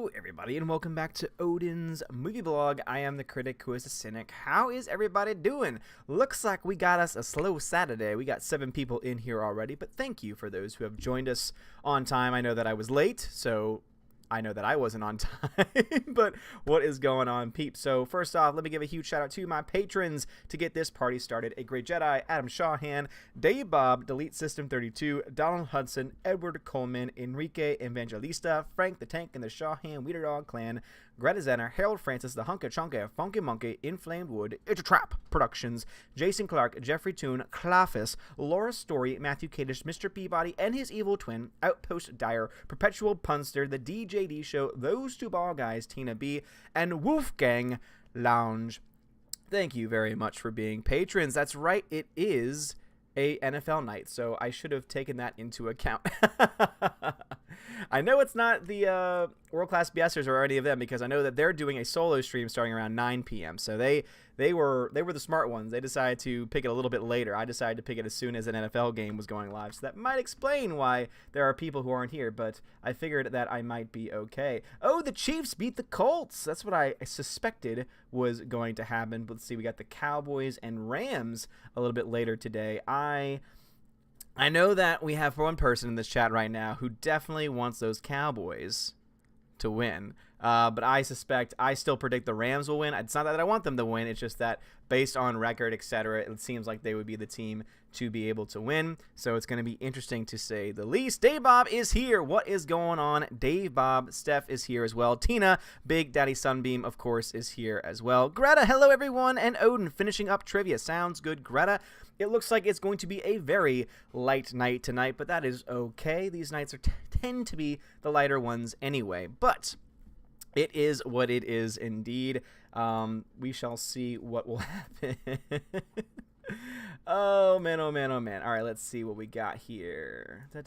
Hello everybody and welcome back to Odin's movie blog. I am the critic who is a cynic. How is everybody doing? Looks like we got us a slow Saturday. We got 7 people in here already, but thank you for those who have joined us on time. I know that I was late, so I know that I wasn't on time, but what is going on, peeps? So first off, let me give a huge shout out to my patrons to get this party started. A Great Jedi, Adam Shawhan, Dave Bob, Delete System 32, Donald Hudson, Edward Coleman, Enrique Evangelista, Frank the Tank and the Shawhan Weeder Dog Clan, Greta Zenner, Harold Francis, The Hunka Chunka, Funky Monkey, Inflamed Wood, It's a Trap Productions, Jason Clark, Jeffrey Toon, Clafis, Laura Story, Matthew Kadish, Mr. Peabody and his evil twin, Outpost Dyer, Perpetual Punster, The DJD Show, Those Two Ball Guys, Tina B, and Wolfgang Lounge. Thank you very much for being patrons. That's right, it is a NFL night, so I should have taken that into account. I know it's not the World Class BSers or any of them, because I know that they're doing a solo stream starting around 9 p.m. So they were the smart ones. They decided to pick it a little bit later. I decided to pick it as soon as an NFL game was going live. So that might explain why there are people who aren't here, but I figured that I might be okay. Oh, the Chiefs beat the Colts. That's what I suspected was going to happen. But let's see, we got the Cowboys and Rams a little bit later today. I know that we have one person in this chat right now who definitely wants those Cowboys to win. But I still predict the Rams will win. It's not that I want them to win. It's just that based on record, etc., it seems like they would be the team to be able to win. So it's going to be interesting to say the least. Dave Bob is here. What is going on? Dave Bob. Steph is here as well. Tina, Big Daddy Sunbeam, of course, is here as well. Greta, hello everyone. And Odin finishing up trivia. Sounds good, Greta. It looks like it's going to be a very light night tonight, but that is okay. These nights tend to be the lighter ones anyway. But it is what it is indeed. We shall see what will happen. Oh man, oh man, oh man. All right, let's see what we got here. I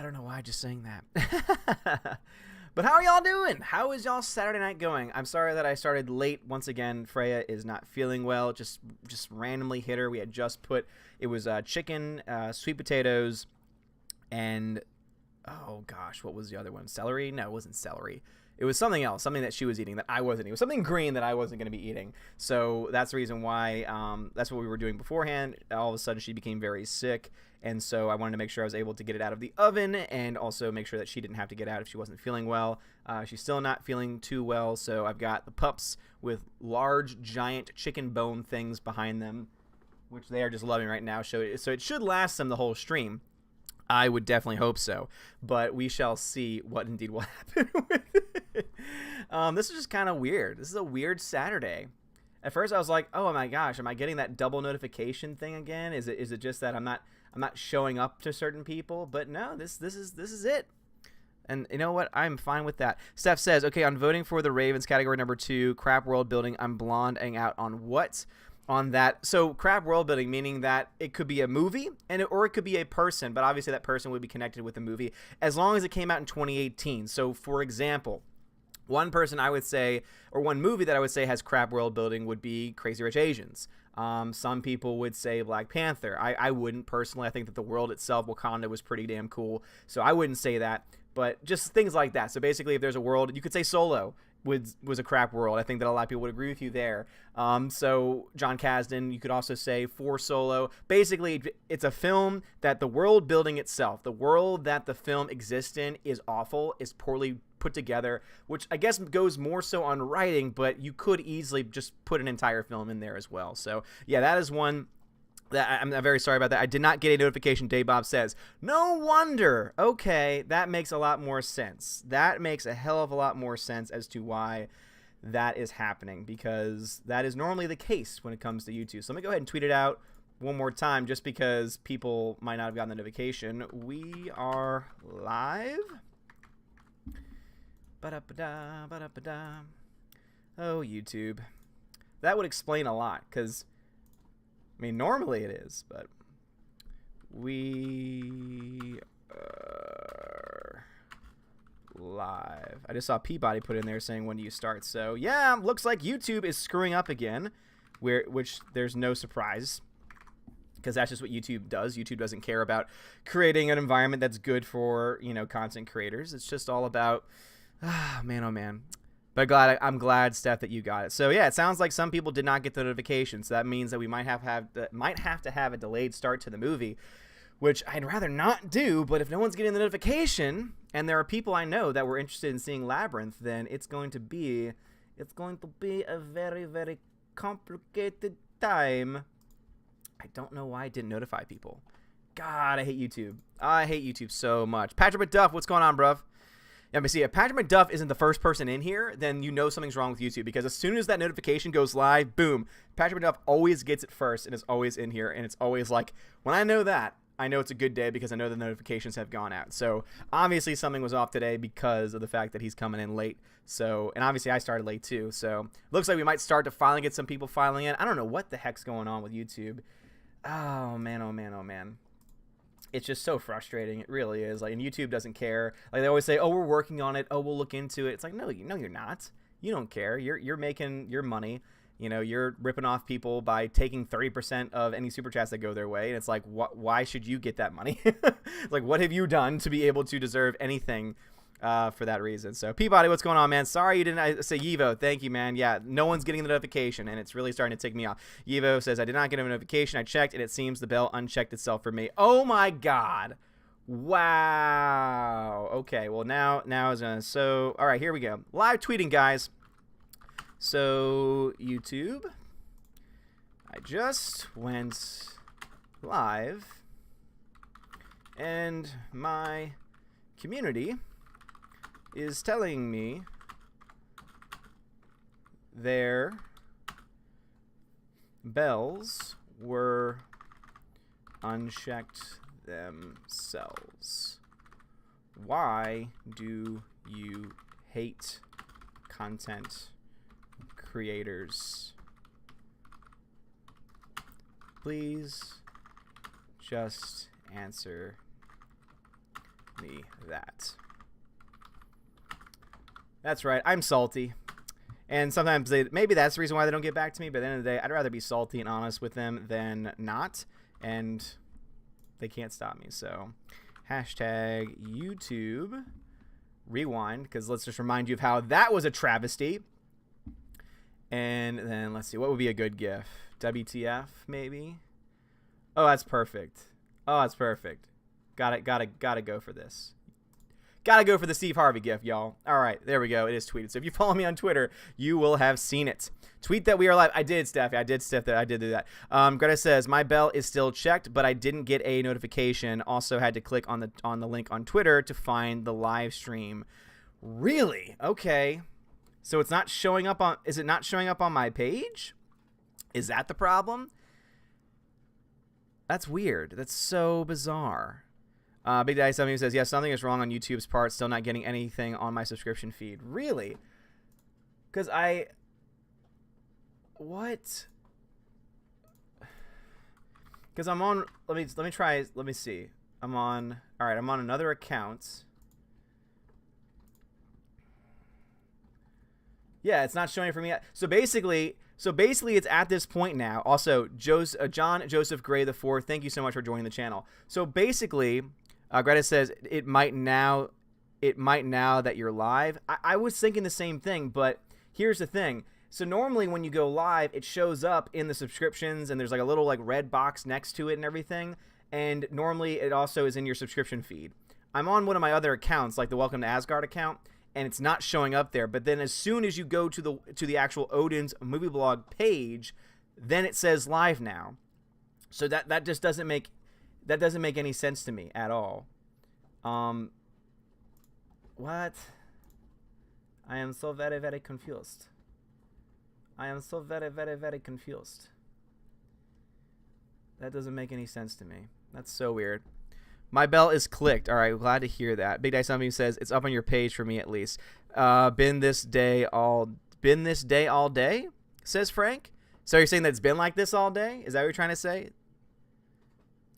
don't know why I just sang that. But how are y'all doing? How is y'all Saturday night going? I'm sorry that I started late once again. Freya is not feeling well. Just randomly hit her. We had just put, it was chicken, sweet potatoes, and oh gosh, what was the other one? Celery? No, it wasn't celery. It was something else, something that she was eating that I wasn't eating. It was something green that I wasn't going to be eating. So that's the reason why, that's what we were doing beforehand. All of a sudden she became very sick. And so I wanted to make sure I was able to get it out of the oven and also make sure that she didn't have to get out if she wasn't feeling well. She's still not feeling too well. So I've got the pups with large, giant chicken bone things behind them, which they are just loving right now. So it should last them the whole stream. I would definitely hope so, but we shall see what indeed will happen with it. This is just kind of weird. This is a weird Saturday. At first I was like, oh my gosh, am I getting that double notification thing again? Is it just that I'm not showing up to certain people? But no, this is it. And you know what? I'm fine with that. Steph says, okay, on voting for the Ravens category number 2, crap world building, I'm blonding out on what? On that. So crap world building, meaning that it could be a movie or it could be a person, but obviously that person would be connected with the movie as long as it came out in 2018. So for example, one person I would say, or one movie that I would say has crap world building would be Crazy Rich Asians. Some people would say Black Panther. I wouldn't personally. I think that the world itself, Wakanda, was pretty damn cool. So I wouldn't say that, but just things like that. So basically if there's a world, you could say Solo was a crap world. I think that a lot of people would agree with you there. So John Kasdan, you could also say for Solo. Basically, it's a film that the world building itself, the world that the film exists in is awful, is poorly put together, which I guess goes more so on writing, but you could easily just put an entire film in there as well. So yeah, that is one. I'm very sorry about that. I did not get a notification. Dave Bob says, no wonder. Okay, that makes a lot more sense. That makes a hell of a lot more sense as to why that is happening, because that is normally the case when it comes to YouTube. So let me go ahead and tweet it out one more time just because people might not have gotten the notification. We are live. Ba-da-ba-da, ba-da-ba-da. Oh, YouTube. That would explain a lot, because I mean, normally it is, but we are live. I just saw Peabody put in there saying, when do you start? So, yeah, looks like YouTube is screwing up again, which there's no surprise. because that's just what YouTube does. YouTube doesn't care about creating an environment that's good for, content creators. It's just all about, man, oh man. But I'm glad, Steph, that you got it. So yeah, it sounds like some people did not get the notification. So that means that we might have to have a delayed start to the movie, which I'd rather not do. But if no one's getting the notification, and there are people I know that were interested in seeing Labyrinth, then it's going to be a very, very complicated time. I don't know why I didn't notify people. God, I hate YouTube. I hate YouTube so much. Patrick McDuff, what's going on, bruv? Yeah, but see, if Patrick McDuff isn't the first person in here, then you know something's wrong with YouTube, because as soon as that notification goes live, boom, Patrick McDuff always gets it first and is always in here, and it's always like, when I know that, I know it's a good day because I know the notifications have gone out. So obviously something was off today because of the fact that he's coming in late. So, and obviously I started late too. So looks like we might start to finally get some people filing in. I don't know what the heck's going on with YouTube. Oh man, oh man, oh man. It's just so frustrating. It really is. Like, and YouTube doesn't care. Like, they always say, "Oh, we're working on it. Oh, we'll look into it." It's like, no, you're not. You don't care. You're making your money. You're ripping off people by taking 30% of any super chats that go their way. And it's like, why should you get that money? Like, what have you done to be able to deserve anything for that reason? So, Peabody, what's going on, man? Sorry you didn't say Yivo. Thank you, man. Yeah, no one's getting the notification, and it's really starting to tick me off. Yivo says, I did not get a notification. I checked, and it seems the bell unchecked itself for me. Oh, my God. Wow. Okay, well, now is going to... So, all right, here we go. Live tweeting, guys. So, YouTube, I just went live, and my community is telling me their bells were unchecked themselves. Why do you hate content creators? Please just answer me that. That's right, I'm salty. And sometimes maybe that's the reason why they don't get back to me, but at the end of the day, I'd rather be salty and honest with them than not. And they can't stop me. So, hashtag YouTube rewind, because let's just remind you of how that was a travesty. And then let's see, what would be a good GIF? WTF, maybe? Oh, that's perfect. Oh, that's perfect. Gotta go for this. Gotta go for the Steve Harvey GIF, y'all. All right, there we go. It is tweeted. So if you follow me on Twitter, you will have seen it. Tweet that we are live. I did, Steph. I did do that. Greta says, my bell is still checked, but I didn't get a notification. Also had to click on the link on Twitter to find the live stream. Really? Okay. So it's not showing up on... Is it not showing up on my page? Is that the problem? That's weird. That's so bizarre. Big Daddy something says, yeah, something is wrong on YouTube's part. Still not getting anything on my subscription feed. Really? Because what? Because I'm on... Let me try... Let me see. I'm on... All right, I'm on another account. Yeah, it's not showing it for me yet. So basically, it's at this point now. Also, John Joseph Gray IV, thank you so much for joining the channel. So basically, Greta says it might now that you're live. I was thinking the same thing, but here's the thing. So normally when you go live, it shows up in the subscriptions, and there's like a little like red box next to it and everything. And normally it also is in your subscription feed. I'm on one of my other accounts, like the Welcome to Asgard account, and it's not showing up there. But then as soon as you go to the actual Odin's movie blog page, then it says live now. So that just doesn't make any sense to me at all. What? I am so very, very confused. I am so very, very, very confused. That doesn't make any sense to me. That's so weird. My bell is clicked. All right, glad to hear that. Big Dice Something says it's up on your page for me at least. Been this day all day, says Frank. So you're saying that it's been like this all day? Is that what you're trying to say?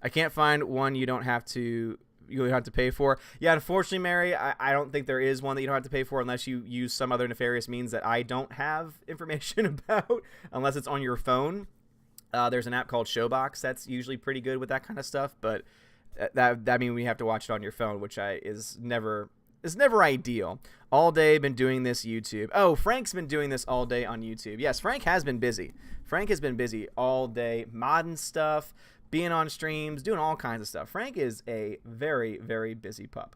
I can't find one you don't have to pay for. Yeah, unfortunately, Mary, I don't think there is one that you don't have to pay for unless you use some other nefarious means that I don't have information about, unless it's on your phone. There's an app called Showbox that's usually pretty good with that kind of stuff, but that means we have to watch it on your phone, which is never ideal. All day been doing this YouTube. Oh, Frank's been doing this all day on YouTube. Yes, Frank has been busy. Frank has been busy all day, modding stuff, being on streams, doing all kinds of stuff. Frank is a very, very busy pup.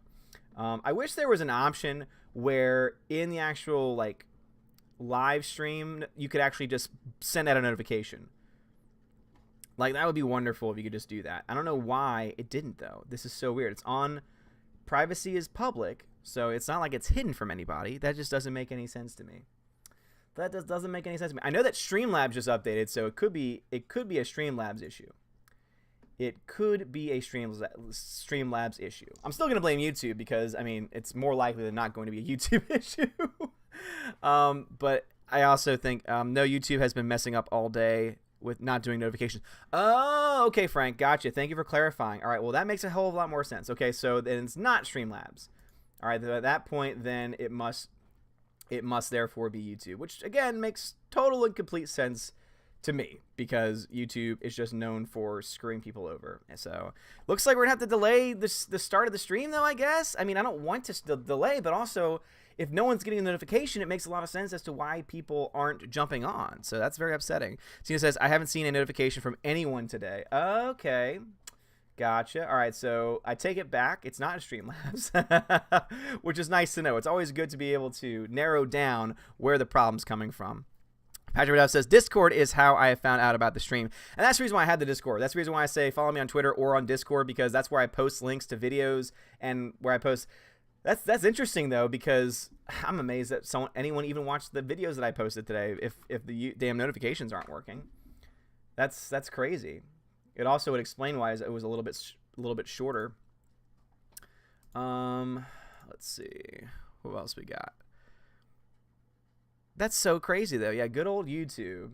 I wish there was an option where in the actual like live stream you could actually just send out a notification. Like, that would be wonderful if you could just do that. I don't know why it didn't, though. This is so weird. It's on privacy is public, so it's not like it's hidden from anybody. That just doesn't make any sense to me. That just doesn't make any sense to me. I know that Streamlabs just updated, so it could be a Streamlabs issue. It could be a Streamlabs issue. I'm still going to blame YouTube because, I mean, it's more likely than not going to be a YouTube issue. But I also think, no, YouTube has been messing up all day with not doing notifications. Oh, okay, Frank, gotcha. Thank you for clarifying. All right, well, that makes a whole lot more sense. Okay, so then it's not Streamlabs. All right, at that point, then it must therefore be YouTube, which, again, makes total and complete sense to me because YouTube is just known for screwing people over. So looks like we're gonna have to delay the start of the stream, though, I guess. I mean, I don't want to delay, but also if no one's getting a notification, it makes a lot of sense as to why people aren't jumping on. So that's very upsetting. Tina says, I haven't seen a notification from anyone today. Okay. Gotcha. All right, so I take it back. It's not a Streamlabs, which is nice to know. It's always good to be able to narrow down where the problem's coming from. Patrick Duff says, Discord is how I have found out about the stream. And that's the reason why I had the Discord. That's the reason why I say follow me on Twitter or on Discord, because that's where I post links to videos and where I post... That's interesting, though, because I'm amazed that anyone even watched the videos that I posted today if the damn notifications aren't working. That's crazy. It also would explain why it was a little bit shorter. Let's see. What else we got? That's so crazy, though. Yeah, good old YouTube.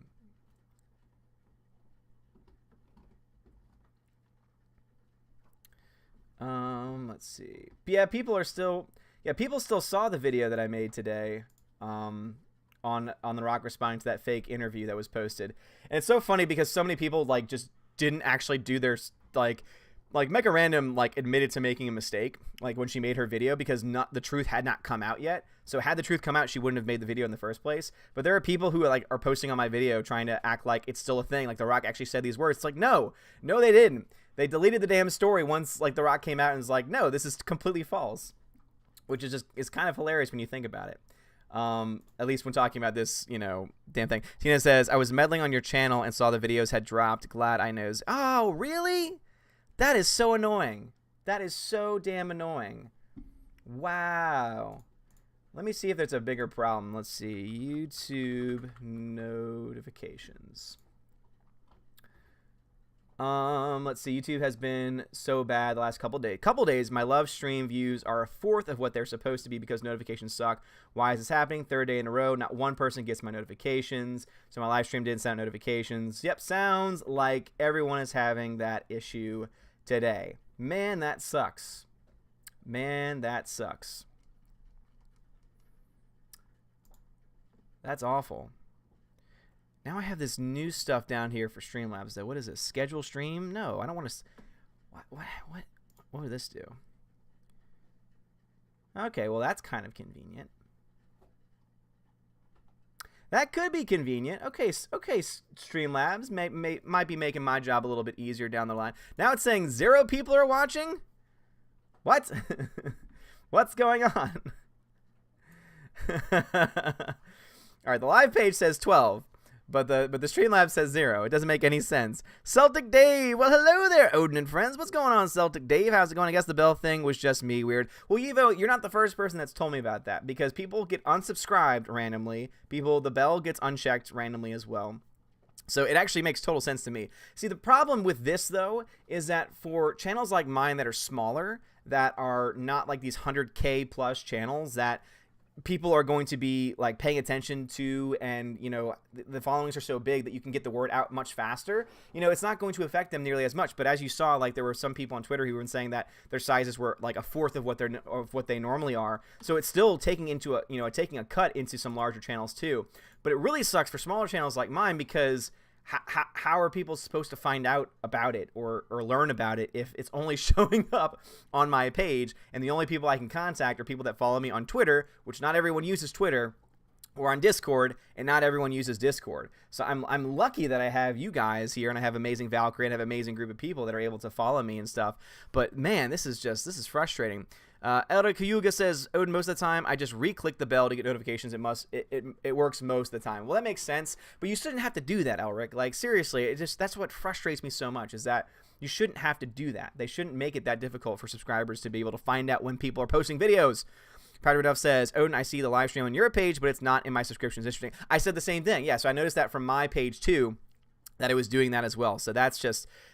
Let's see. But yeah, people still saw the video that I made today on The Rock responding to that fake interview that was posted. And it's so funny because so many people like just didn't actually do their like Mecca Random like admitted to making a mistake like when she made her video because the truth had not come out yet. So had the truth come out, she wouldn't have made the video in the first place. But there are people who are posting on my video trying to act like it's still a thing, like The Rock actually said these words. It's like, no, they didn't. They deleted the damn story once like The Rock came out and was like, no, this is completely false, which is kind of hilarious when you think about it. At least when talking about this, damn thing. Tina says, I was meddling on your channel and saw the videos had dropped. Glad I knows. Oh, really? That is so annoying. That is so damn annoying. Wow. Let me see if there's a bigger problem. Let's see. YouTube notifications. Let's see. YouTube has been so bad the last couple days. My love stream views are a fourth of what they're supposed to be because notifications suck. Why is this happening? Third day in a row. Not one person gets my notifications. So my live stream didn't send notifications. Yep. Sounds like everyone is having that issue today. Man, that sucks. Man, that sucks. That's awful. Now I have this new stuff down here for Streamlabs, though. What is this? Schedule stream? No, I don't want to... What would this do? Okay, well, that's kind of convenient. That could be convenient. Okay, Streamlabs might be making my job a little bit easier down the line. Now it's saying 0 people are watching? What? What's going on? All right, the live page says 12. But the Streamlabs says 0. It doesn't make any sense. Celtic Dave. Well, hello there, Odin and friends. What's going on, Celtic Dave? How's it going? I guess the bell thing was just me. Weird. Well, Evo, you're not the first person that's told me about that because people get unsubscribed randomly. The bell gets unchecked randomly as well. So it actually makes total sense to me. See, the problem with this, though, is that for channels like mine that are smaller, that are not like these 100K plus channels that people are going to be like paying attention to, and the followings are so big that you can get the word out much faster, it's not going to affect them nearly as much. But as you saw, like there were some people on Twitter who were saying that their sizes were like a fourth of what they normally are, so it's still taking a cut into some larger channels too. But it really sucks for smaller channels like mine because how are people supposed to find out about it or learn about it if it's only showing up on my page, and the only people I can contact are people that follow me on Twitter, which not everyone uses Twitter, or on Discord, and not everyone uses Discord. So I'm lucky that I have you guys here, and I have amazing Valkyrie, and I have an amazing group of people that are able to follow me and stuff. But man, this is frustrating. Elder Kayuga says, Odin, most of the time I just re-click the bell to get notifications. It works most of the time. Well, that makes sense, but you shouldn't have to do that, Elric. Like, seriously, that's what frustrates me so much, is that you shouldn't have to do that. They shouldn't make it that difficult for subscribers to be able to find out when people are posting videos. Powder Duff says, Odin, I see the live stream on your page, but it's not in my subscriptions. Interesting. I said the same thing. Yeah, so I noticed that from my page too, that it was doing that as well. So that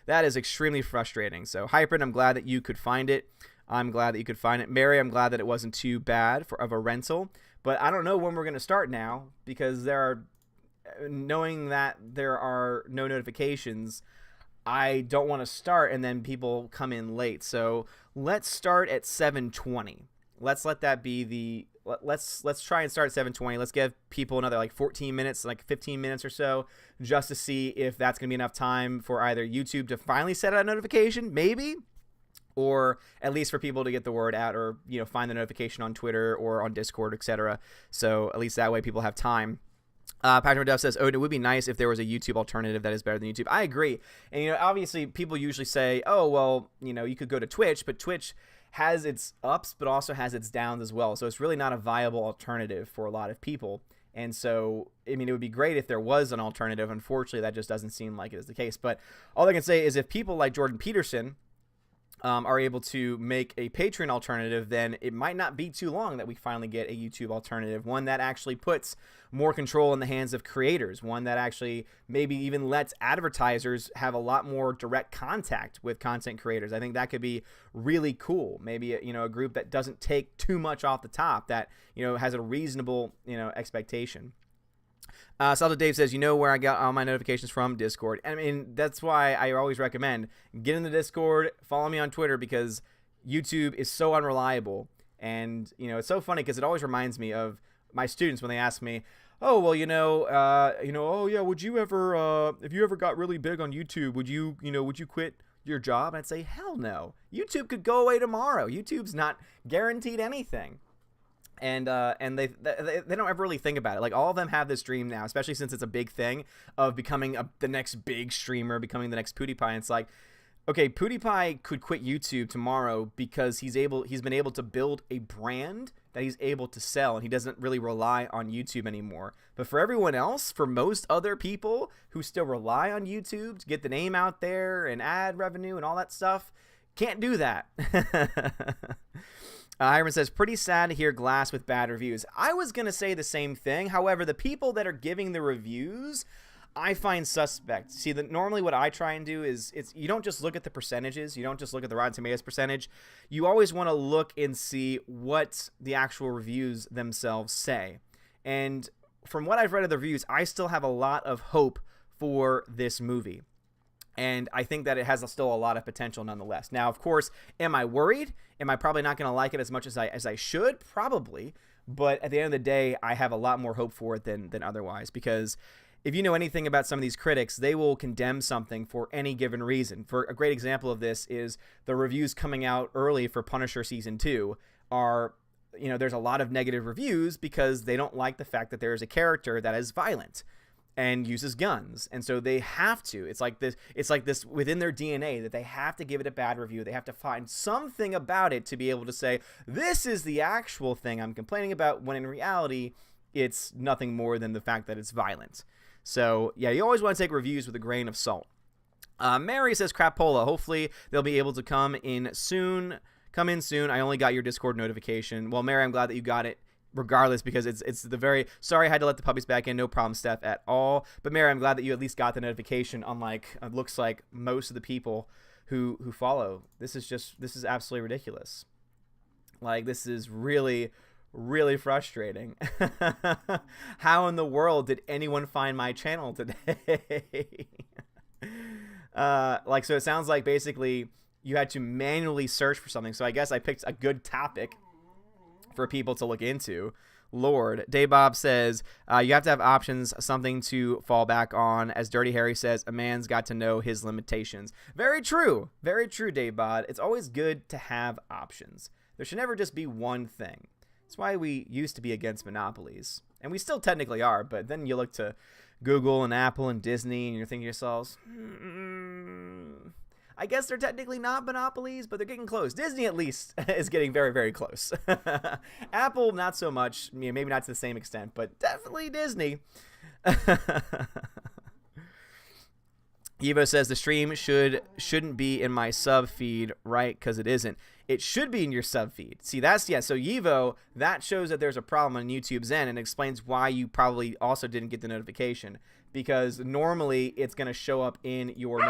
is extremely frustrating. So Hyperd, I'm glad that you could find it. I'm glad that you could find it. Mary, I'm glad that it wasn't too bad of a rental. But I don't know when we're going to start now, because knowing that there are no notifications, I don't want to start and then people come in late. So let's start at 7:20. Let's let that be let's try and start at 7:20. Let's give people another like 14 minutes, like 15 minutes or so, just to see if that's going to be enough time for either YouTube to finally set out a notification, maybe, or at least for people to get the word out, or find the notification on Twitter or on Discord, etc. So at least that way people have time. Patrick Duff says, it would be nice if there was a YouTube alternative that is better than YouTube. I agree. And obviously people usually say, oh well, you could go to Twitch, but Twitch has its ups but also has its downs as well. So it's really not a viable alternative for a lot of people. And so, I mean, it would be great if there was an alternative. Unfortunately, that just doesn't seem like it is the case. But all I can say is if people like Jordan Peterson are able to make a Patreon alternative, then it might not be too long that we finally get a YouTube alternative, one that actually puts more control in the hands of creators, one that actually maybe even lets advertisers have a lot more direct contact with content creators. I think that could be really cool. Maybe a group that doesn't take too much off the top, that has a reasonable expectation. Salta Dave says, where I got all my notifications from? Discord. I mean, that's why I always recommend get in the Discord, follow me on Twitter, because YouTube is so unreliable. And, it's so funny because it always reminds me of my students when they ask me, oh, well, oh yeah, would you ever, if you ever got really big on YouTube, would you quit your job? And I'd say, hell no. YouTube could go away tomorrow. YouTube's not guaranteed anything. And they don't ever really think about it. Like, all of them have this dream now, especially since it's a big thing, of becoming the next big streamer, becoming the next PewDiePie. And it's like, okay, PewDiePie could quit YouTube tomorrow because he's been able to build a brand that he's able to sell, and he doesn't really rely on YouTube anymore. But for everyone else, for most other people who still rely on YouTube to get the name out there and ad revenue and all that stuff, can't do that. Hiram says, pretty sad to hear Glass with bad reviews. I was going to say the same thing. However, the people that are giving the reviews, I find suspect. See, normally what I try and do is you don't just look at the percentages. You don't just look at the Rotten Tomatoes percentage. You always want to look and see what the actual reviews themselves say. And from what I've read of the reviews, I still have a lot of hope for this movie. And I think that it has still a lot of potential nonetheless. Now, of course, am I worried? Am I probably not going to like it as much as I should? Probably. But at the end of the day, I have a lot more hope for it than otherwise. Because if you know anything about some of these critics, they will condemn something for any given reason. For a great example of this is the reviews coming out early for Punisher Season 2 are, there's a lot of negative reviews because they don't like the fact that there is a character that is violent and uses guns. And so they have to, it's like this within their DNA that they have to give it a bad review. They have to find something about it to be able to say, this is the actual thing I'm complaining about, when in reality, it's nothing more than the fact that it's violent. So yeah, you always want to take reviews with a grain of salt. Mary says, Crapola, hopefully they'll be able to come in soon. I only got your Discord notification. Well, Mary, I'm glad that you got it regardless, because it's the very sorry I had to let the puppies back in. No problem, Steph, at all. But Mary, I'm glad that you at least got the notification, unlike it looks like most of the people who follow. This is absolutely ridiculous. Like, this is really frustrating. How in the world did anyone find my channel today? So it sounds like basically you had to manually search for something. So I guess I picked a good topic for people to look into. Lord. Daybob says, you have to have options, something to fall back on. As Dirty Harry says, a man's got to know his limitations. Very true. Very true, Daybod. It's always good to have options. There should never just be one thing. That's why we used to be against monopolies. And we still technically are, but then you look to Google and Apple and Disney, and you're thinking to yourselves, I guess they're technically not monopolies, but they're getting close. Disney, at least, is getting very, very close. Apple, not so much. Maybe not to the same extent, but definitely Disney. Evo says the stream shouldn't be in my sub feed, right? Because it isn't. It should be in your sub feed. See, that's, yeah. So Evo, that shows that there's a problem on YouTube's end and explains why you probably also didn't get the notification. Because normally it's going to show up in your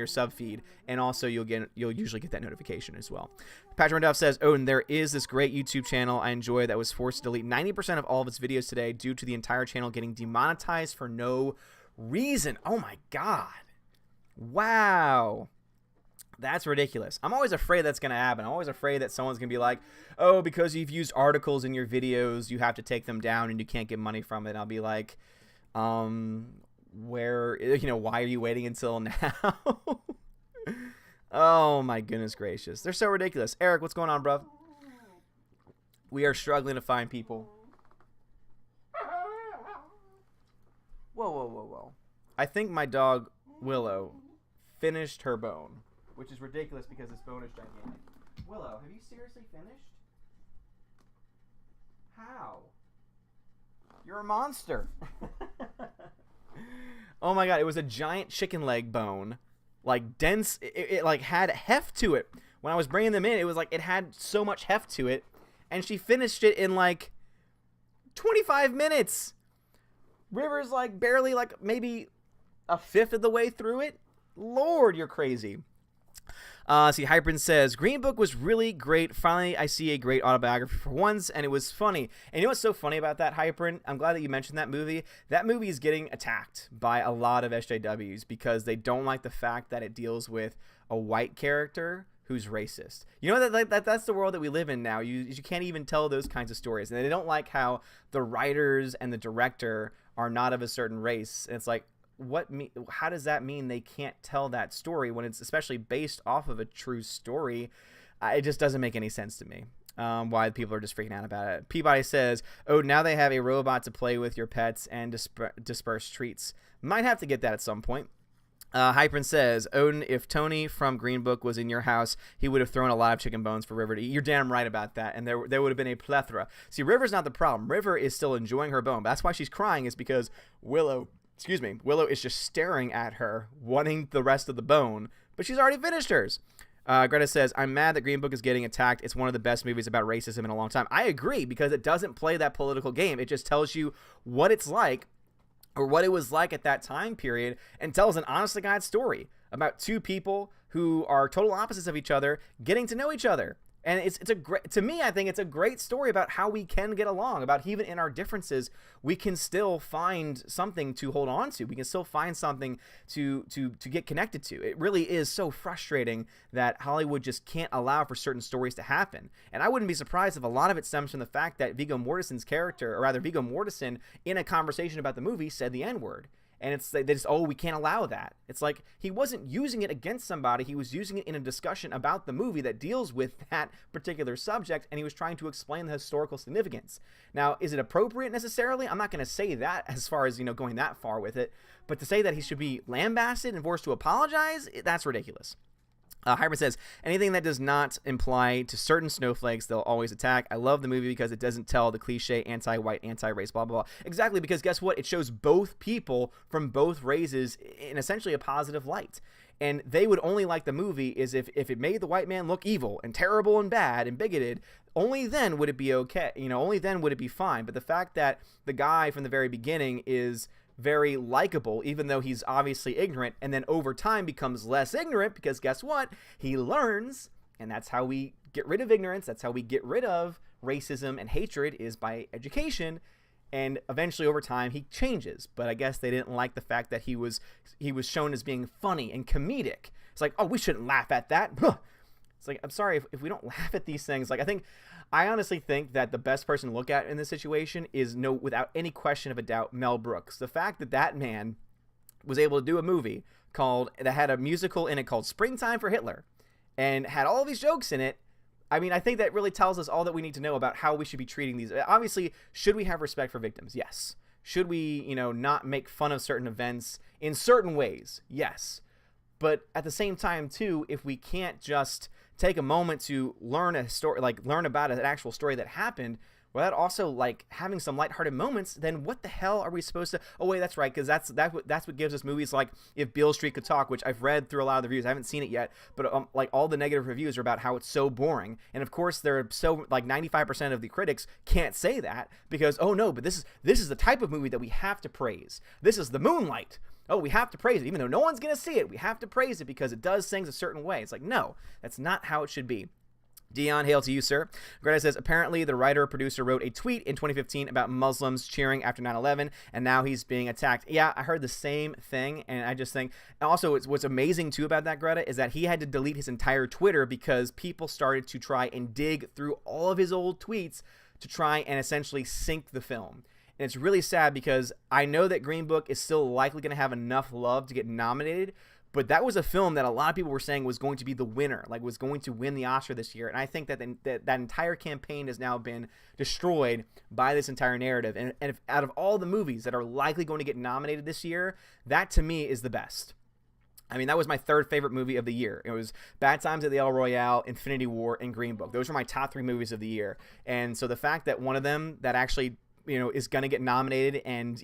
sub feed, and also you'll usually get that notification as well. Patrick Randolph says, "Oh, and there is this great YouTube channel I enjoy that was forced to delete 90% of all of its videos today due to the entire channel getting demonetized for no reason." Oh my god! Wow, that's ridiculous. I'm always afraid that's going to happen. I'm always afraid that someone's going to be like, "Oh, because you've used articles in your videos, you have to take them down and you can't get money from it." And I'll be like, why are you waiting until now? Oh my goodness gracious. They're so ridiculous. Eric, what's going on, bro? We are struggling to find people. Whoa. I think my dog, Willow, finished her bone, which is ridiculous because this bone is gigantic. Willow, have you seriously finished? How? You're a monster. Oh my god, it was a giant chicken leg bone, like dense. It like had heft to it. When I was bringing them in, it was like it had so much heft to it, and she finished it in like 25 minutes. River's like barely, like maybe a fifth of the way through it. Lord, you're crazy. See, Hyprin says, Green Book was really great. Finally, I see a great autobiography for once, and it was funny. And you know what's so funny about that, Hyprin? I'm glad that you mentioned that movie. That movie is getting attacked by a lot of SJWs because they don't like the fact that it deals with a white character who's racist. You know, that's the world that we live in now. You can't even tell those kinds of stories. And they don't like how the writers and the director are not of a certain race. And it's like, how does that mean they can't tell that story when it's especially based off of a true story? It just doesn't make any sense to me. Why people are just freaking out about it. Peabody says, "Oh, now they have a robot to play with your pets and disperse treats." Might have to get that at some point. Hyprin says, "Odin, if Tony from Green Book was in your house, he would have thrown a lot of chicken bones for River to eat." You're damn right about that, and there would have been a plethora. See, River's not the problem. River is still enjoying her bone. That's why she's crying, is because Willow is just staring at her, wanting the rest of the bone, but she's already finished hers. Greta says, "I'm mad that Green Book is getting attacked. It's one of the best movies about racism in a long time." I agree, because it doesn't play that political game. It just tells you what it's like, or what it was like at that time period, and tells an honest to God story about two people who are total opposites of each other getting to know each other. And to me, I think it's a great story about how we can get along, about even in our differences, we can still find something to hold on to. We can still find something to get connected to. It really is so frustrating that Hollywood just can't allow for certain stories to happen. And I wouldn't be surprised if a lot of it stems from the fact that Viggo Mortensen's character, or rather Viggo Mortensen, in a conversation about the movie, said the N-word. And it's like, they just, we can't allow that. It's like he wasn't using it against somebody. He was using it in a discussion about the movie that deals with that particular subject, and he was trying to explain the historical significance. Now, is it appropriate necessarily? I'm not going to say that as far as, going that far with it. But to say that he should be lambasted and forced to apologize, that's ridiculous. Hyman says, anything that does not imply to certain snowflakes, they'll always attack. I love the movie because it doesn't tell the cliche anti-white, anti-race, blah, blah, blah. Exactly, because guess what? It shows both people from both races in essentially a positive light. And they would only like the movie is if it made the white man look evil and terrible and bad and bigoted. Only then would it be okay. Only then would it be fine. But the fact that the guy from the very beginning is very likable, even though he's obviously ignorant, and then over time becomes less ignorant because guess what? He learns, and that's how we get rid of ignorance. That's how we get rid of racism and hatred, is by education. And eventually over time he changes. But I guess they didn't like the fact that he was shown as being funny and comedic. It's like, oh, we shouldn't laugh at that. It's like, I'm sorry, if we don't laugh at these things, like, I honestly think that the best person to look at in this situation is, without any question of a doubt, Mel Brooks. The fact that that man was able to do a movie that had a musical in it called Springtime for Hitler and had all these jokes in it. I mean, I think that really tells us all that we need to know about how we should be treating these. Obviously, should we have respect for victims? Yes. Should we, not make fun of certain events in certain ways? Yes. But at the same time, too, if we can't just take a moment to learn a story, learn about an actual story that happened, without also having some lighthearted moments, then what the hell are we supposed to? Oh wait, that's right, because that's what gives us movies like If Beale Street Could Talk, which I've read through a lot of the reviews. I haven't seen it yet, but all the negative reviews are about how it's so boring, and of course there are 95% of the critics can't say that because, oh no, but this is the type of movie that we have to praise. This is the Moonlight. Oh, we have to praise it, even though no one's gonna see it. We have to praise it because it does things a certain way. It's like, no, that's not how it should be. Dion, hail to you, sir. Greta says, apparently the writer-producer wrote a tweet in 2015 about Muslims cheering after 9/11, and now he's being attacked. Yeah, I heard the same thing, and I just think... Also, what's amazing, too, about that, Greta, is that he had to delete his entire Twitter because people started to try and dig through all of his old tweets to try and essentially sink the film. And it's really sad because I know that Green Book is still likely going to have enough love to get nominated, but that was a film that a lot of people were saying was going to be the winner, was going to win the Oscar this year. And I think that that entire campaign has now been destroyed by this entire narrative. And if out of all the movies that are likely going to get nominated this year, that to me is the best. I mean, that was my third favorite movie of the year. It was Bad Times at the El Royale, Infinity War, and Green Book. Those were my top 3 movies of the year. And so the fact that one of them that actually is going to get nominated and,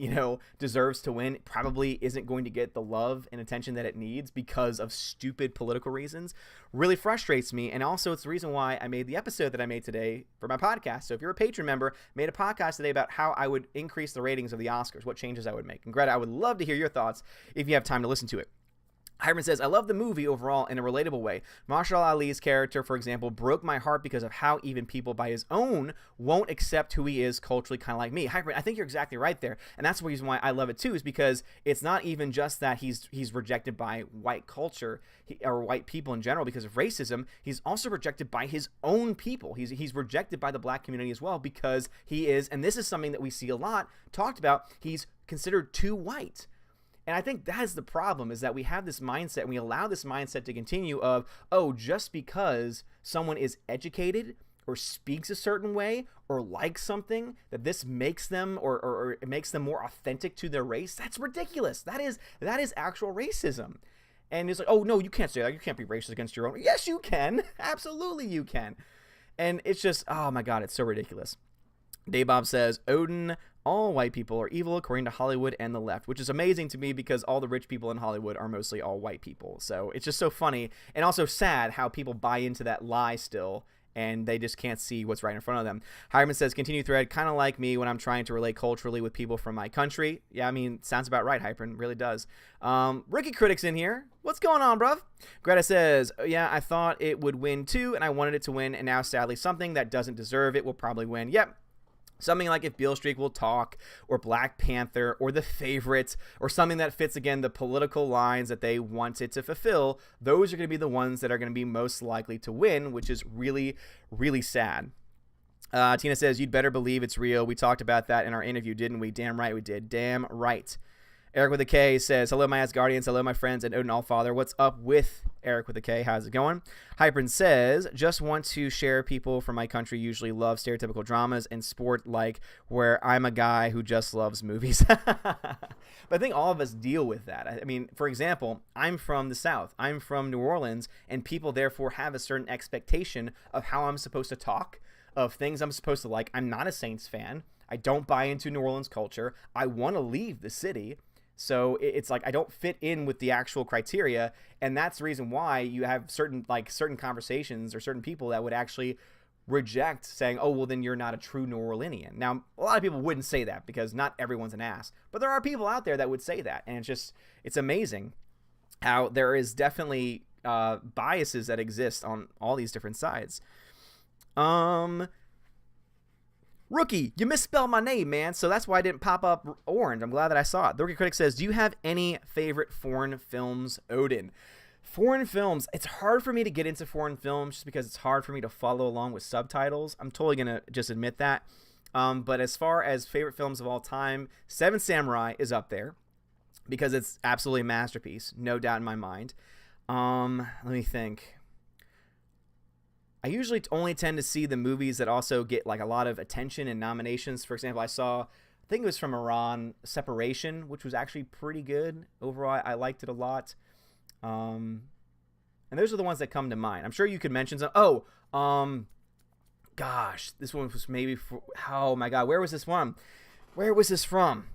deserves to win, probably isn't going to get the love and attention that it needs because of stupid political reasons, really frustrates me. And also it's the reason why I made the episode that I made today for my podcast. So if you're a patron member, made a podcast today about how I would increase the ratings of the Oscars, what changes I would make. And Greta, I would love to hear your thoughts if you have time to listen to it. Hyman says, I love the movie overall in a relatable way. Marshall Ali's character, for example, broke my heart because of how even people by his own won't accept who he is culturally, kind of like me. Hyman, I think you're exactly right there. And that's the reason why I love it too, is because it's not even just that he's rejected by white culture or white people in general because of racism. He's also rejected by his own people. He's rejected by the black community as well because he is, and this is something that we see a lot talked about, he's considered too white. And I think that is the problem, is that we have this mindset and we allow this mindset to continue of, oh, just because someone is educated or speaks a certain way or likes something, that this makes them or it makes them more authentic to their race. That's ridiculous. That is actual racism. And it's like, oh, no, you can't say that. You can't be racist against your own. Yes, you can. Absolutely, you can. And it's just, oh, my God, it's so ridiculous. Daybob says, Odin, all white people are evil according to Hollywood and the left, which is amazing to me because all the rich people in Hollywood are mostly all white people. So it's just so funny and also sad how people buy into that lie still and they just can't see what's right in front of them. Hireman says, continue thread, kind of like me when I'm trying to relate culturally with people from my country. Yeah, I mean, sounds about right, Hypern, really does. Rookie Critics in here. What's going on, bruv? Greta says, yeah, I thought it would win too, and I wanted it to win, and now sadly something that doesn't deserve it will probably win. Yep. Something like If Beale Street Will Talk, or Black Panther, or The Favorite, or something that fits, again, the political lines that they wanted to fulfill, those are going to be the ones that are going to be most likely to win, which is really, really sad. Tina says, you'd better believe it's real. We talked about that in our interview, didn't we? Damn right we did. Damn right. Eric with a K says, hello, my Asgardians. Hello, my friends, and Odin Allfather. What's up with Eric with a K? How's it going? Hypern says, just want to share, people from my country usually love stereotypical dramas and sport, like where I'm a guy who just loves movies. But I think all of us deal with that. I mean, for example, I'm from the South. I'm from New Orleans, and people therefore have a certain expectation of how I'm supposed to talk, of things I'm supposed to like. I'm not a Saints fan. I don't buy into New Orleans culture. I want to leave the city. So it's like I don't fit in with the actual criteria, and that's the reason why you have certain conversations or certain people that would actually reject saying, oh, well, then you're not a true New Orleanian. Now, a lot of people wouldn't say that because not everyone's an ass, but there are people out there that would say that, and it's amazing how there is definitely biases that exist on all these different sides. Rookie, you misspelled my name, man, so that's why I didn't pop up orange. I'm glad that I saw it. The Rookie Critic says, do you have any favorite foreign films, Odin? Foreign films, it's hard for me to get into foreign films just because it's hard for me to follow along with subtitles. I'm totally going to just admit that. But as far as favorite films of all time, Seven Samurai is up there because it's absolutely a masterpiece, no doubt in my mind. Let me think. I usually only tend to see the movies that also get like a lot of attention and nominations. For example, I think it was from Iran, Separation, which was actually pretty good. Overall, I liked it a lot. And those are the ones that come to mind. I'm sure you could mention some. Gosh, this one was maybe oh my God, where was this from?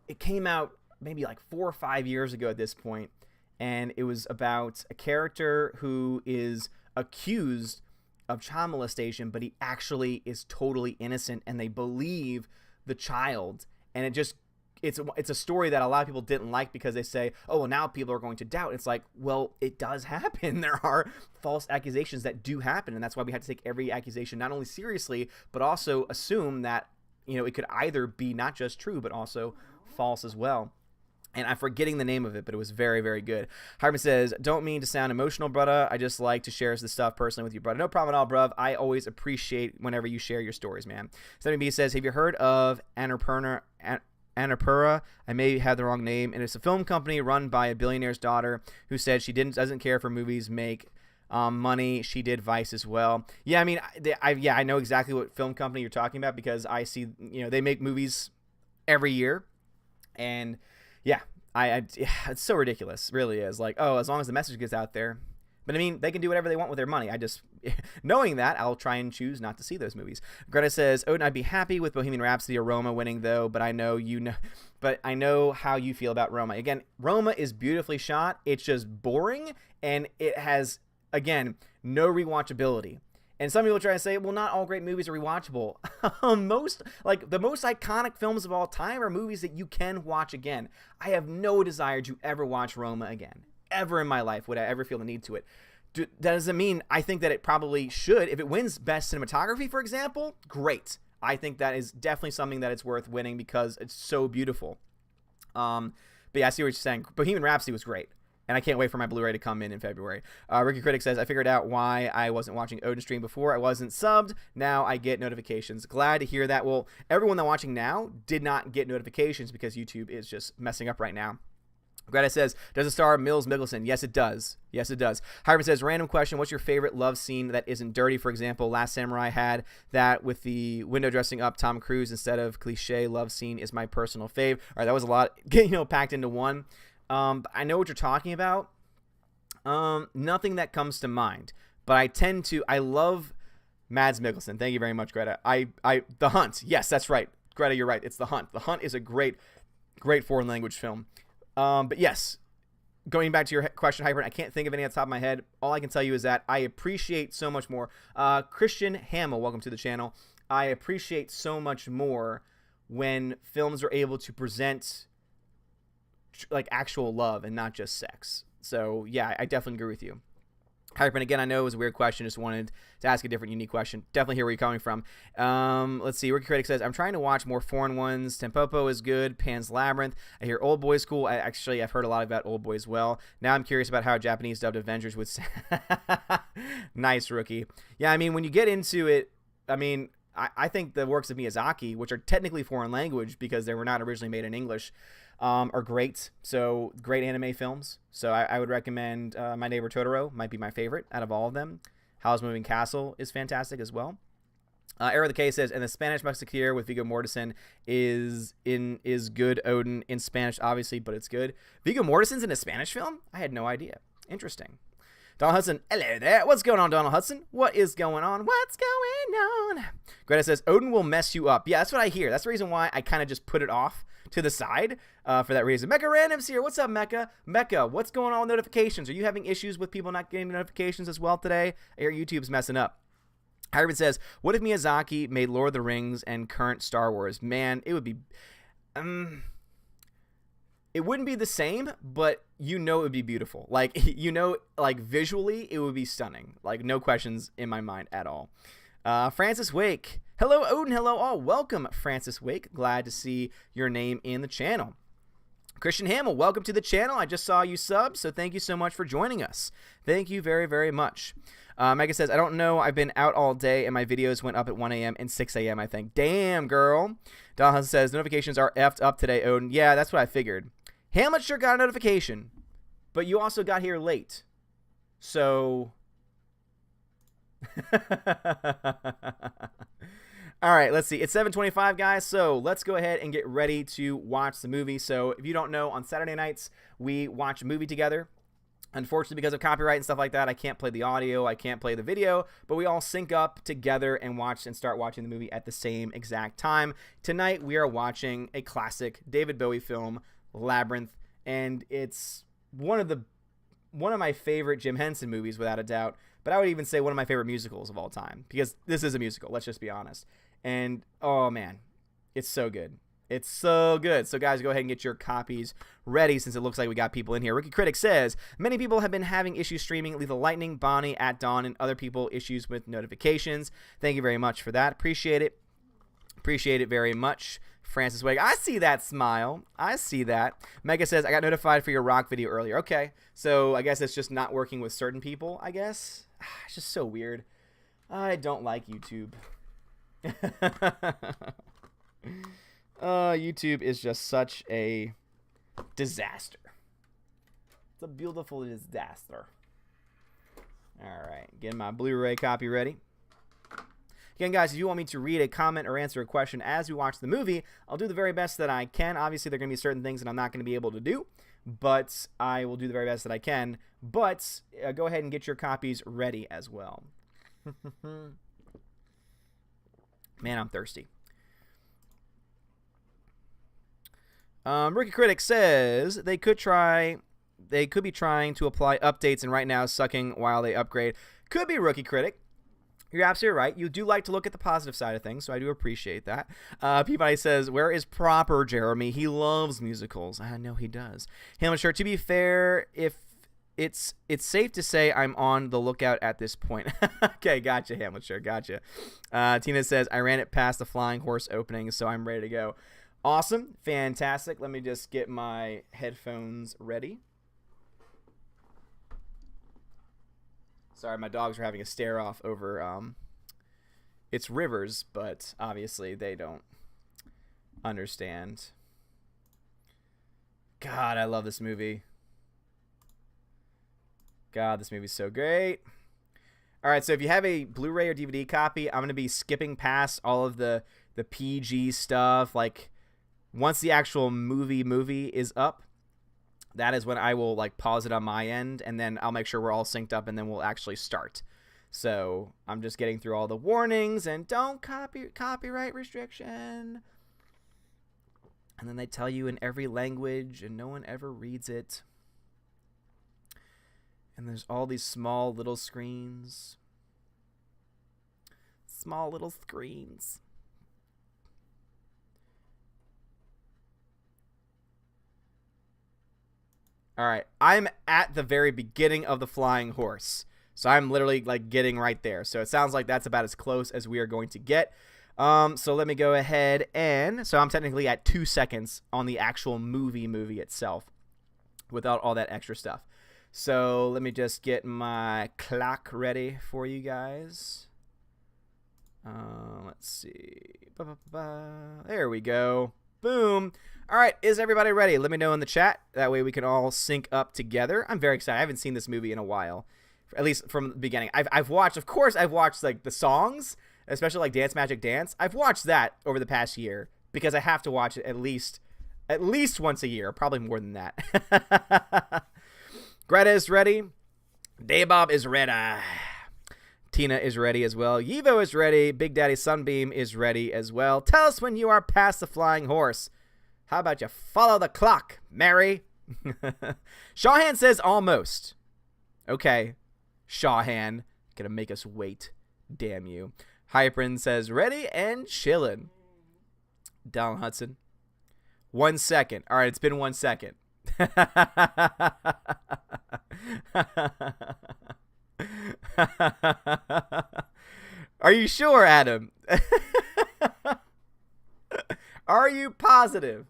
It came out maybe like 4 or 5 years ago at this point, and it was about a character who is accused of child molestation, but he actually is totally innocent, and they believe the child, and it's a story that a lot of people didn't like because they say, oh, well, now people are going to doubt. It's like, well, it does happen. There are false accusations that do happen, and that's why we have to take every accusation not only seriously, but also assume that, it could either be not just true, but also false as well. And I'm forgetting the name of it, but it was very, very good. Hartman says, don't mean to sound emotional, brother. I just like to share this stuff personally with you, brother. No problem at all, bruv. I always appreciate whenever you share your stories, man. 70B says, have you heard of Annapurna? I may have the wrong name, and it's a film company run by a billionaire's daughter who said she doesn't care for movies make money. She did Vice as well. Yeah, I mean, I know exactly what film company you're talking about because I see, they make movies every year, and yeah, it's so ridiculous, it really is. Like, oh, as long as the message gets out there. But I mean, they can do whatever they want with their money. Knowing that, I'll try and choose not to see those movies. Greta says, Odin, I'd be happy with Bohemian Rhapsody or Roma winning though, but I know how you feel about Roma. Again, Roma is beautifully shot. It's just boring, and it has, again, no rewatchability. And some people try to say, well, not all great movies are rewatchable. The most iconic films of all time are movies that you can watch again. I have no desire to ever watch Roma again. Ever in my life would I ever feel the need to it. That doesn't mean I think that it probably should. If it wins Best Cinematography, for example, great. I think that is definitely something that it's worth winning because it's so beautiful. But yeah, I see what you're saying. Bohemian Rhapsody was great, and I can't wait for my Blu-ray to come in February. Ricky Critic says, I figured out why I wasn't watching Odin stream before. I wasn't subbed. Now I get notifications. Glad to hear that. Well, everyone that's watching now did not get notifications because YouTube is just messing up right now. Greta says, does it star Mills Mickelson? Yes, it does. Yes, it does. Harvard says, random question. What's your favorite love scene that isn't dirty? For example, Last Samurai had that with the window dressing up Tom Cruise instead of cliche love scene is my personal fave. All right, that was a lot, packed into one. I know what you're talking about. Nothing that comes to mind, but I love Mads Mikkelsen. Thank you very much, Greta. The Hunt. Yes, that's right. Greta, you're right. It's The Hunt. The Hunt is a great foreign language film. But yes, going back to your question, Hyper, I can't think of any off the top of my head. All I can tell you is that I appreciate so much more. Christian Hamill, welcome to the channel. I appreciate so much more when films are able to present like actual love and not just sex. So yeah, I definitely agree with you. Hyper, again, I know it was a weird question. Just wanted to ask a different, unique question. Definitely hear where you're coming from. Let's see. Rookie Critic says, I'm trying to watch more foreign ones. Tempopo is good. Pan's Labyrinth. I hear Old Boy's cool. I've heard a lot about Old Boy as well. Now I'm curious about how Japanese dubbed Avengers would sound. Nice, Rookie. Yeah, I mean, when you get into it, I mean, I think the works of Miyazaki, which are technically foreign language because they were not originally made in English, are great. So great anime films. So I would recommend My Neighbor Totoro. Might be my favorite out of all of them. Howl's Moving Castle is fantastic as well. Arrow the K says, and the Spanish Musketeer with Viggo Mortensen is good. Odin in Spanish, obviously, but it's good. Viggo Mortensen's in a Spanish film? I had no idea. Interesting. Donald Hudson, hello there. What's going on, Donald Hudson? What is going on? What's going on? Greta says, Odin will mess you up. Yeah, that's what I hear. That's the reason why I kind of just put it off to the side for that reason. Mecha Random's here. What's up, Mecha? Mecha, what's going on with notifications? Are you having issues with people not getting notifications as well today? I hear YouTube's messing up. Hybrid says, what if Miyazaki made Lord of the Rings and current Star Wars? Man, it would be... it wouldn't be the same, but it would be beautiful. Like, visually, it would be stunning. Like, no questions in my mind at all. Francis Wake. Hello, Odin. Hello, all. Welcome, Francis Wake. Glad to see your name in the channel. Christian Hamill, welcome to the channel. I just saw you sub, so thank you so much for joining us. Thank you very, very much. Megan says, I don't know. I've been out all day, and my videos went up at 1 a.m. and 6 a.m., I think. Damn, girl. Don Hudson says, notifications are effed up today, Odin. Yeah, that's what I figured. Hamlet sure got a notification, but you also got here late. So... All right, let's see. It's 7:25, guys, so let's go ahead and get ready to watch the movie. So if you don't know, on Saturday nights, we watch a movie together. Unfortunately, because of copyright and stuff like that, I can't play the audio, I can't play the video, but we all sync up together and start watching the movie at the same exact time. Tonight, we are watching a classic David Bowie film, Labyrinth, and it's one of my favorite Jim Henson movies, without a doubt, but I would even say one of my favorite musicals of all time, because this is a musical, let's just be honest. And, oh man, it's so good. It's so good. So, guys, go ahead and get your copies ready, since it looks like we got people in here. Rookie Critic says, many people have been having issues streaming Lethal Lightning, Bonnie, At Dawn, and other people issues with notifications. Thank you very much for that. Appreciate it. Appreciate it very much. Francis Wake, I see that smile. I see that. Mega says, I got notified for your rock video earlier. Okay, so I guess it's just not working with certain people, I guess. It's just so weird. I don't like YouTube. YouTube is just such a disaster. It's a beautiful disaster. Alright, getting my Blu-ray copy ready. Again, guys, if you want me to read a comment or answer a question as we watch the movie, I'll do the very best that I can. Obviously, there are going to be certain things that I'm not going to be able to do, but I will do the very best that I can. But go ahead and get your copies ready as well. Man, I'm thirsty. Rookie Critic says they could be trying to apply updates and right now sucking while they upgrade. Could be, Rookie Critic. You're absolutely right. You do like to look at the positive side of things, so I do appreciate that. Peabody says, where is proper Jeremy? He loves musicals. I know he does. Hamlet, to be fair, if it's safe to say I'm on the lookout at this point. Okay, gotcha, Hamlet, gotcha. Tina says, I ran it past the Flying Horse opening, so I'm ready to go. Awesome. Fantastic. Let me just get my headphones ready. Sorry, my dogs are having a stare-off over its rivers, but obviously they don't understand. God, I love this movie. God, this movie's so great. All right, so if you have a Blu-ray or DVD copy, I'm going to be skipping past all of the PG stuff. Like, once the actual movie is up, that is when I will like pause it on my end, and then I'll make sure we're all synced up, and then we'll actually start. So I'm just getting through all the warnings and don't copyright restriction. And then they tell you in every language, and no one ever reads it. And there's all these small little screens. Small little screens. All right, I'm at the very beginning of the Flying Horse. So I'm literally like getting right there. So it sounds like that's about as close as we are going to get. So let me go ahead and, so I'm technically at 2 seconds on the actual movie itself without all that extra stuff. So let me just get my clock ready for you guys. Let's see. There we go. Boom. All right, is everybody ready? Let me know in the chat. That way we can all sync up together. I'm very excited. I haven't seen this movie in a while, at least from the beginning. I've watched, of course, I've watched like the songs, especially like Dance Magic Dance. I've watched that over the past year because I have to watch it at least once a year, probably more than that. Greta is ready. Daybob is ready. Tina is ready as well. Yivo is ready. Big Daddy Sunbeam is ready as well. Tell us when you are past the Flying Horse. How about you follow the clock, Mary? Shawhan says almost. Okay, Shawhan. Gonna make us wait. Damn you. Hyprin says ready and chillin'. Donald Hudson. 1 second. All right, it's been 1 second. Are you sure, Adam? Are you positive?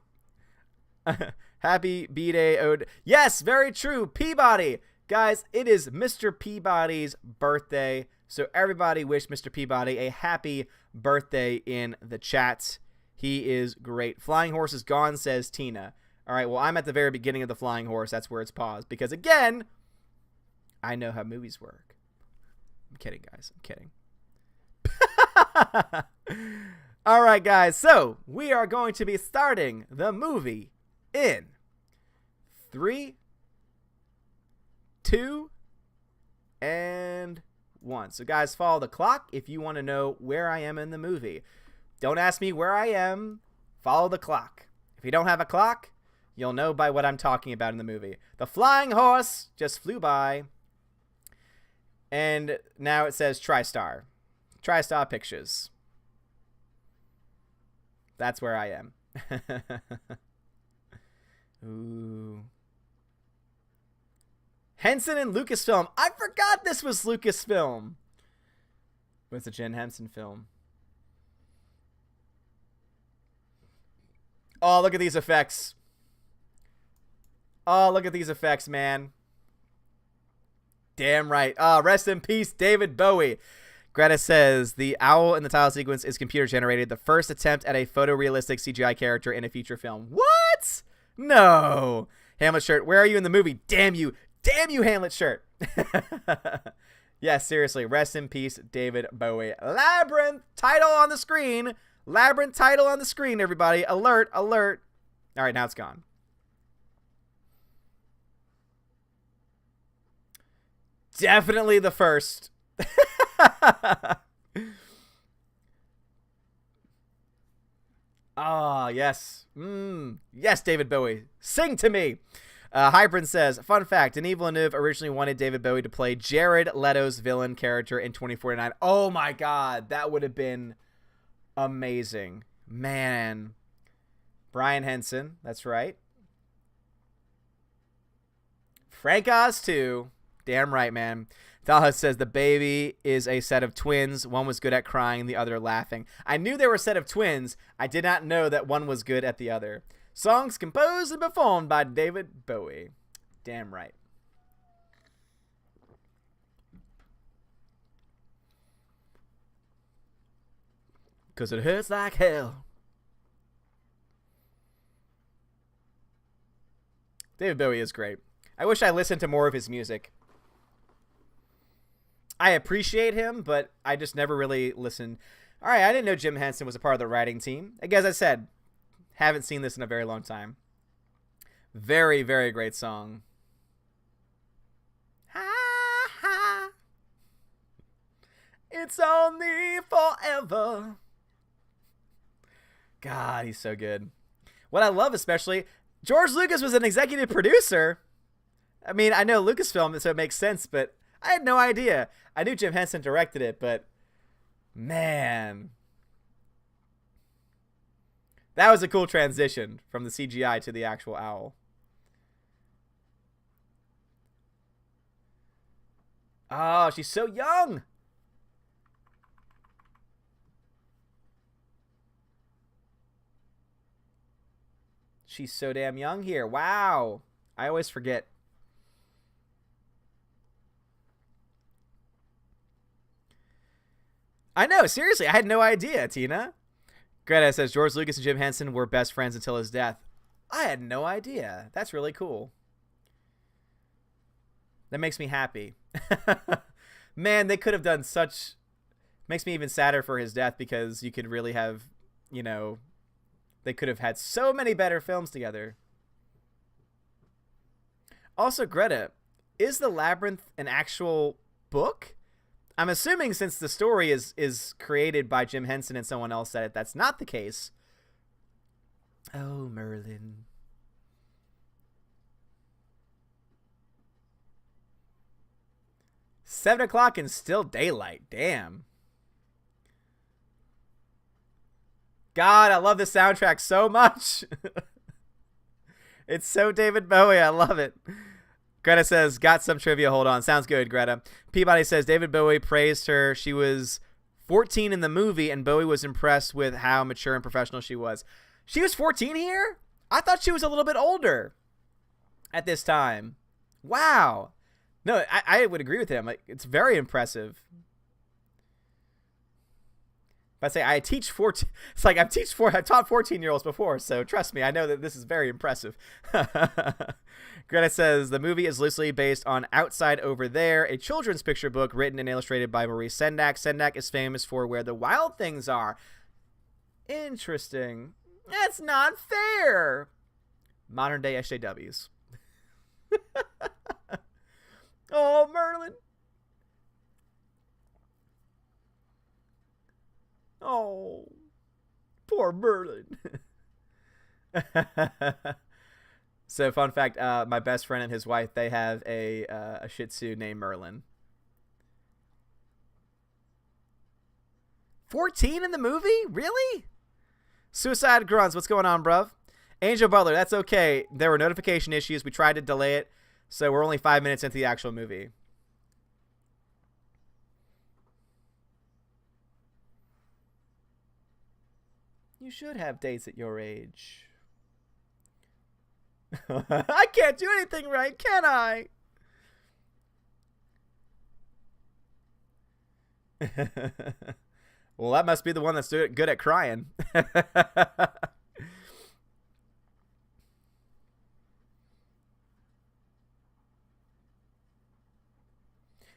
Happy B-Day, Odin. Yes, very true. Peabody. Guys, it is Mr. Peabody's birthday. So everybody wish Mr. Peabody a happy birthday in the chat. He is great. Flying horse is gone, says Tina. All right, well, I'm at the very beginning of the flying horse. That's where it's paused. Because, again, I know how movies work. I'm kidding, guys. I'm kidding. All right, guys. So we are going to be starting the movie in 3, 2, and 1. So, guys, follow the clock if you want to know where I am in the movie. Don't ask me where I am. Follow the clock. If you don't have a clock, you'll know by what I'm talking about in the movie. The flying horse just flew by. And now it says TriStar. TriStar Pictures. That's where I am. Ooh. Henson and Lucasfilm. I forgot this was Lucasfilm. But it's a Jen Henson film. Oh, look at these effects. Oh, look at these effects, man. Damn right. Rest in peace, David Bowie. Greta says, the owl in the title sequence is computer generated. The first attempt at a photorealistic CGI character in a feature film. What? No. Hamlet shirt. Where are you in the movie? Damn you. Damn you, Hamlet shirt. Yes, seriously. Rest in peace, David Bowie. Labyrinth title on the screen. Labyrinth title on the screen, everybody. Alert, alert. All right, now it's gone. Definitely the first. Ah, yes. Yes, David Bowie. Sing to me. Hybrid says, fun fact, Denis Villeneuve originally wanted David Bowie to play Jared Leto's villain character in 2049. Oh my God, that would have been amazing. Man. Brian Henson, that's right. Frank Oz too. Damn right, man. Thalha says the baby is a set of twins. One was good at crying, the other laughing. I knew they were a set of twins. I did not know that one was good at the other. Songs composed and performed by David Bowie. Damn right. Because it hurts like hell. David Bowie is great. I wish I listened to more of his music. I appreciate him, but I just never really listened. All right, I didn't know Jim Henson was a part of the writing team. Like, as I said, haven't seen this in a very long time. Very, very great song. Ha, ha. It's only forever. God, he's so good. What I love especially, George Lucas was an executive producer. I mean, I know Lucasfilm, so it makes sense, but I had no idea. I knew Jim Henson directed it, but man. That was a cool transition from the CGI to the actual owl. Oh, she's so young. She's so damn young here. Wow. I always forget. I know, seriously, I had no idea, Tina. Greta says George Lucas and Jim Henson were best friends until his death. I had no idea. That's really cool. That makes me happy. Man, they could have done such... Makes me even sadder for his death because you could really have, you know... They could have had so many better films together. Also, Greta, is The Labyrinth an actual book? I'm assuming since the story is created by Jim Henson and someone else that that's not the case. Oh, Merlin. $7 o'clock and still daylight. Damn. God, I love the soundtrack so much. It's so David Bowie. I love it. Greta says, got some trivia. Hold on. Sounds good, Greta. Peabody says, David Bowie praised her. She was 14 in the movie, and Bowie was impressed with how mature and professional she was. She was 14 here? I thought she was a little bit older at this time. Wow. No, I would agree with him. Like, it's very impressive. If I say I teach 14, it's like I've taught 14-year-olds before, so trust me, I know that this is very impressive. Greta says the movie is loosely based on Outside Over There, a children's picture book written and illustrated by Maurice Sendak. Sendak is famous for Where the Wild Things Are. Interesting. That's not fair. Modern day SJWs. Oh, Merlin. Oh, poor Merlin. So, fun fact, my best friend and his wife, they have a Shih Tzu named Merlin. 14 in the movie? Really? Suicide Grunts, what's going on, bruv? Angel Butler, that's okay. There were notification issues. We tried to delay it, so we're only 5 minutes into the actual movie. You should have dates at your age. I can't do anything right, can I? Well, that must be the one that's good at crying.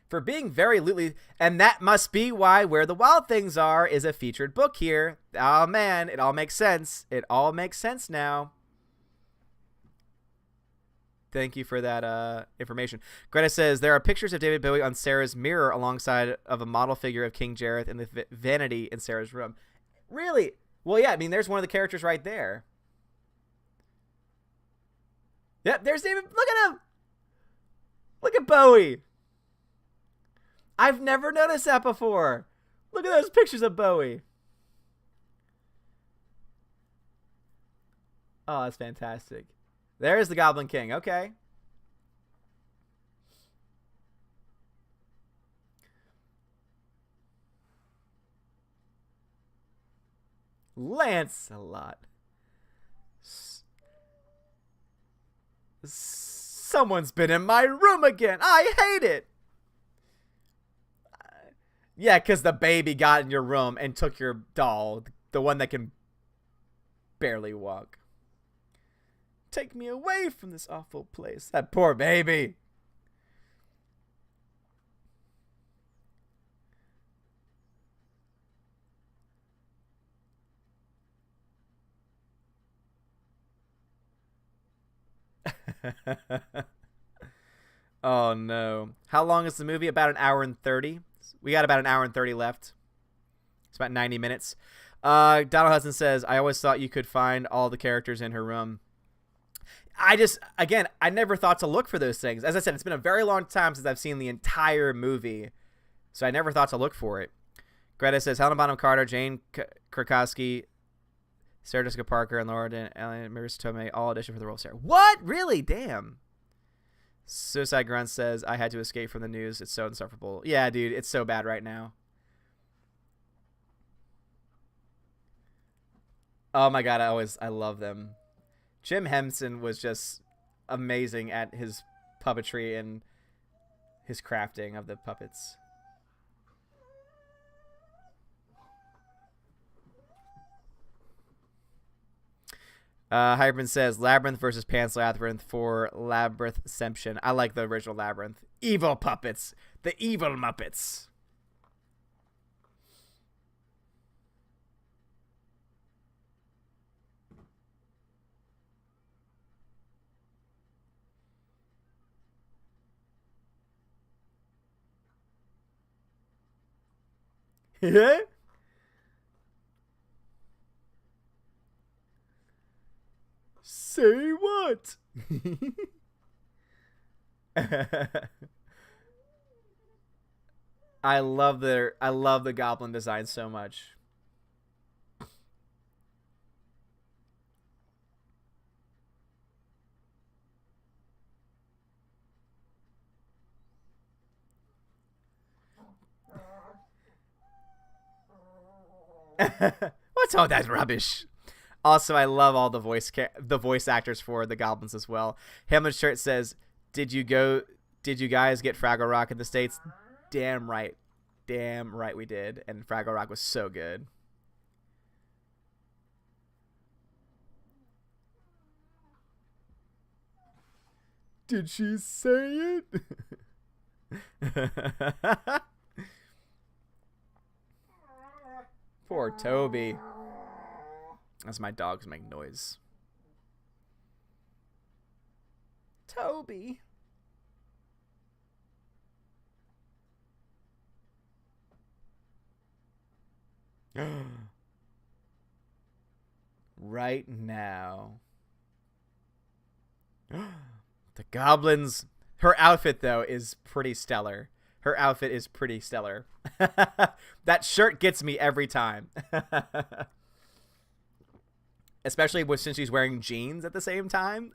For being very loosely, and that must be why Where the Wild Things Are is a featured book here. Oh man, it all makes sense. It all makes sense now. Thank you for that information. Greta says, there are pictures of David Bowie on Sarah's mirror alongside of a model figure of King Jareth in the vanity in Sarah's room. Really? Well, yeah, I mean, there's one of the characters right there. Yep, there's David. Look at him. Look at Bowie. I've never noticed that before. Look at those pictures of Bowie. Oh, that's fantastic. There's the Goblin King. Okay. Lancelot. Someone's been in my room again. I hate it. Yeah, because the baby got in your room and took your doll, the one that can barely walk. Take me away from this awful place. That poor baby. Oh, no. How long is the movie? About an hour and 30. We got about an hour and 30 left. It's about 90 minutes. Donald Hudson says, I always thought you could find all the characters in her room. I never thought to look for those things. As I said, it's been a very long time since I've seen the entire movie, so I never thought to look for it. Greta says, Helena Bonham Carter, Jane Krakowski, Sarah Jessica Parker, and Laura and Marissa Tomei all auditioned for the role of Sarah. What? Really? Damn. Suicide Grunt says, I had to escape from the news. It's so insufferable. Yeah, dude, it's so bad right now. Oh my god, I love them. Jim Henson was just amazing at his puppetry and his crafting of the puppets. Hyperman says, Labyrinth versus Pan's Labyrinth for Labyrinthception. I like the original Labyrinth. Evil puppets. The evil Muppets. Yeah? Say what? I love the goblin design so much. What's all that rubbish? Also, I love all the voice actors for the goblins as well. Hamlet's shirt says, "Did you go? Did you guys get Fraggle Rock in the States?" Damn right, we did. And Fraggle Rock was so good. Did she say it? Poor Toby. That's my dogs make noise. Toby. Right now. The goblins. Her outfit, though, is pretty stellar. Her outfit is pretty stellar. That shirt gets me every time. Especially since she's wearing jeans at the same time.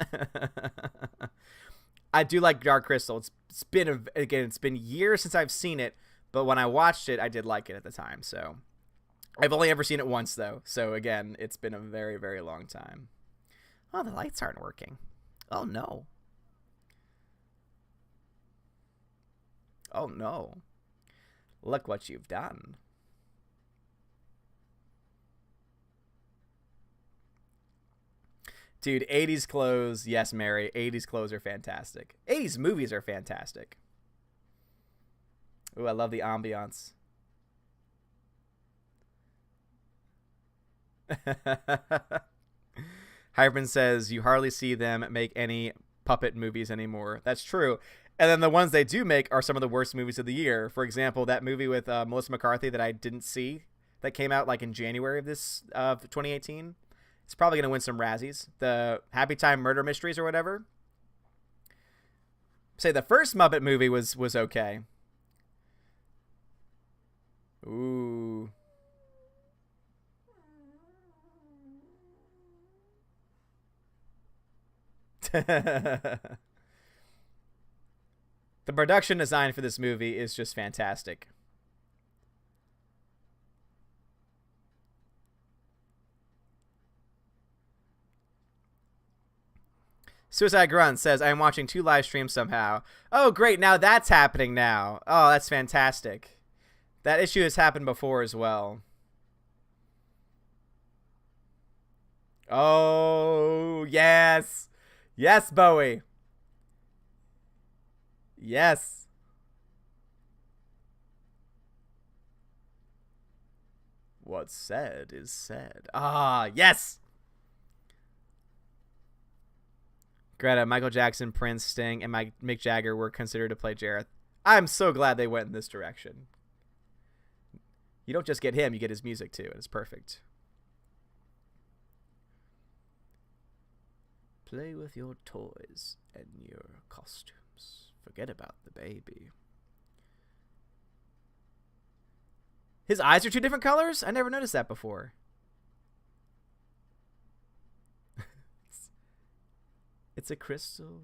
I do like Dark Crystal. It's been years since I've seen it, but when I watched it, I did like it at the time. So I've only ever seen it once, though. So again, it's been a very, very long time. Oh, the lights aren't working. Oh no. Oh no. Look what you've done. Dude, 80s clothes, yes, Mary. 80s clothes are fantastic. 80s movies are fantastic. Ooh, I love the ambiance. Hybrid says, you hardly see them make any puppet movies anymore. That's true. And then the ones they do make are some of the worst movies of the year. For example, that movie with Melissa McCarthy that I didn't see that came out like in January of 2018. It's probably going to win some Razzies. The Happy Time Murder Mysteries or whatever. Say the first Muppet movie was okay. Ooh. The production design for this movie is just fantastic. Suicide Grunt says, I am watching 2 live streams somehow. Oh, great. Now that's happening now. Oh, that's fantastic. That issue has happened before as well. Oh, yes. Yes, Bowie. Yes. What's said is said. Ah, yes. Greta, Michael Jackson, Prince, Sting, and Mick Jagger were considered to play Jareth. I'm so glad they went in this direction. You don't just get him, you get his music too, and it's perfect. Play with your toys and your costumes. Forget about the baby. His eyes are 2 different colors? I never noticed that before. It's a crystal,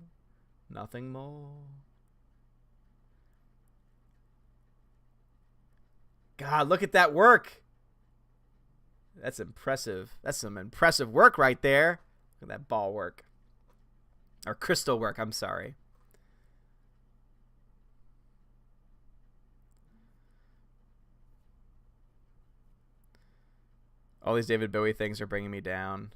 nothing more. God, look at that work. That's impressive. That's some impressive work right there. Look at that ball work. Or crystal work, I'm sorry. All these David Bowie things are bringing me down.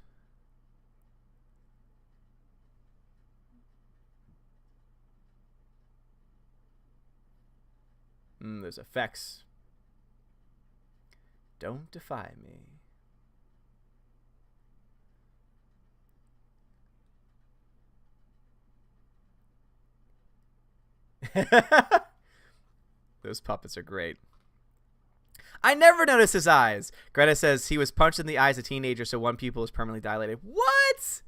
There's effects. Don't defy me. Those puppets are great. I never noticed his eyes. Greta says he was punched in the eye as a teenager, so one pupil is permanently dilated. What?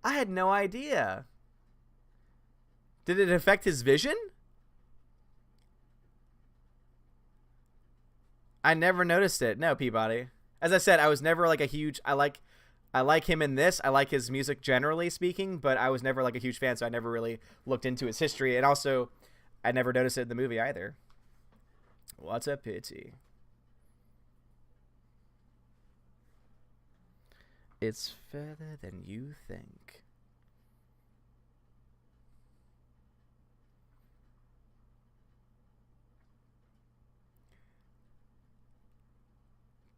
I had no idea. Did it affect his vision? I never noticed it. No, Peabody. As I said, I was never like a huge... I like him in this. I like his music generally speaking, but I was never like a huge fan, so I never really looked into his history. And also, I never noticed it in the movie either. What a pity. It's further than you think.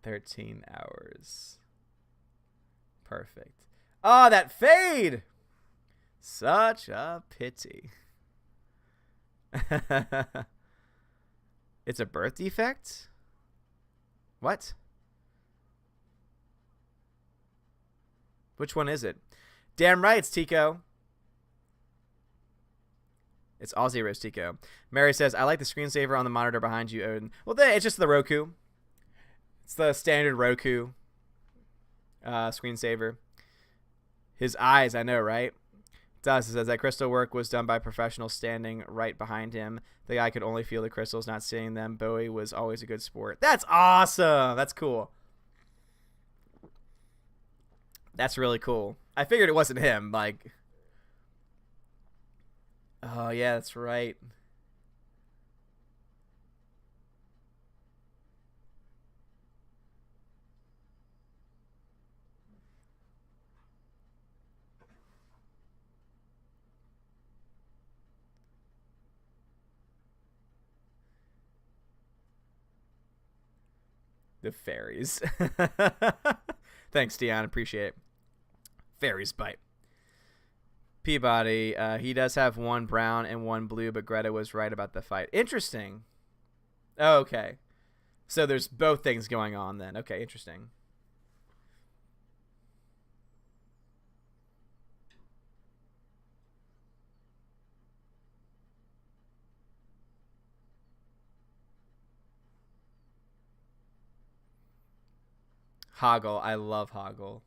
$13 hours. Perfect. Oh, that fade! Such a pity. It's a birth defect? What? Which one is it? Damn right, it's Tico. It's all zeros, Tico. Mary says, I like the screensaver on the monitor behind you, Odin. Well, it's just the Roku. It's the standard Roku screensaver. His eyes, I know, right? It does. It says that crystal work was done by professionals standing right behind him. The guy could only feel the crystals, not seeing them. Bowie was always a good sport. That's awesome. That's cool. That's really cool. I figured it wasn't him. Like, oh, yeah, that's right. The fairies. Thanks, Dion. Appreciate it. Fairies bite. Peabody, he does have one brown and one blue, but Greta was right about the fight. Interesting. Oh, okay. So there's both things going on then. Okay, interesting. Hoggle. I love Hoggle.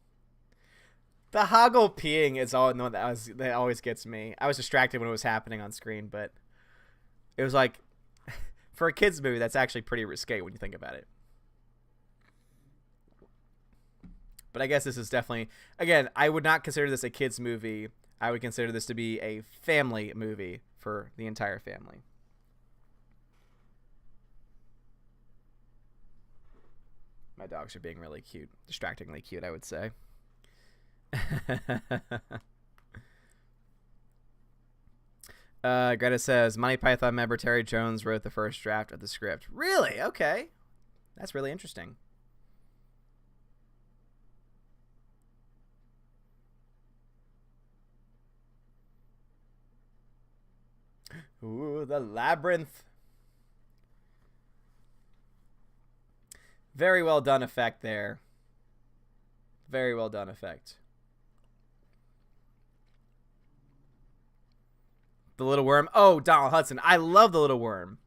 The Hoggle peeing is all no that always gets me. I was distracted when it was happening on screen, but it was like for a kids movie that's actually pretty risque when you think about it. But I guess this is definitely, again, I would not consider this a kids movie. I would consider this to be a family movie for the entire family. My dogs are being really cute, distractingly cute, I would say. Greta says, Monty Python member Terry Jones wrote the first draft of the script. Really? Okay. That's really interesting. Ooh, the Labyrinth. Very well done effect there. Very well done effect. The little worm. Oh, Donald Hudson. I love the little worm.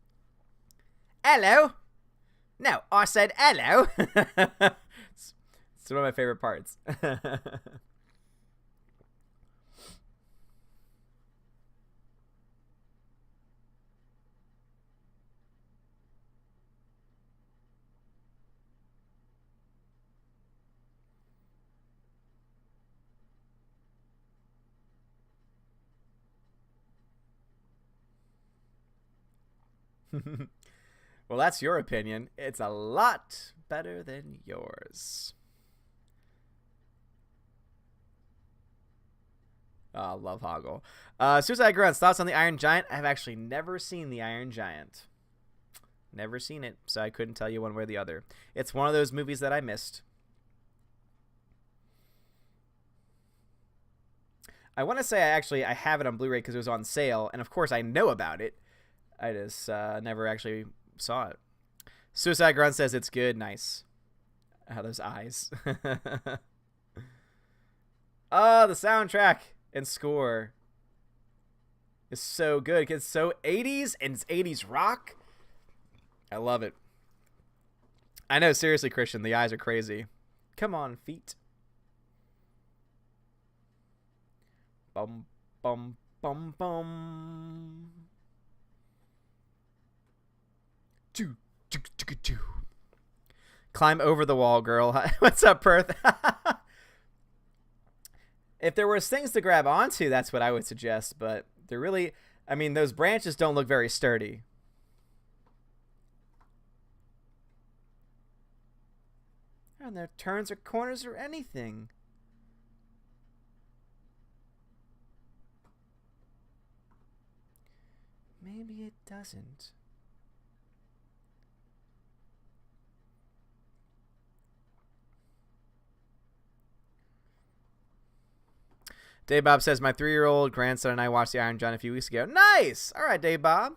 Hello. No, I said hello. It's one of my favorite parts. Well, that's your opinion. It's a lot better than yours. Oh, love Hoggle. Suicide Grunts, thoughts on the Iron Giant? I've actually never seen the Iron Giant. Never seen it, so I couldn't tell you one way or the other. It's one of those movies that I missed. I want to say I have it on Blu-ray because it was on sale, and of course I know about it. I just never actually saw it. Suicide Grunt says it's good. Nice. Those eyes. Oh, the soundtrack and score is so good. It's so 80s, and it's 80s rock. I love it. I know, seriously, Christian, the eyes are crazy. Come on, feet. Bum, bum, bum, bum. Climb over the wall, girl. What's up, Perth? If there was things to grab onto, that's what I would suggest. But they're really, I mean, those branches don't look very sturdy. And their turns or corners or anything. maybe it doesn't. Dave Bob says, my 3-year-old grandson and I watched the Iron Giant a few weeks ago. Nice! All right, Dave Bob.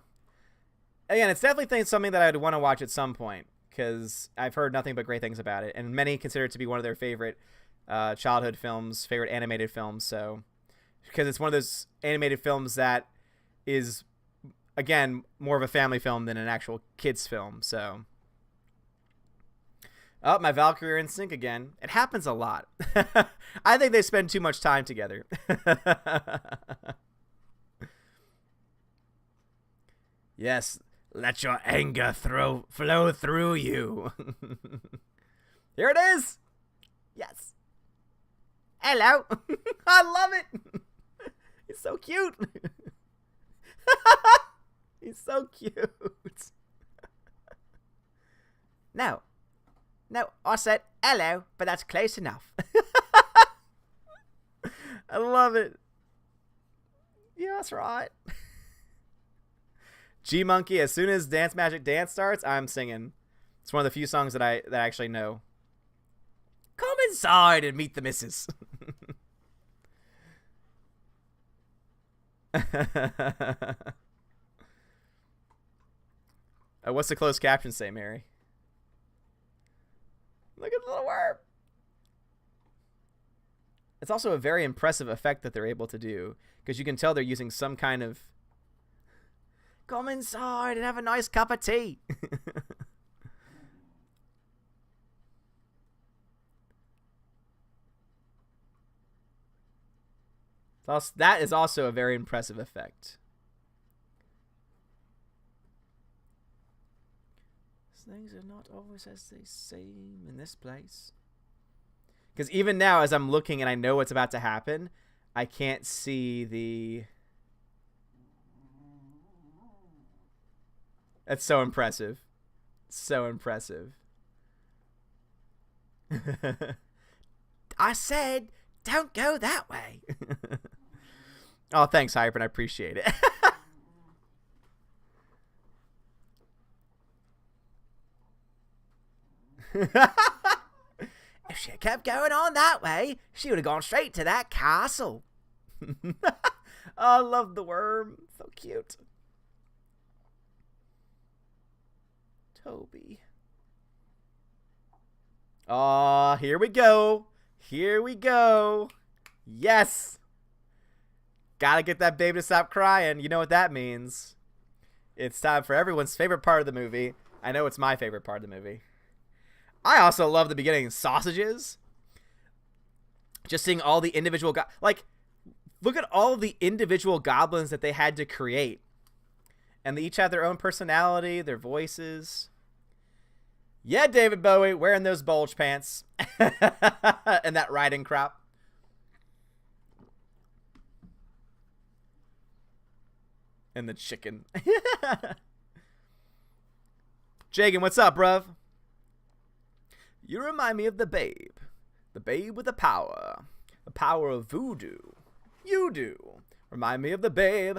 Again, it's definitely something that I'd want to watch at some point, because I've heard nothing but great things about it, and many consider it to be one of their favorite childhood films, favorite animated films. So, because it's one of those animated films that is, again, more of a family film than an actual kids film. So, oh, my Valkyrie are in sync again. It happens a lot. I think they spend too much time together. Yes, let your anger flow through you. Here it is. Yes. Hello. I love it. He's so cute. He's so cute. No, I said hello, but that's close enough. I love it. Yeah, that's right. G Monkey, as soon as Dance Magic Dance starts, I'm singing. It's one of the few songs that I actually know. Come inside and meet the missus. What's the closed caption say, Mary? Look at the little worm. It's also a very impressive effect that they're able to do, because you can tell they're using some kind of... Come inside and have a nice cup of tea. That is also a very impressive effect. Things are not always as they seem in this place. Because even now, as I'm looking and I know what's about to happen, I can't see the... That's so impressive. So impressive. I said, don't go that way. Oh, thanks, Hyper. I appreciate it. If she kept going on that way, she would have gone straight to that castle. Oh, I love the worm. So cute. Toby. Oh, here we go. Here we go. Yes. Gotta get that baby to stop crying. You know what that means. It's time for everyone's favorite part of the movie. I know it's my favorite part of the movie. I also love the beginning. Sausages. Just seeing all the individual... Like, look at all the individual goblins that they had to create. And they each have their own personality, their voices. Yeah, David Bowie, wearing those bulge pants. And that riding crop. And the chicken. Jagan, what's up, bruv? You remind me of the babe. The babe with the power. The power of voodoo. You do. Remind me of the babe.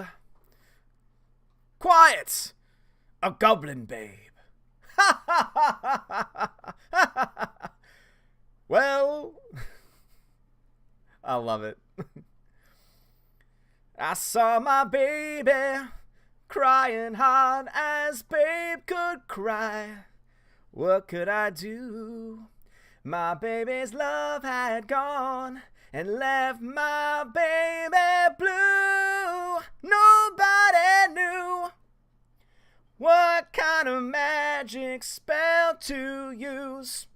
Quiet! A goblin babe. Well, I love it. I saw my baby crying hard as babe could cry. What could I do? My baby's love had gone and left my baby blue. Nobody knew what kind of magic spell to use.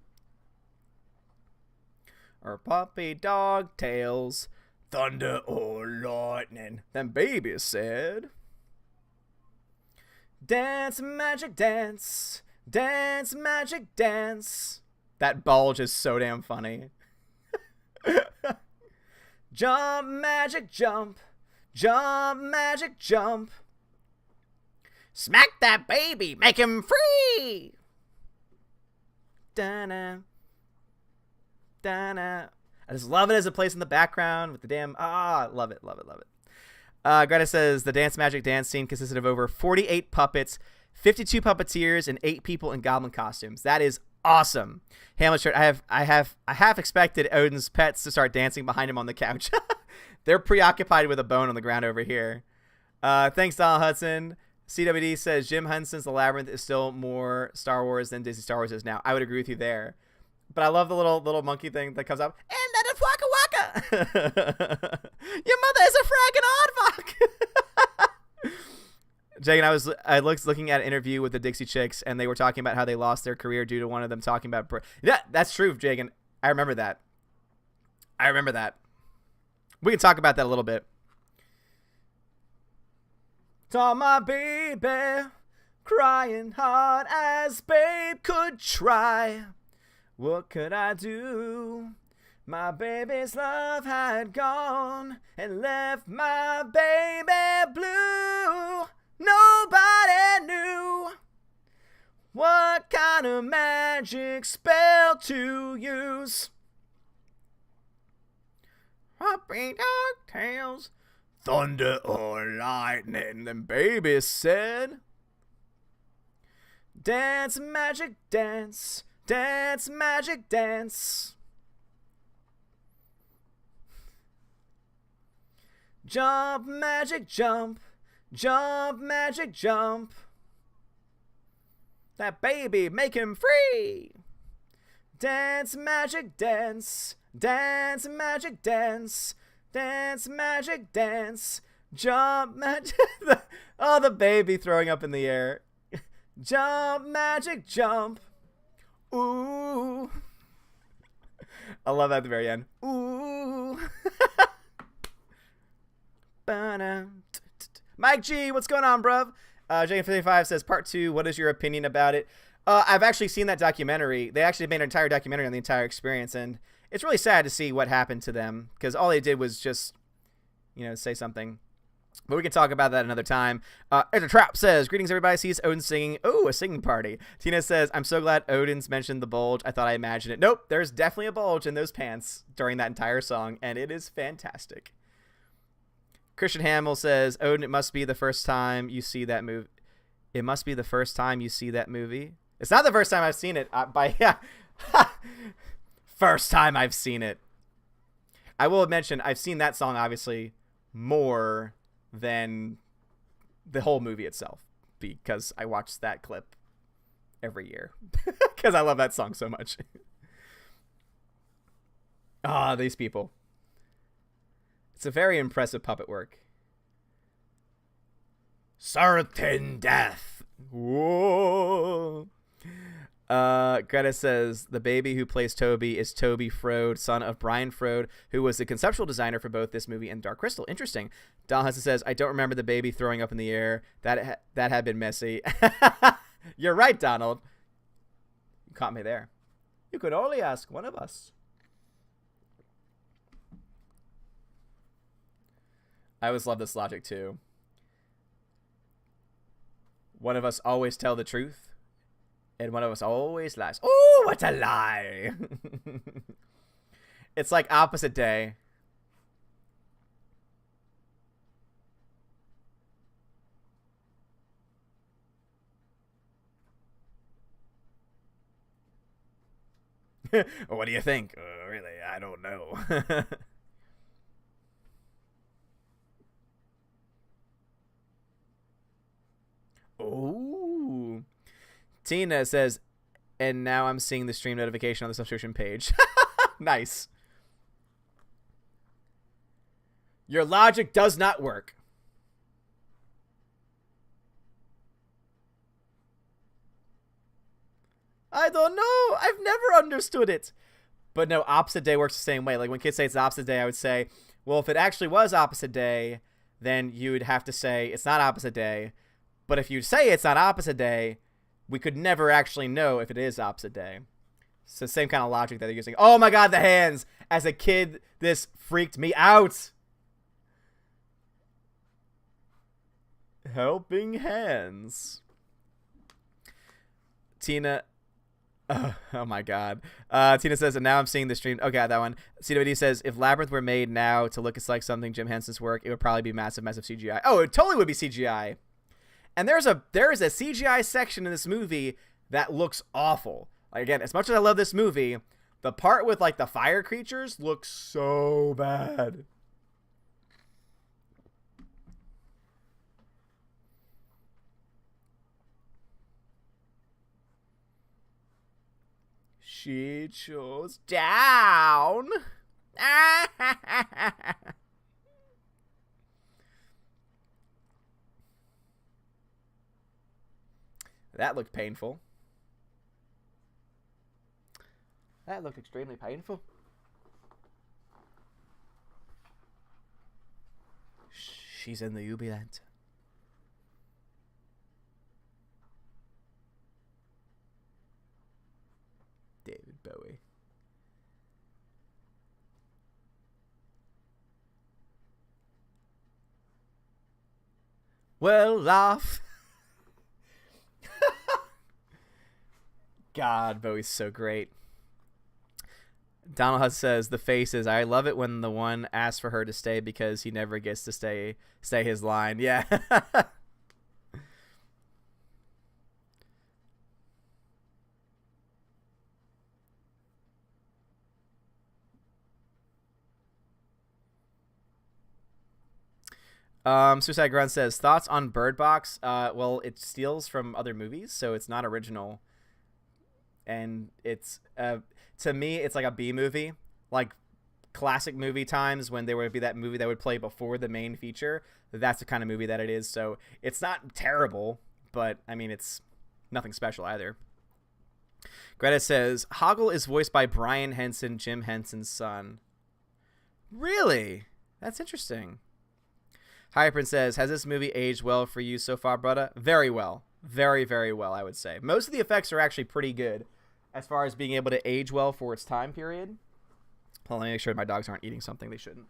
Or puppy dog tails, thunder or lightning. Then baby said, dance magic dance, dance magic dance. That bulge is so damn funny. Jump magic jump, jump magic jump. Smack that baby, make him free. Da-na, da-na. I just love it as it plays in the background with the damn... love it, love it, love it. Greta says the Dance Magic dance scene consisted of over 48 puppets, 52 puppeteers, and 8 people in goblin costumes. That is awesome. Hamlet shirt. I have expected Odin's pets to start dancing behind him on the couch. They're preoccupied with a bone on the ground over here. Thanks, Donald Hudson. CWD says Jim Henson's The Labyrinth is still more Star Wars than Disney Star Wars is now. I would agree with you there. But I love the little monkey thing that comes up. And that is Waka Waka. Your mother is a fragging aardvark. Jake and I was looking at an interview with the Dixie Chicks, and they were talking about how they lost their career due to one of them talking about. Yeah, that's true, Jake, and I remember that. We can talk about that a little bit. Saw my baby crying hard as babe could try. What could I do? My baby's love had gone and left my baby blue. Nobody knew what kind of magic spell to use. Happy dark tales, thunder or lightning, and baby said, dance magic dance, dance magic dance. Jump magic jump, jump magic jump. That baby make him free. Dance magic dance, dance magic dance, dance magic dance. Jump magic. Oh, the baby throwing up in the air. Jump magic jump. Ooh. I love that at the very end. Ooh. Mike G, what's going on, bruv? J55 says, part 2, what is your opinion about it? I've actually seen that documentary. They actually made an entire documentary on the entire experience, and it's really sad to see what happened to them, because all they did was just, say something. But we can talk about that another time. Enter Trap says, greetings, everybody. Sees Odin singing. Oh, a singing party. Tina says, I'm so glad Odin's mentioned the bulge. I thought I imagined it. Nope, there's definitely a bulge in those pants during that entire song, and it is fantastic. Christian Hamill says, Odin, it must be the first time you see that movie. It must be the first time you see that movie. It's not the first time I've seen it. First time I've seen it. I will mention, I've seen that song, obviously, more than the whole movie itself, because I watch that clip every year because I love that song so much. These people. It's a very impressive puppet work. Certain death. Whoa. Greta says, the baby who plays Toby is Toby Frode, son of Brian Frode, who was the conceptual designer for both this movie and Dark Crystal. Interesting. Don Hudson says, I don't remember the baby throwing up in the air. That had been messy. You're right, Donald. You caught me there. You could only ask one of us. I always love this logic, too. One of us always tell the truth, and one of us always lies. Oh, what a lie! It's like opposite day. What do you think? Really, I don't know. Oh. Tina says, and now I'm seeing the stream notification on the subscription page. Nice. Your logic does not work. I don't know. I've never understood it. But no, opposite day works the same way. Like when kids say it's opposite day, I would say, well, if it actually was opposite day, then you would have to say it's not opposite day. But if you say it's not opposite day, we could never actually know if it is opposite day. So same kind of logic that they're using. Oh my god, the hands! As a kid, this freaked me out! Helping hands. Tina... Oh my god. Tina says, and now I'm seeing the stream. Okay, that one. CWD says, if Labyrinth were made now to look like something Jim Henson's work, it would probably be massive CGI. Oh, it totally would be CGI. And there is a CGI section in this movie that looks awful. Like, again, as much as I love this movie, the part with like the fire creatures looks so bad. She chose down. That looked painful. That looked extremely painful. She's in the Ubiland. David Bowie. Well, laugh. God, Bowie's so great. Donald Huss says, the faces. I love it when the one asks for her to stay because he never gets to say his line. Yeah. Suicide Grunt says, thoughts on Bird Box? Well, it steals from other movies, so it's not original. And it's, to me, it's like a B movie. Like classic movie times when there would be that movie that would play before the main feature. That's the kind of movie that it is. So it's not terrible, but, I mean, it's nothing special either. Greta says, Hoggle is voiced by Brian Henson, Jim Henson's son. Really? That's interesting. Hypern says, has this movie aged well for you so far, brother? Very well. Very, very well, I would say. Most of the effects are actually pretty good as far as being able to age well for its time period. Well, let me make sure my dogs aren't eating something they shouldn't.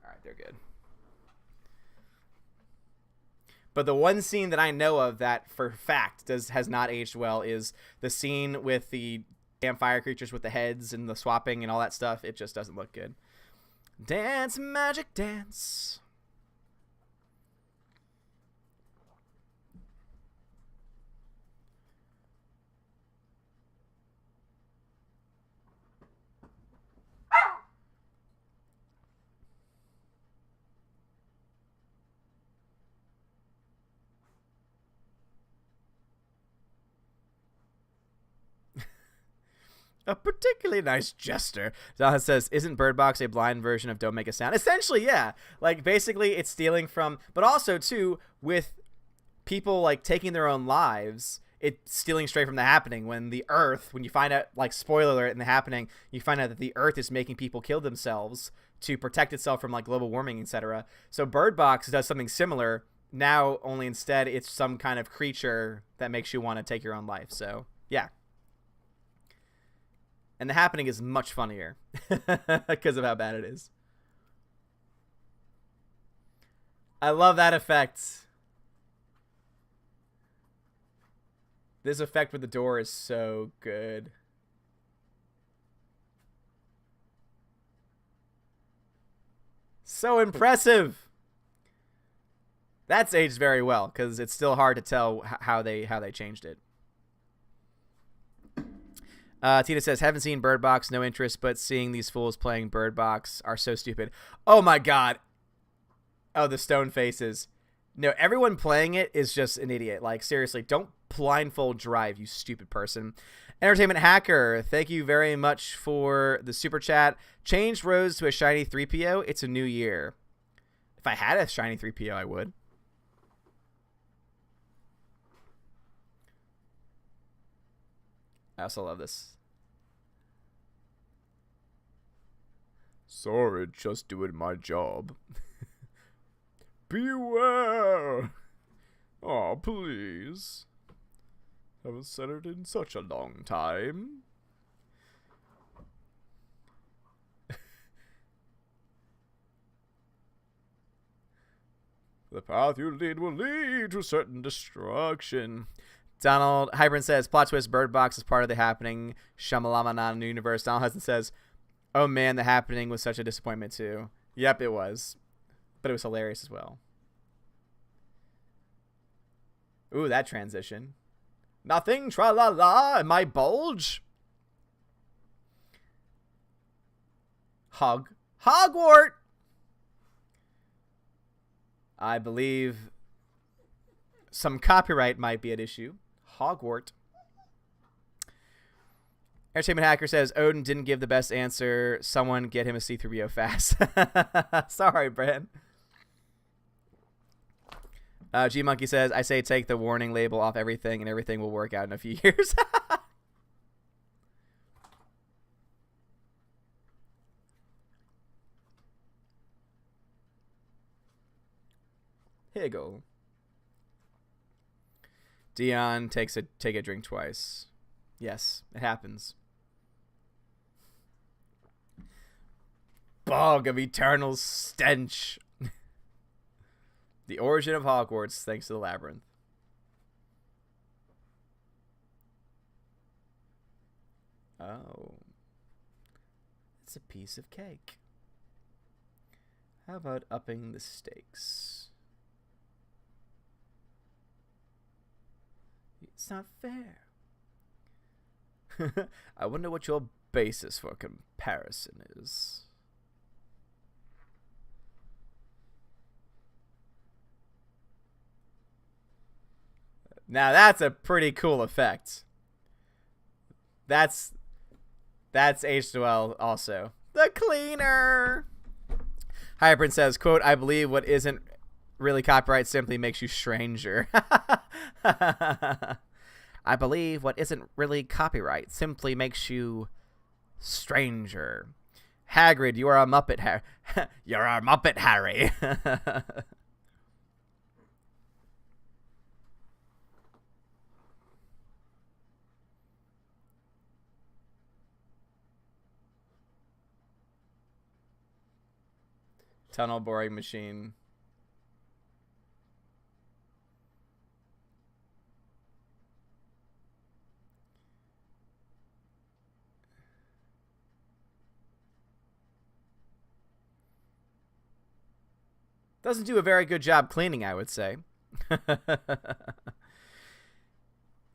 All right, they're good. But the one scene that I know of that for fact has not aged well is the scene with the damn fire creatures with the heads and the swapping and all that stuff. It just doesn't look good. Dance, magic dance. A particularly nice jester. Zaha says, isn't Bird Box a blind version of Don't Make a Sound? Essentially, yeah. Like, basically, it's stealing from... But also, too, with people, like, taking their own lives, it's stealing straight from The Happening. When the Earth, when you find out, like, spoiler alert in The Happening, you find out that the Earth is making people kill themselves to protect itself from, like, global warming, etc. So Bird Box does something similar. Now, only instead, it's some kind of creature that makes you want to take your own life. So, yeah. And The Happening is much funnier because of how bad it is. I love that effect. This effect with the door is so good. So impressive. That's aged very well because it's still hard to tell how they changed it. Tina says, haven't seen Bird Box, no interest, but seeing these fools playing Bird Box are so stupid. Oh my god. Oh, the stone faces. No, everyone playing it is just an idiot. Like, seriously, don't blindfold drive, you stupid person. Entertainment Hacker, thank you very much for the super chat. Change Rose to a shiny 3PO. It's a new year. If I had a shiny 3PO, I would. I also love this. Sorry, just doing my job. Beware! Oh, please. Haven't said it in such a long time. The path you lead will lead to certain destruction. Donald Hybrid says, plot twist, Bird Box is part of the Happening Shyamalamanan universe. Donald Hudson says, oh man, The Happening was such a disappointment too. Yep, it was. But it was hilarious as well. Ooh, that transition. Nothing, tra-la-la, in my bulge. Hogwart. I believe some copyright might be at issue. Hogwart. Entertainment Hacker says, Odin didn't give the best answer. Someone get him a C3PO fast. Sorry, Brent. G Monkey says, I say take the warning label off everything and everything will work out in a few years. Higgle. Dion take a drink twice. Yes, it happens. Bog of eternal stench. The origin of Hogwarts, thanks to the Labyrinth. Oh. It's a piece of cake. How about upping the stakes? It's not fair. I wonder what your basis for comparison is. Now that's a pretty cool effect. That's H2L also. The cleaner. Hybrid says, quote, I believe what isn't really copyright simply makes you stranger. I believe what isn't really copyright simply makes you stranger. Hagrid, you are a Muppet, Harry. You're a Muppet, Harry. Tunnel boring machine. Doesn't do a very good job cleaning, I would say.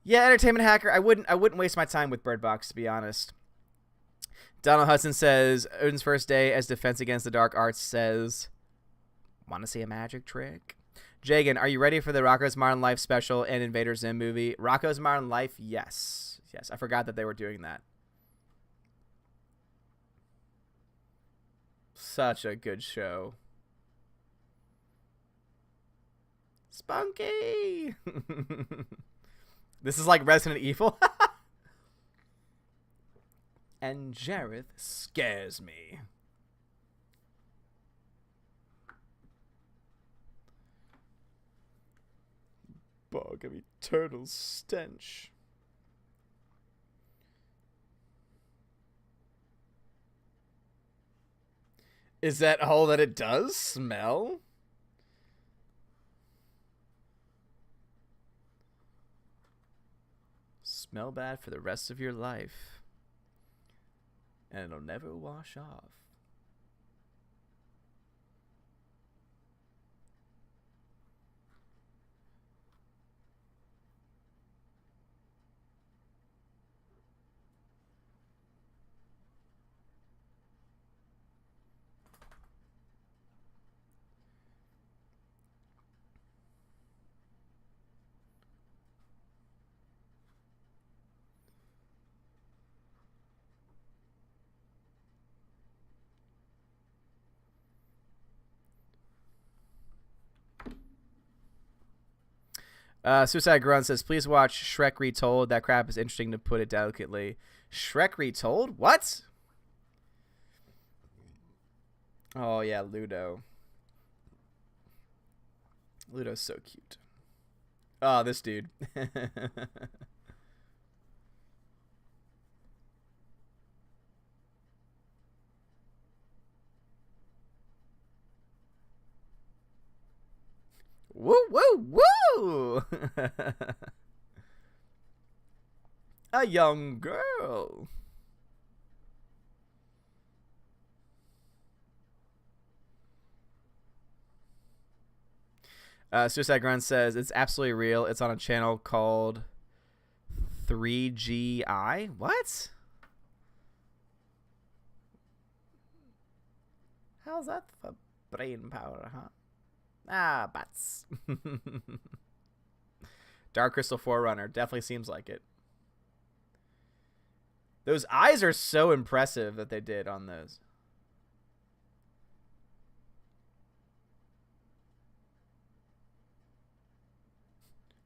Yeah, Entertainment Hacker, I wouldn't waste my time with Bird Box, to be honest. Donald Hudson says, Odin's first day as Defense Against the Dark Arts says, want to see a magic trick? Jagan, are you ready for the Rocko's Modern Life special and Invader Zim movie? Rocko's Modern Life, yes. Yes, I forgot that they were doing that. Such a good show. Spunky! This is like Resident Evil. And Jareth scares me. Bog of eternal stench. Is that all that it does? Smell? Smell bad for the rest of your life. And it'll never wash off. Suicide Grunt says, please watch Shrek Retold. That crap is interesting, to put it delicately. Shrek Retold? What? Oh, yeah, Ludo. Ludo's so cute. Oh, this dude. Woo, woo, woo! A young girl. Suicide Grunt says it's absolutely real. It's on a channel called 3GI. What? How's that for brain power, huh? Ah, bats. Dark Crystal Forerunner. Definitely seems like it. Those eyes are so impressive that they did on those.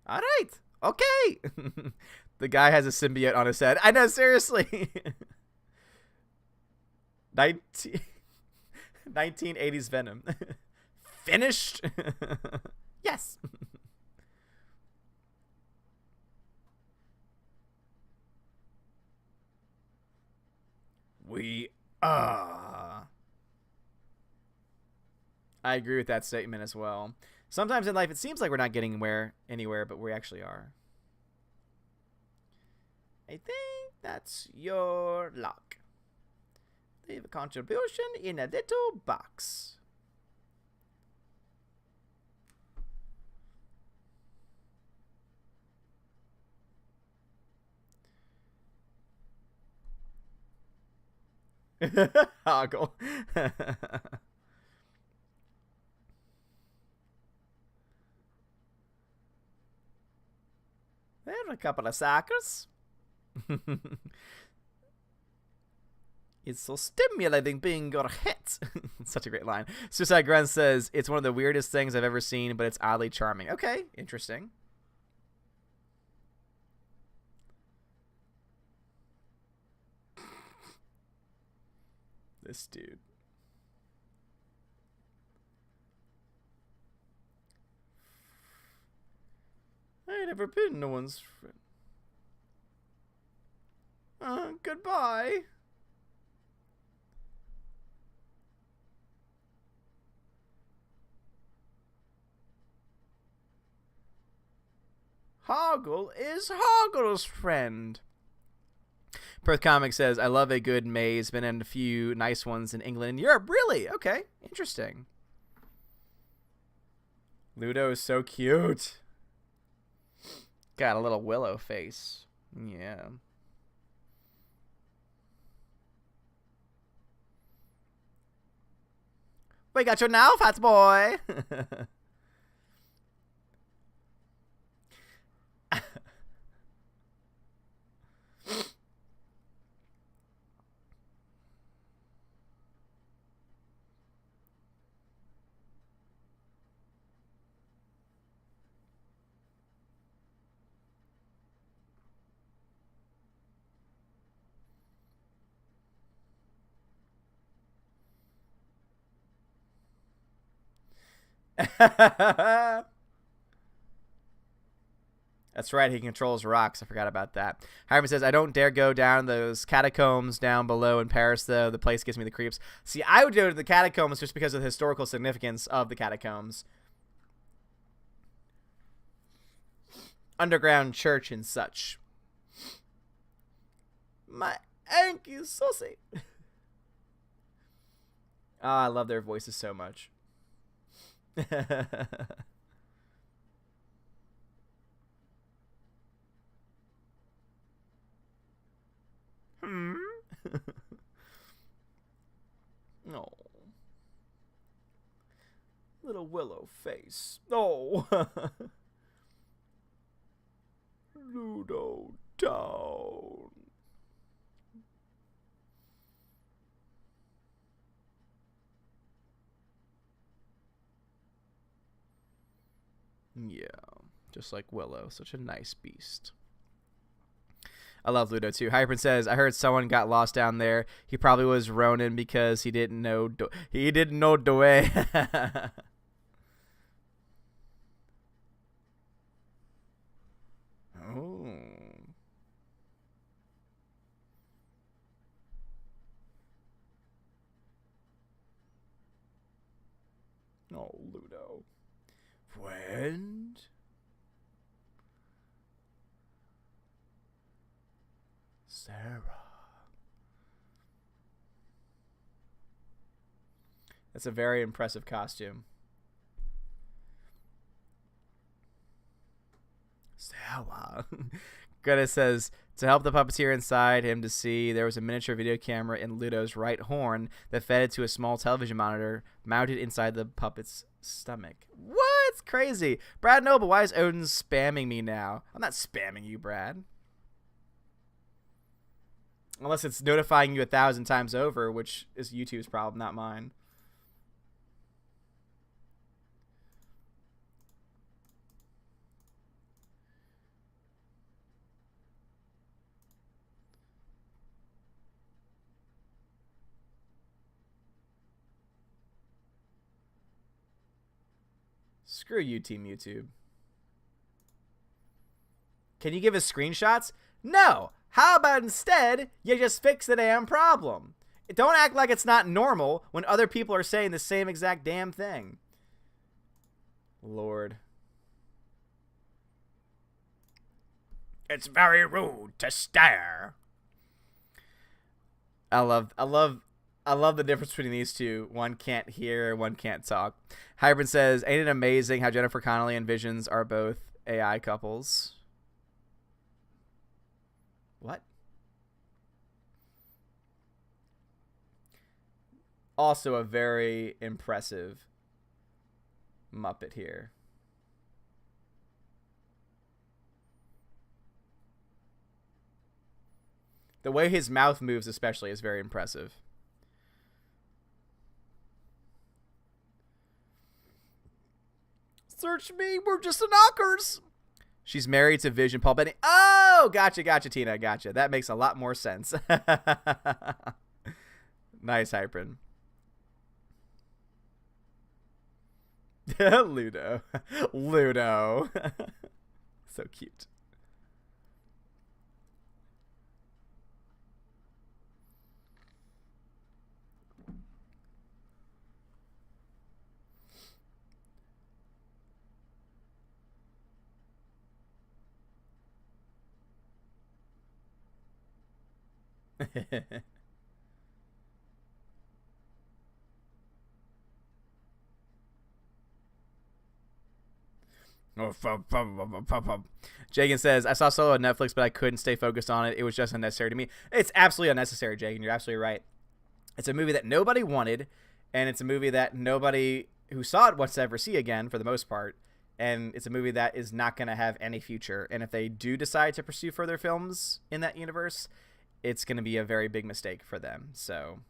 All right. Okay. The guy has a symbiote on his head. I know, seriously. 1980s Venom. Finished? Yes. We are. I agree with that statement as well. Sometimes in life it seems like we're not getting anywhere, but we actually are. I think that's your luck. Leave a contribution in a little box. Hoggle. There are a couple of suckers. It's so stimulating being your hit. Such a great line. Suicide Grunt says, it's one of the weirdest things I've ever seen, but it's oddly charming. Okay, interesting. This dude. I ain't never been no one's friend. Goodbye. Hoggle is Hoggle's friend. Perth Comics says, I love a good maze. Been in a few nice ones in England and Europe. Really? Okay. Interesting. Ludo is so cute. Got a little willow face. Yeah. We got you now, fat boy. That's right, he controls rocks. I forgot about that. Harvey says, I don't dare go down those catacombs down below in Paris, though. The place gives me the creeps. See, I would go to the catacombs just because of the historical significance of the catacombs. Underground church and such. My Anki Sussy. Oh, I love their voices so much. No. Little willow face. Oh. Ludo Town. Yeah, just like Willow, such a nice beast. I love Ludo too. Hypern says, I heard someone got lost down there. He probably was Ronin because he didn't know the way. Oh. Oh, Ludo. Friend? Sarah. That's a very impressive costume. Sarah. Greta says, to help the puppeteer inside him to see, there was a miniature video camera in Ludo's right horn that fed it to a small television monitor mounted inside the puppet's stomach. What? It's crazy. Brad Noble, why is Odin spamming me now? I'm not spamming you, Brad. Unless it's notifying you 1,000 times over, which is YouTube's problem, not mine. Screw you, Team YouTube. Can you give us screenshots? No. How about instead you just fix the damn problem? Don't act like it's not normal when other people are saying the same exact damn thing. Lord. It's very rude to stare. I love the difference between these two. One can't hear, one can't talk. Hybrid says, ain't it amazing how Jennifer Connelly and Visions are both AI couples? What? Also a very impressive Muppet here. The way his mouth moves especially is very impressive. Search me, we're just the knockers. She's married to Vision Paul Bettany. Oh, gotcha, Tina, gotcha. That makes a lot more sense. Nice, Hyprin. Ludo. Ludo. So cute. Jagan says, I saw Solo on Netflix, but I couldn't stay focused on it. It was just unnecessary to me. It's absolutely unnecessary, Jagan. You're absolutely right. It's a movie that nobody wanted, and it's a movie that nobody who saw it wants to ever see again, for the most part. And it's a movie that is not going to have any future. And if they do decide to pursue further films in that universe, it's going to be a very big mistake for them. So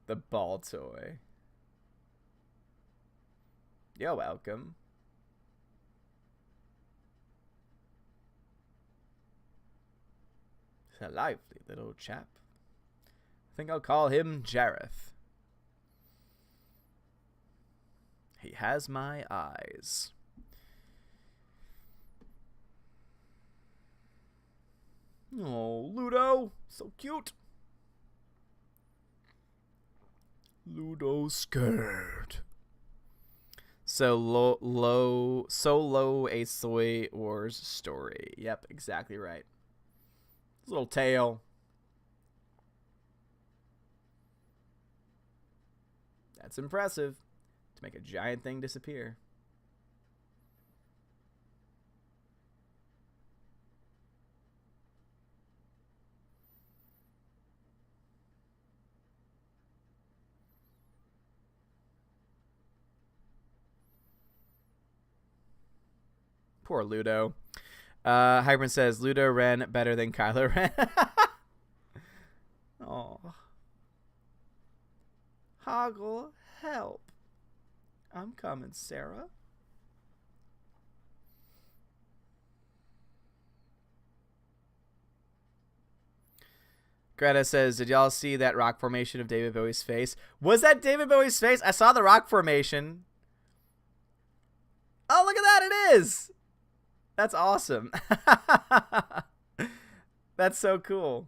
the ball toy. You're welcome. He's a lively little chap. I think I'll call him Jareth. He has my eyes. Oh, Ludo. So cute. Ludo's scared. Solo a Soy Wars story. Yep, exactly right. His little tail. That's impressive. To make a giant thing disappear. Poor Ludo. Hybrid says, Ludo Ren better than Kylo Ren. Oh. Hoggle, help. I'm coming, Sarah. Greta says, did y'all see that rock formation of David Bowie's face? Was that David Bowie's face? I saw the rock formation. Oh, look at that. It is. That's awesome. That's so cool.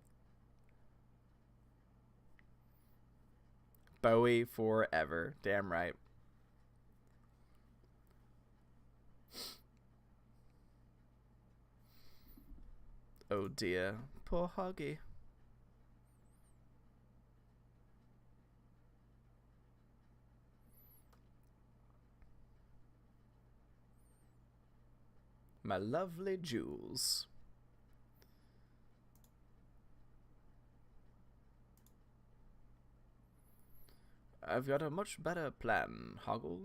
Bowie forever. Damn right. Oh dear. Poor Huggy. My lovely Jules. I've got a much better plan, Hoggle.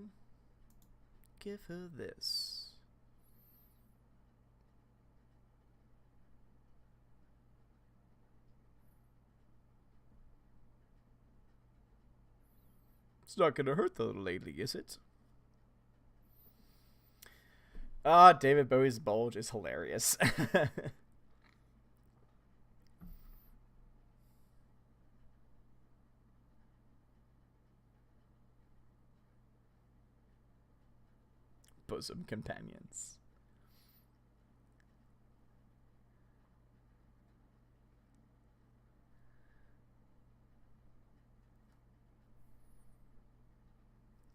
Give her this. It's not gonna hurt the little lady, is it? Ah, David Bowie's bulge is hilarious. Bosom companions.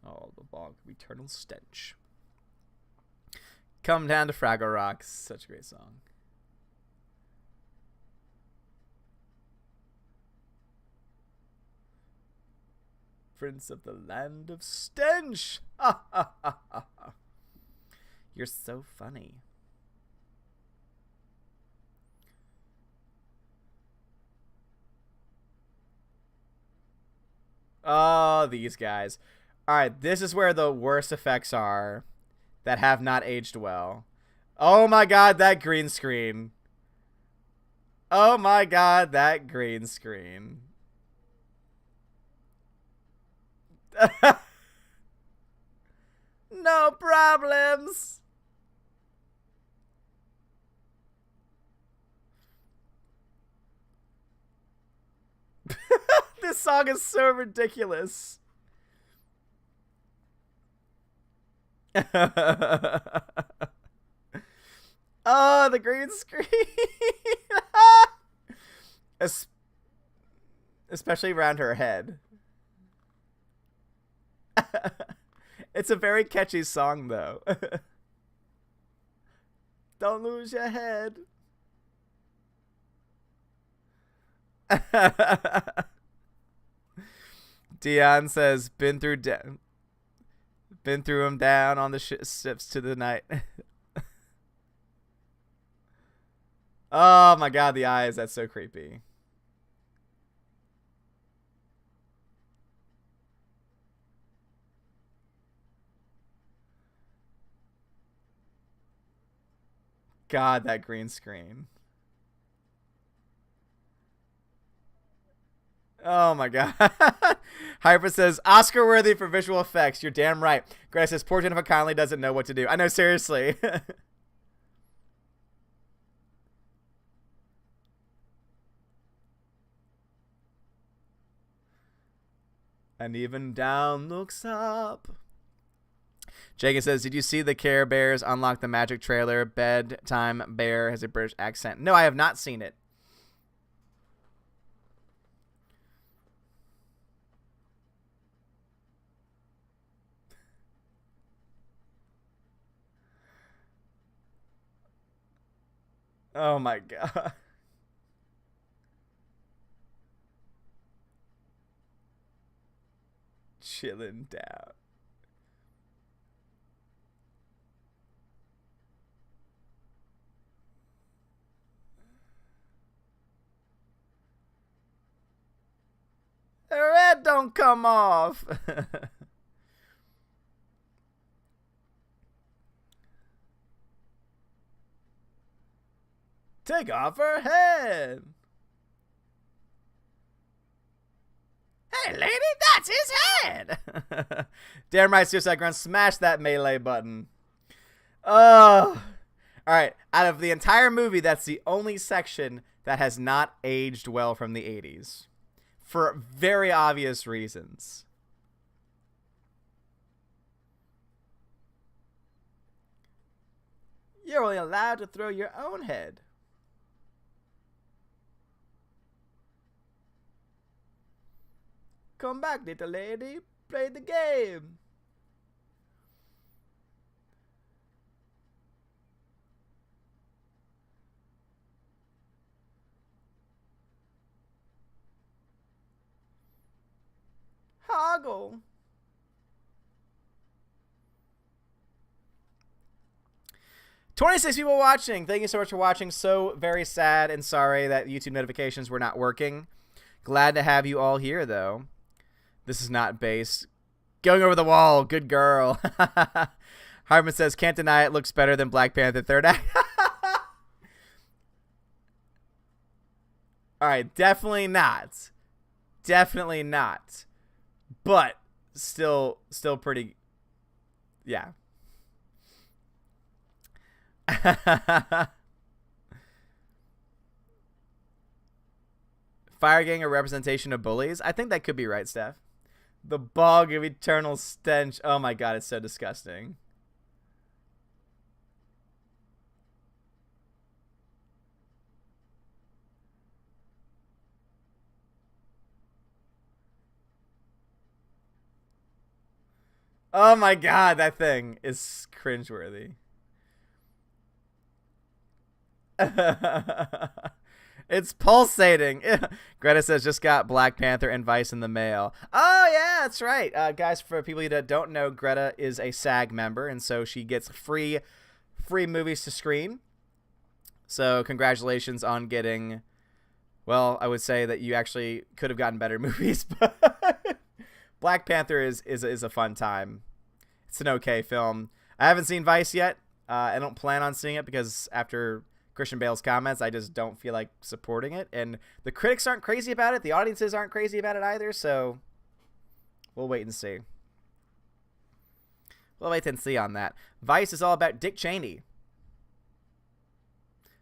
Oh, the bog of eternal stench. Come down to Fraggle Rock. Such a great song. Prince of the land of stench. You're so funny. Oh, these guys. Alright, this is where the worst effects are that have not aged well. Oh my god, that green screen. Oh my god, that green screen. No problems. This song is so ridiculous. Oh, the green screen. Especially around her head. It's a very catchy song, though. Don't lose your head. Dion says, been through him down on the ships to the night. Oh my god, the eyes. That's so creepy. God, that green screen. Oh my god. Hyper says, Oscar worthy for visual effects. You're damn right. Greta says, poor Jennifer Connelly doesn't know what to do. I know, seriously. And even down looks up. Jacob says, did you see the Care Bears unlock the magic trailer? Bedtime Bear has a British accent. No, I have not seen it. Oh my god. Chilling down. The red don't come off. Take off her head. Hey, lady, that's his head. Damn right, Suicide Grunt, smash that melee button. Oh. All right, out of the entire movie, that's the only section that has not aged well from the 80s. For very obvious reasons. You're only allowed to throw your own head. Welcome back, little lady. Play the game. Hoggle. 26 people watching. Thank you so much for watching. So very sad and sorry that YouTube notifications were not working. Glad to have you all here, though. This is not based. Going over the wall. Good girl. Hartman says, can't deny it looks better than Black Panther third act. All right, definitely not. Definitely not. But still pretty. Yeah. Fire Gang a representation of bullies? I think that could be right, Steph. The bog of eternal stench. Oh my god, it's so disgusting. Oh my god, that thing is cringeworthy. It's pulsating. Greta says, just got Black Panther and Vice in the mail. Oh, yeah, that's right. Guys, for people that don't know, Greta is a SAG member, and so she gets free movies to screen. So congratulations on getting, well, I would say that you actually could have gotten better movies, but Black Panther is a fun time. It's an okay film. I haven't seen Vice yet. I don't plan on seeing it because after Christian Bale's comments, I just don't feel like supporting it. And the critics aren't crazy about it. The audiences aren't crazy about it either. So we'll wait and see. We'll wait and see on that. Vice is all about Dick Cheney.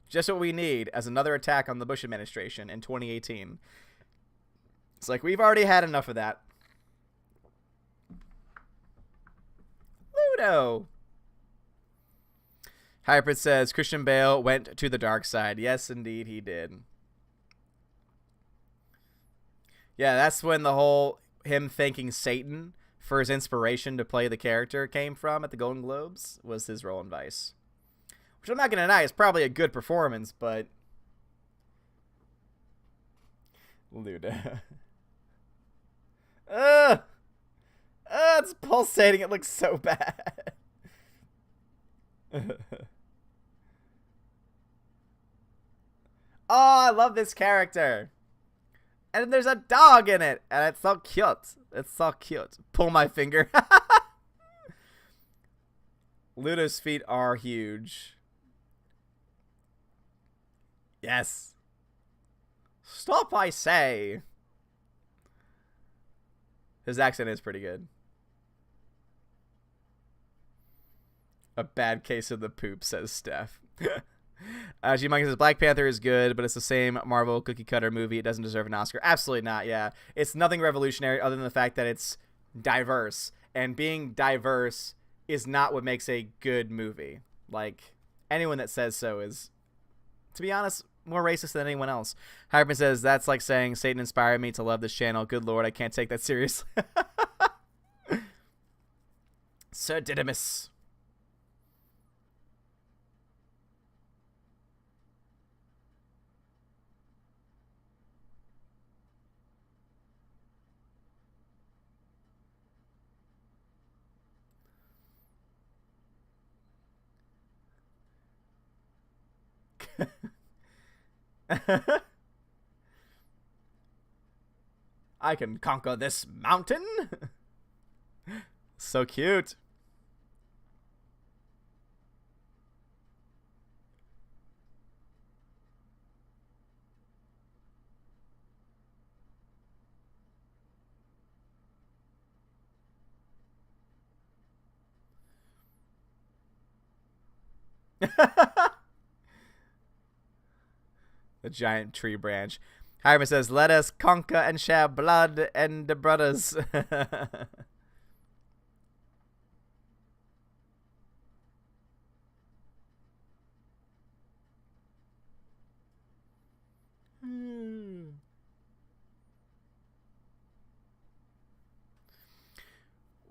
Just what we need as another attack on the Bush administration in 2018. It's like, we've already had enough of that. Ludo. Hyper says, Christian Bale went to the dark side. Yes, indeed, he did. Yeah, that's when the whole him thanking Satan for his inspiration to play the character came from at the Golden Globes, was his role in Vice. Which I'm not going to deny is probably a good performance, but... Luda. It's pulsating. It looks so bad. Oh, I love this character. And there's a dog in it. And it's so cute. It's so cute. Pull my finger. Ludo's feet are huge. Yes. Stop, I say. His accent is pretty good. A bad case of the poop, says Steph. G-Monkey says, Black Panther is good, but it's the same Marvel cookie cutter movie. It doesn't deserve an Oscar. Absolutely not, yeah. It's nothing revolutionary other than the fact that it's diverse. And being diverse is not what makes a good movie. Like, anyone that says so is, to be honest, more racist than anyone else. Hyperman says, that's like saying Satan inspired me to love this channel. Good lord, I can't take that seriously. Sir Didymus. I can conquer this mountain. So cute. The giant tree branch. Hyman says, let us conquer and share blood and the brothers.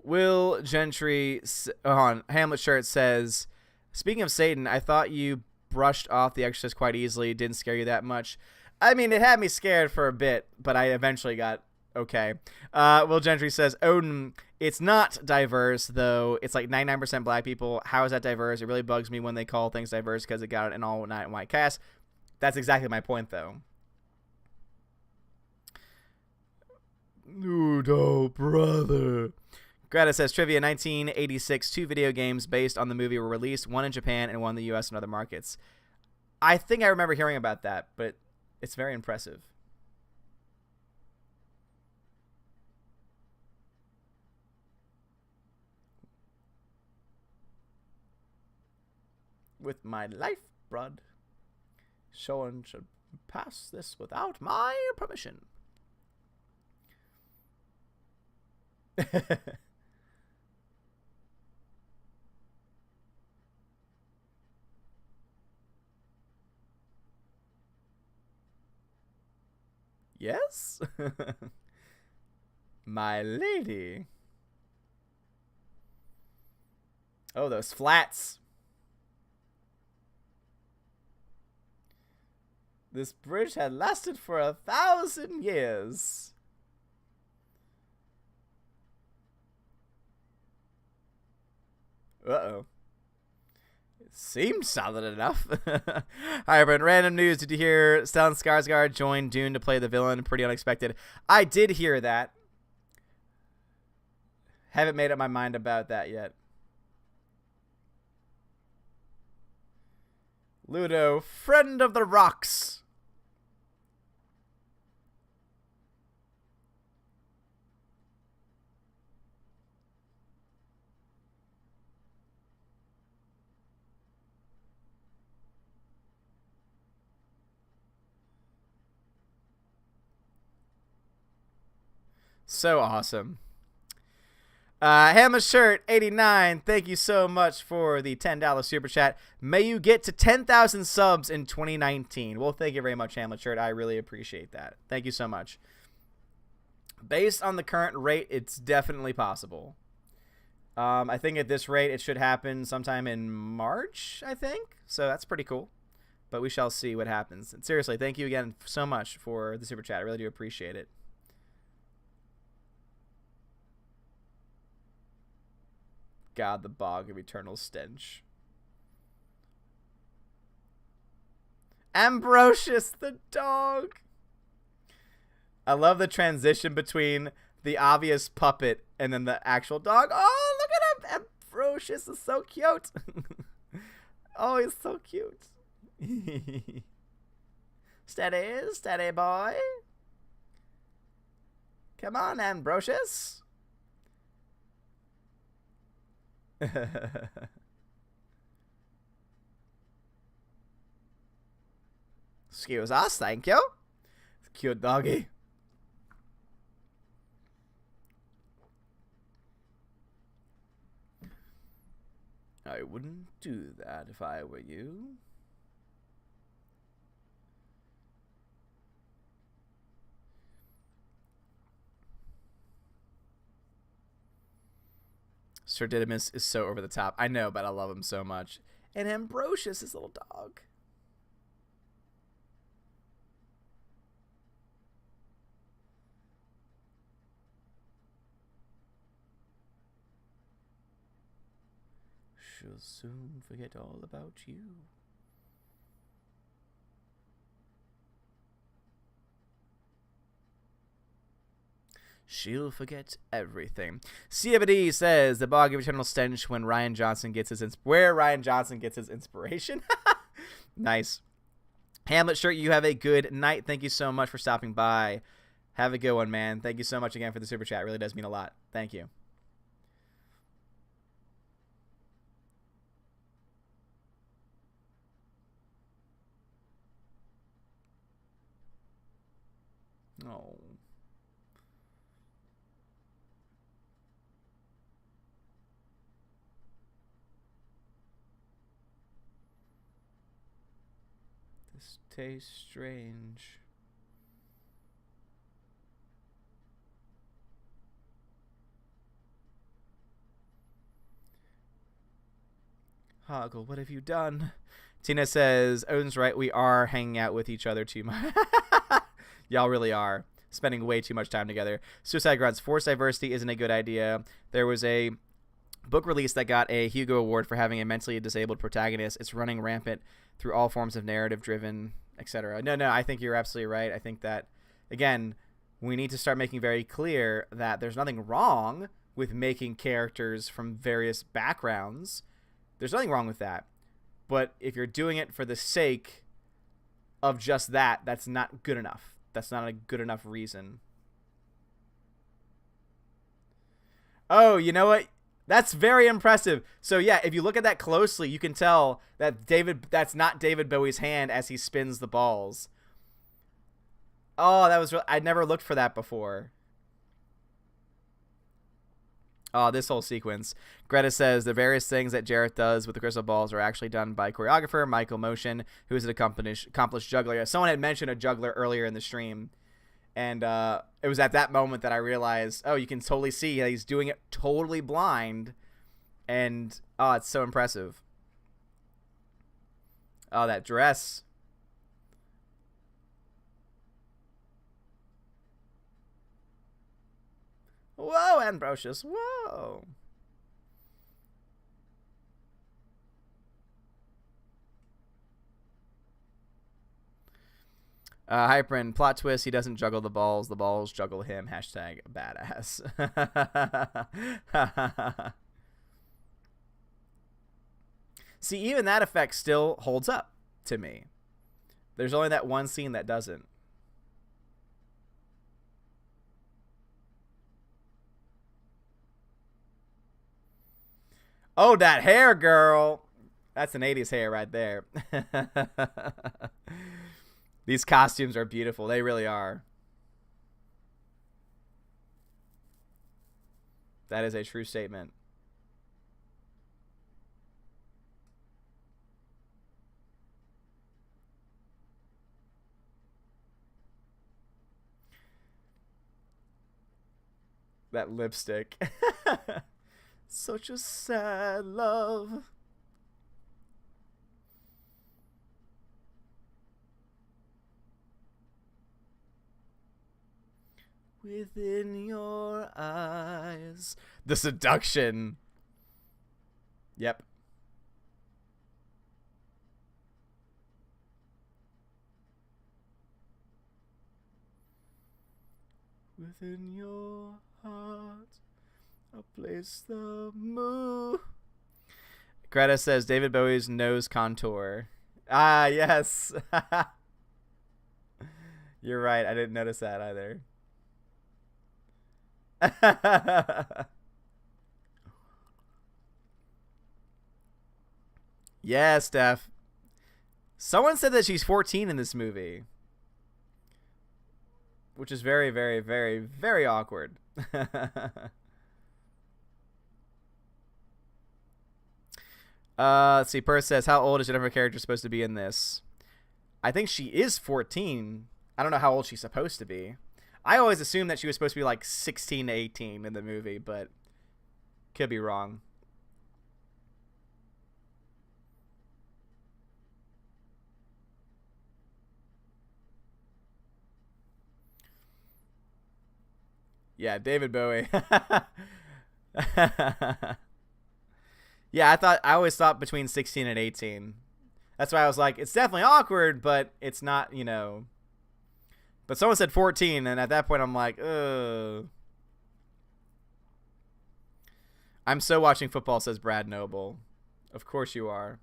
Will Gentry on Hamlet shirt says, speaking of Satan, I thought you brushed off The Exorcist quite easily. Didn't scare you that much. I mean, it had me scared for a bit, but I eventually got okay. Will Gentry says, Odin, it's not diverse, though. It's like 99% black people. How is that diverse? It really bugs me when they call things diverse because it got an all-night white cast. That's exactly my point, though. Nudo, brother. Greta says, trivia, 1986, 2 video games based on the movie were released, one in Japan and one in the U.S. and other markets. I think I remember hearing about that, but it's very impressive. With my life, brud. Someone should pass this without my permission. Yes? My lady. Oh, those flats. This bridge had lasted for 1,000 years. Uh-oh. It seemed solid enough. Alright, but random news. Did you hear Stellan Skarsgård joined Dune to play the villain? Pretty unexpected. I did hear that. Haven't made up my mind about that yet. Ludo, friend of the rocks. So awesome. Hammer Shirt 89, thank you so much for the $10 super chat. May you get to 10,000 subs in 2019. Well, thank you very much, Hamlet Shirt. I really appreciate that. Thank you so much. Based on the current rate, it's definitely possible. I think at this rate, it should happen sometime in March, I think. So that's pretty cool. But we shall see what happens. And seriously, thank you again so much for the super chat. I really do appreciate it. God, the bog of eternal stench. Ambrosius the dog. I love the transition between the obvious puppet and then the actual dog. Oh, look at him. Ambrosius is so cute. Oh, he's so cute. Steady, steady boy. Come on, Ambrosius. Excuse us, thank you. Cute doggy. I wouldn't do that if I were you. Sir Didymus is so over the top. I know, but I love him so much. And Ambrosius, his little dog. She'll soon forget all about you. She'll forget everything. CFD says the bog of eternal stench when Ryan Johnson gets his where Ryan Johnson gets his inspiration. Nice. Hamlet Shirt, you have a good night. Thank you so much for stopping by. Have a good one, man. Thank you so much again for the super chat. It really does mean a lot. Thank you. Oh. This tastes strange. Hoggle, what have you done? Tina says, Odin's right. We are hanging out with each other too much. Y'all really are. Spending way too much time together. Suicide Grunts, forced diversity isn't a good idea. There was a book release that got a Hugo Award for having a mentally disabled protagonist. It's running rampant through all forms of narrative-driven, etc. No, I think you're absolutely right. I think that, again, we need to start making very clear that there's nothing wrong with making characters from various backgrounds. There's nothing wrong with that. But if you're doing it for the sake of just that, that's not good enough. That's not a good enough reason. Oh, you know what? That's very impressive. So yeah, if you look at that closely, you can tell that that's not David Bowie's hand as he spins the balls. Oh, that was I'd never looked for that before. Oh, this whole sequence. Greta says the various things that Jareth does with the crystal balls are actually done by choreographer Michael Motion, who is an accomplished juggler. Someone had mentioned a juggler earlier in the stream, and it was at that moment that I realized, oh, you can totally see that he's doing it totally blind, and oh, it's so impressive. Oh, that dress. Whoa, Ambrosius, whoa. Hyperin, plot twist, he doesn't juggle the balls juggle him. Hashtag badass. See, even that effect still holds up to me. There's only that one scene that doesn't. Oh, that hair, girl. That's an 80s hair right there. These costumes are beautiful. They really are. That is a true statement. That lipstick. Such a sad love. Within your eyes. The seduction. Yep. Within your heart, a place the moon. Greta says David Bowie's nose contour. Ah, yes. You're right. I didn't notice that either. Yeah, Steph. Someone said that she's 14 in this movie, which is very, very, very, very awkward. Let's see. Perth says, how old is Jennifer character supposed to be in this? I think she is 14. I don't know how old she's supposed to be. I always assumed that she was supposed to be like 16 to 18 in the movie, but could be wrong. Yeah, David Bowie. Yeah, I always thought between 16 and 18. That's why I was like, it's definitely awkward, but it's not, you know. But someone said 14, and at that point I'm like, ugh. I'm so watching football, says Brad Noble. Of course you are.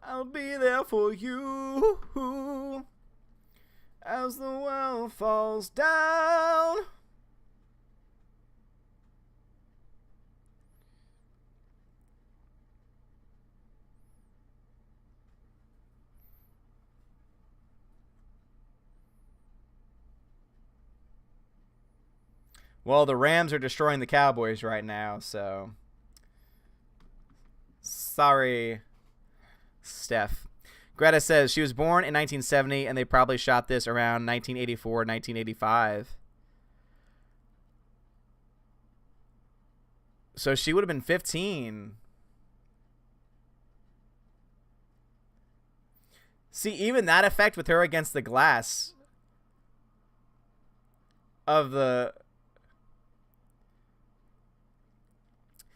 I'll be there for you as the world falls down. Well, the Rams are destroying the Cowboys right now, so sorry, Steph. Greta says she was born in 1970, and they probably shot this around 1984, 1985. So she would have been 15. See, even that effect with her against the glass of the...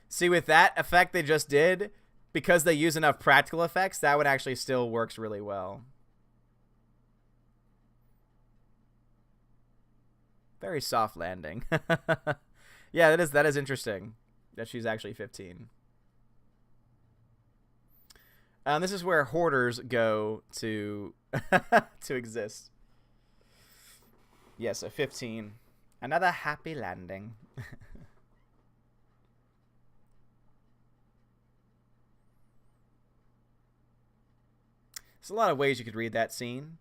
See, with that effect they just did, because they use enough practical effects, that one actually still works really well. Very soft landing. Yeah, that is interesting that she's actually 15. This is where hoarders go to to exist. Yes, a 15. Another happy landing. There's a lot of ways you could read that scene.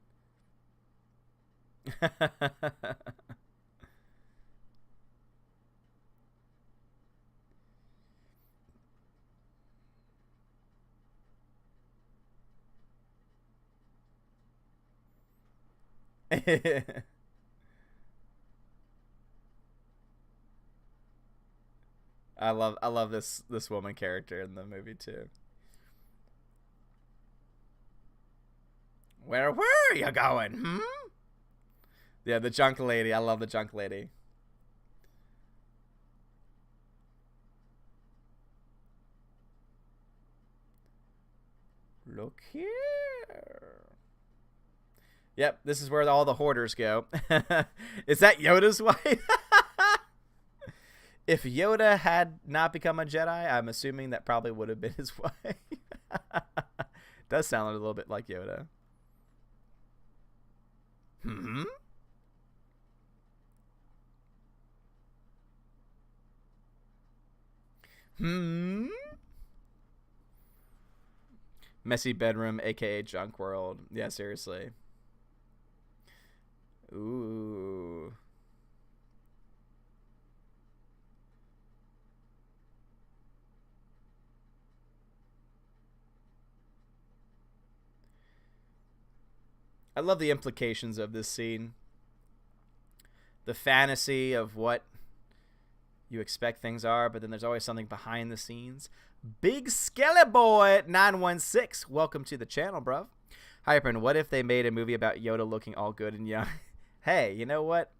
I love this woman character in the movie too. Where were you going? Hmm? Yeah, the junk lady. I love the junk lady. Look here. Yep, this is where all the hoarders go. Is that Yoda's wife? If Yoda had not become a Jedi, I'm assuming that probably would have been his wife. Does sound a little bit like Yoda. Hmm? Hmm? Messy bedroom, aka junk world. Yeah, seriously. Ooh. I love the implications of this scene. The fantasy of what you expect things are, but then there's always something behind the scenes. Big Skelly Boy 916. Welcome to the channel, bro. Hypern, what if they made a movie about Yoda looking all good and young? Hey, you know what?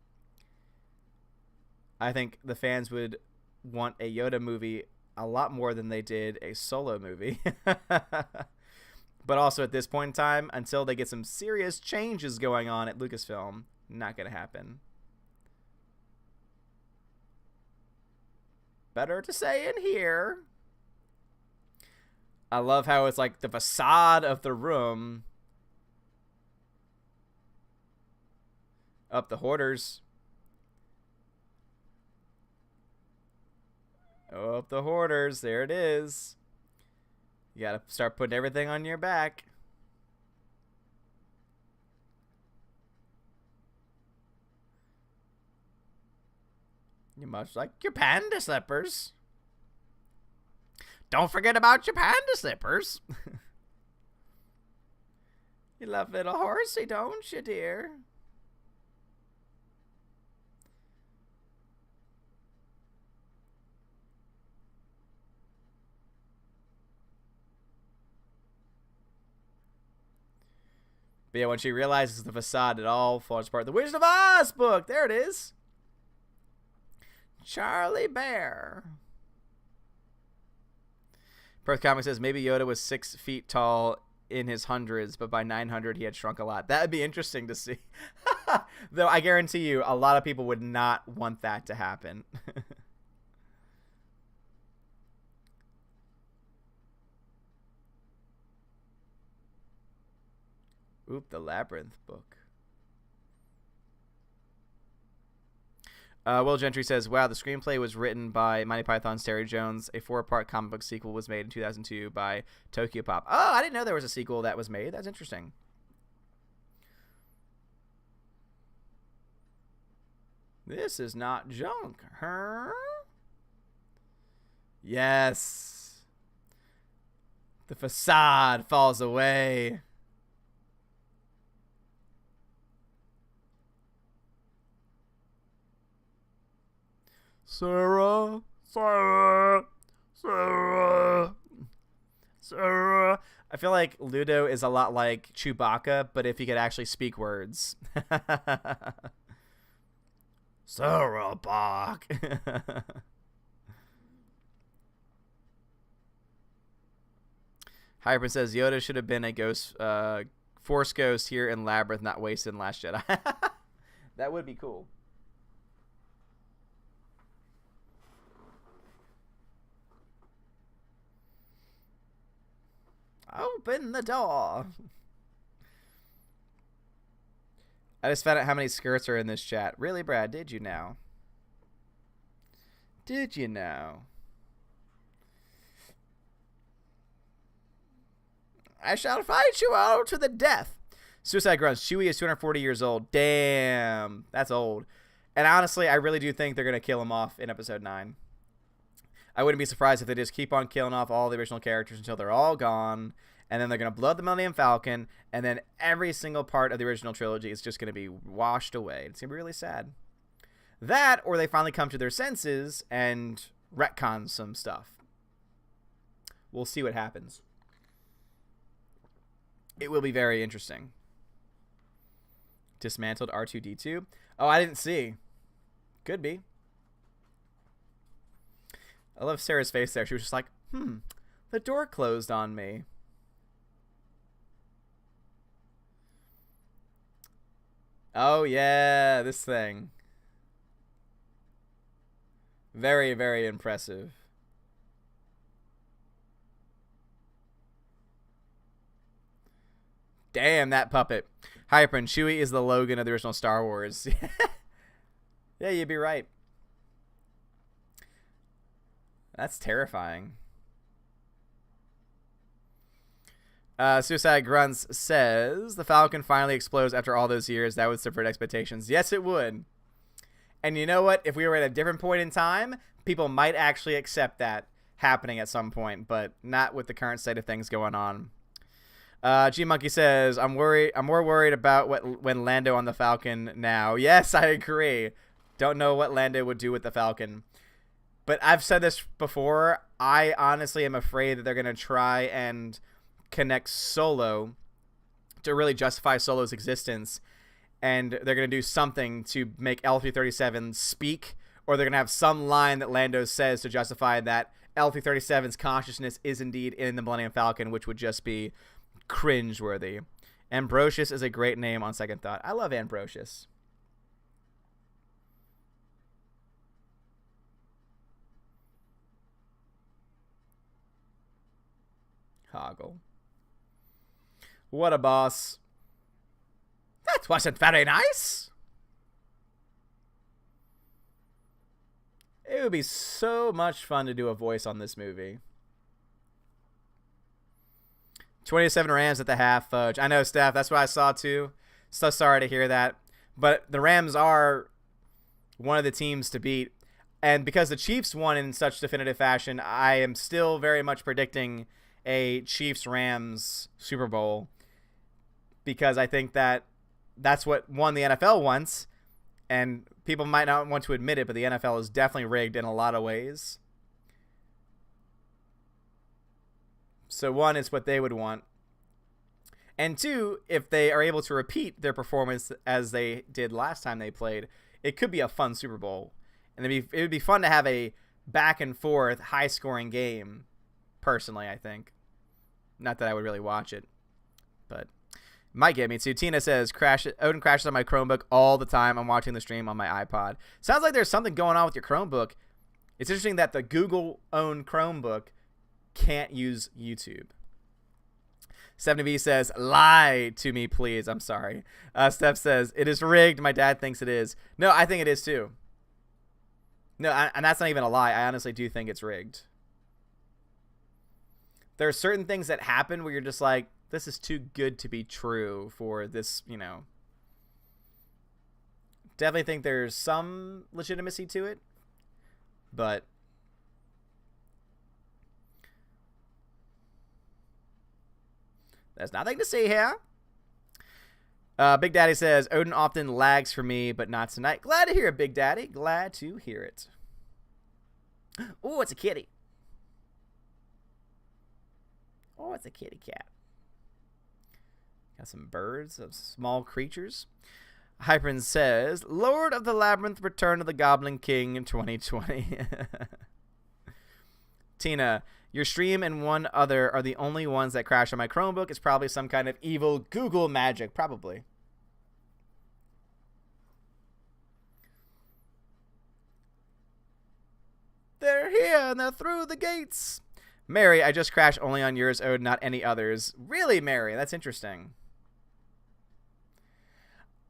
I think the fans would want a Yoda movie a lot more than they did a Solo movie. But also at this point in time, until they get some serious changes going on at Lucasfilm, not going to happen. Better to say in here. I love how it's like the facade of the room. Up the hoarders. Up the hoarders. There it is. You gotta start putting everything on your back. You must like your panda slippers. Don't forget about your panda slippers. You love little horsey, don't you, dear? But yeah, when she realizes the facade, it all falls apart. The Wizard of Oz book! There it is! Charlie Bear. Perth Comics says, maybe Yoda was 6 feet tall in his hundreds, but by 900 he had shrunk a lot. That would be interesting to see. Though I guarantee you, a lot of people would not want that to happen. Oop, the Labyrinth book. Will Gentry says, wow, the screenplay was written by Monty Python's Terry Jones. A 4-part comic book sequel was made in 2002 by Tokyo Pop. Oh, I didn't know there was a sequel that was made. That's interesting. This is not junk, huh? Yes. The facade falls away. Sarah, Sarah, Sarah. Sir. I feel like Ludo is a lot like Chewbacca, but if he could actually speak words. Sarabak. Hyper says Yoda should have been a ghost, Force ghost here in Labyrinth, not wasted in Last Jedi. That would be cool. Open the door. I just found out how many skirts are in this chat. Really, Brad? Did you know? Did you know? I shall fight you all to the death. Suicide Grunts. Chewie is 240 years old. Damn. That's old. And honestly, I really do think they're going to kill him off in Episode 9. I wouldn't be surprised if they just keep on killing off all the original characters until they're all gone. And then they're going to blow up the Millennium Falcon. And then every single part of the original trilogy is just going to be washed away. It's going to be really sad. That, or they finally come to their senses and retcon some stuff. We'll see what happens. It will be very interesting. Dismantled R2-D2. Oh, I didn't see. Could be. I love Sarah's face there. She was just like, the door closed on me. Oh, yeah, this thing. Very, very impressive. Damn, that puppet. Hyper and Chewie is the Logan of the original Star Wars. Yeah, you'd be right. That's terrifying. Suicide Grunts says, the Falcon finally explodes after all those years. That would subvert expectations. Yes, it would. And you know what? If we were at a different point in time, people might actually accept that happening at some point, but not with the current state of things going on. G Monkey says, I'm more worried about when Lando on the Falcon now. Yes, I agree. Don't know what Lando would do with the Falcon. But I've said this before. I honestly am afraid that they're going to try and connect Solo to really justify Solo's existence. And they're going to do something to make L337 speak. Or they're going to have some line that Lando says to justify that L337's consciousness is indeed in the Millennium Falcon, which would just be cringeworthy. Ambrosius is a great name on second thought. I love Ambrosius. Hoggle. What a boss. That wasn't very nice. It would be so much fun to do a voice on this movie. 27 Rams at the half, Fudge. I know, Steph. That's what I saw, too. So sorry to hear that. But the Rams are one of the teams to beat. And because the Chiefs won in such definitive fashion, I am still very much predicting a Chiefs-Rams Super Bowl. Because I think that that's what won the NFL once. And people might not want to admit it, but the NFL is definitely rigged in a lot of ways. So one is what they would want. And two, if they are able to repeat their performance as they did last time they played, it could be a fun Super Bowl. And it would be fun to have a back and forth, high scoring game, personally, I think. Not that I would really watch it, but might get me to. Tina says, Odin crashes on my Chromebook all the time. I'm watching the stream on my iPod. Sounds like there's something going on with your Chromebook. It's interesting that the Google-owned Chromebook can't use YouTube. 70B says, lie to me, please. I'm sorry. Steph says, it is rigged. My dad thinks it is. No, I think it is too. No, and that's not even a lie. I honestly do think it's rigged. There are certain things that happen where you're just like, this is too good to be true for this, you know. Definitely think there's some legitimacy to it. But there's nothing to see here. Big Daddy says, Odin often lags for me, but not tonight. Glad to hear it, Big Daddy. Glad to hear it. Oh, it's a kitty. Oh, it's a kitty cat. Got some birds, some small creatures. Hypern says, Lord of the Labyrinth, Return of the Goblin King in 2020. Tina, your stream and one other are the only ones that crash on my Chromebook. It's probably some kind of evil Google magic. Probably. They're here and they're through the gates. Mary, I just crashed only on yours, Odin, not any others. Really, Mary? That's interesting.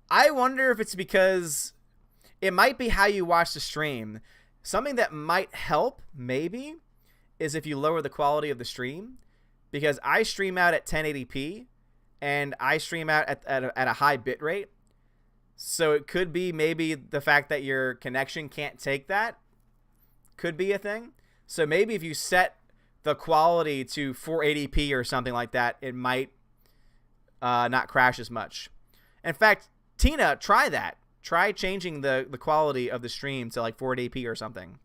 I wonder if it's because it might be how you watch the stream. Something that might help, maybe, is if you lower the quality of the stream. Because I stream out at 1080p, and I stream out at a high bit rate. So it could be maybe the fact that your connection can't take that. Could be a thing. So maybe if you set the quality to 480p or something like that, it might not crash as much. In fact, Tina, try that. Try changing the quality of the stream to like 480p or something.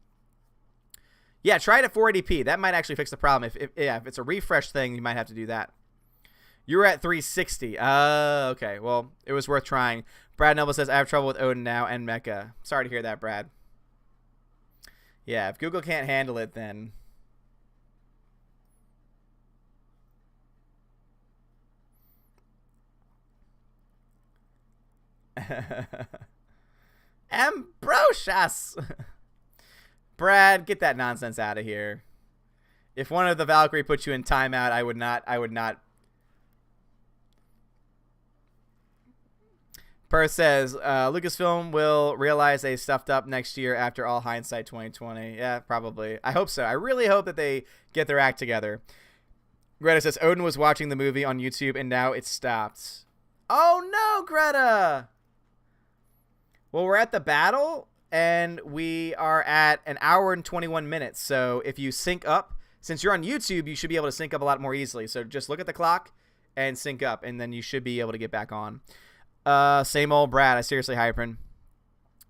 Yeah, try it at 480p. That might actually fix the problem. If it's a refresh thing, you might have to do that. You were at 360. Okay. Well, it was worth trying. Brad Noble says, I have trouble with Odin now and Mecha. Sorry to hear that, Brad. Yeah, if Google can't handle it, then... Ambrosius! Brad, get that nonsense out of here. If one of the Valkyrie put you in timeout, I would not. Perth says, Lucasfilm will realize they stuffed up next year after all hindsight 2020. Yeah, probably. I hope so. I really hope that they get their act together. Greta says, Odin was watching the movie on YouTube and now it's stopped. Oh no, Greta! Well, we're at the battle, and we are at 1 hour and 21 minutes. So if you sync up, since you're on YouTube, you should be able to sync up a lot more easily. So just look at the clock and sync up, and then you should be able to get back on. Same old Brad. I seriously, Hypern.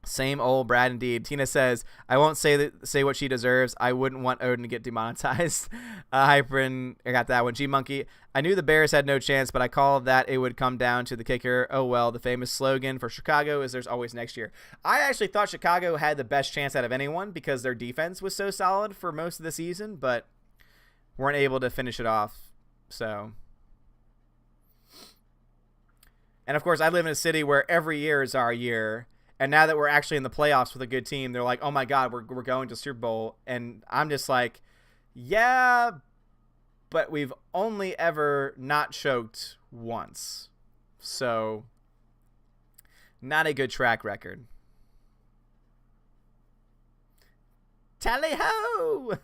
Same old Brad indeed. Tina says, I won't say what she deserves. I wouldn't want Odin to get demonetized. Hypern, I got that one. G-Monkey, I knew the Bears had no chance, but I called that it would come down to the kicker. Oh, well, the famous slogan for Chicago is there's always next year. I actually thought Chicago had the best chance out of anyone because their defense was so solid for most of the season, but weren't able to finish it off. So... And, of course, I live in a city where every year is our year. And now that we're actually in the playoffs with a good team, they're like, oh, my God, we're going to Super Bowl. And I'm just like, yeah, but we've only ever not choked once. So, not a good track record. Tally-ho!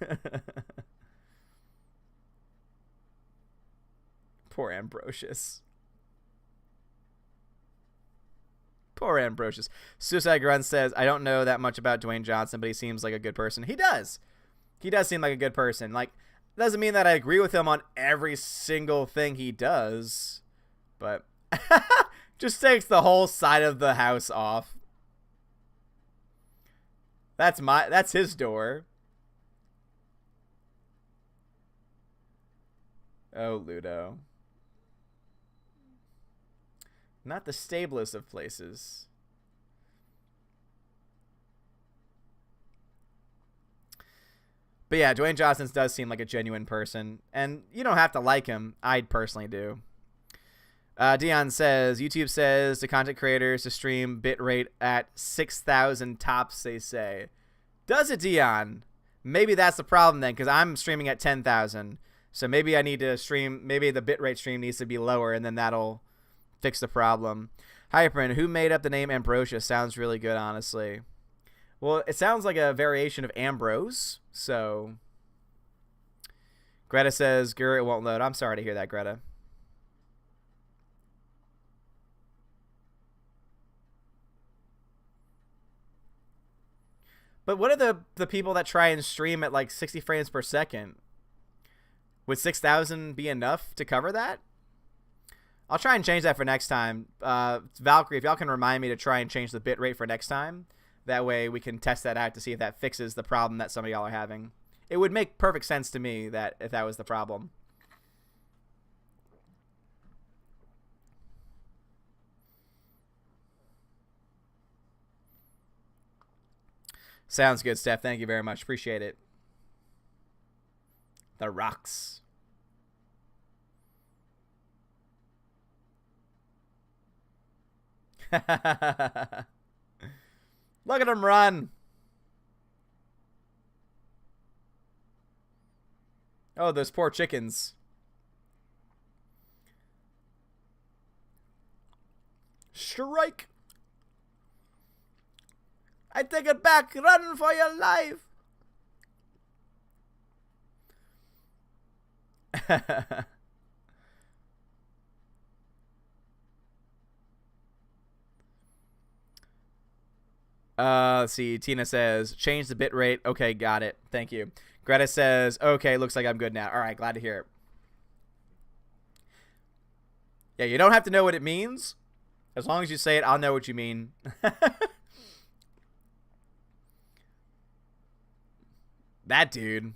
Poor Ambrosius. Poor Ambrosius. Suicide Grunt says, I don't know that much about Dwayne Johnson, but he seems like a good person. He does. He does seem like a good person. Like, doesn't mean that I agree with him on every single thing he does, but just takes the whole side of the house off. That's his door. Oh, Ludo. Not the stablest of places. But yeah, Dwayne Johnson does seem like a genuine person. And you don't have to like him. I personally do. Dion says, YouTube says to content creators to stream bitrate at 6,000 tops, they say. Does it, Dion? Maybe that's the problem then, because I'm streaming at 10,000. So maybe I need to stream, maybe the bitrate stream needs to be lower, and then that'll fix the problem. Hypern, who made up the name Ambrosia? Sounds really good, honestly. Well, it sounds like a variation of Ambrose, so... Greta says, Gur, it won't load. I'm sorry to hear that, Greta. But what are the people that try and stream at like 60 frames per second? Would 6,000 be enough to cover that? I'll try and change that for next time. Valkyrie, if y'all can remind me to try and change the bit rate for next time, that way we can test that out to see if that fixes the problem that some of y'all are having. It would make perfect sense to me that if that was the problem. Sounds good, Steph. Thank you very much. Appreciate it. The rocks. Look at him run. Oh, those poor chickens. Strike. I take it back. Run for your life. Let's see. Tina says, change the bit rate. Okay, got it. Thank you. Greta says, okay, looks like I'm good now. All right, glad to hear it. Yeah, you don't have to know what it means. As long as you say it, I'll know what you mean. That dude.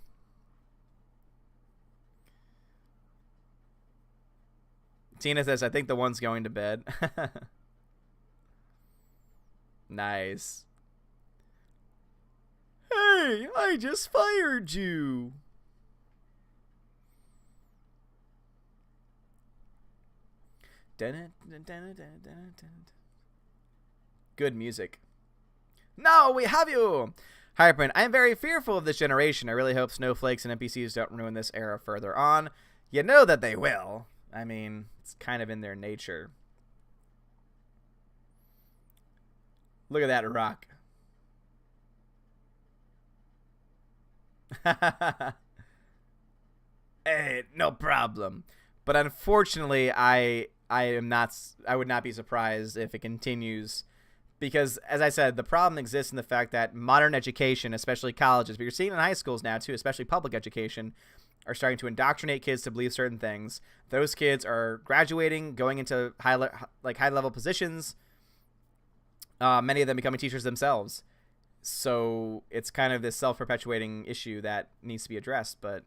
Tina says, I think the one's going to bed. Nice. Hey, I just fired you. Good music. No, we have you. Hyperman, I am very fearful of this generation. I really hope snowflakes and NPCs don't ruin this era further on. You know that they will. I mean, it's kind of in their nature. Look at that rock. Hey, no problem. But unfortunately, I would not be surprised if it continues, because as I said, the problem exists in the fact that modern education, especially colleges, but you're seeing it in high schools now too, especially public education, are starting to indoctrinate kids to believe certain things. Those kids are graduating, going into high level positions. Many of them becoming teachers themselves. So it's kind of this self-perpetuating issue that needs to be addressed. But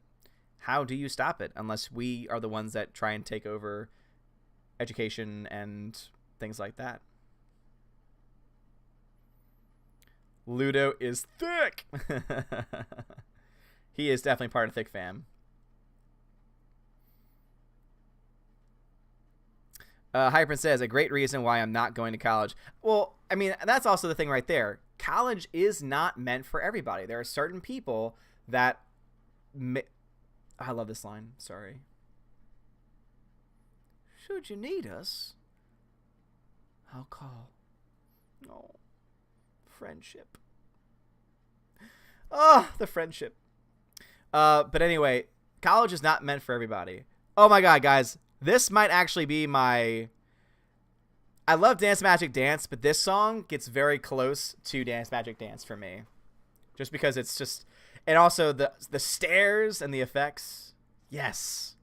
how do you stop it unless we are the ones that try and take over education and things like that? Ludo is thick. He is definitely part of Thick Fam. Hypern says, a great reason why I'm not going to college. Well, I mean, that's also the thing right there. College is not meant for everybody. There are certain people that... I love this line. Sorry. Should you need us, I'll call. Oh, friendship. Oh, the friendship. But anyway, college is not meant for everybody. Oh my god, guys. This might actually be my... I love Dance Magic Dance, but this song gets very close to Dance Magic Dance for me. Just because it's just... And also the stairs and the effects. Yes.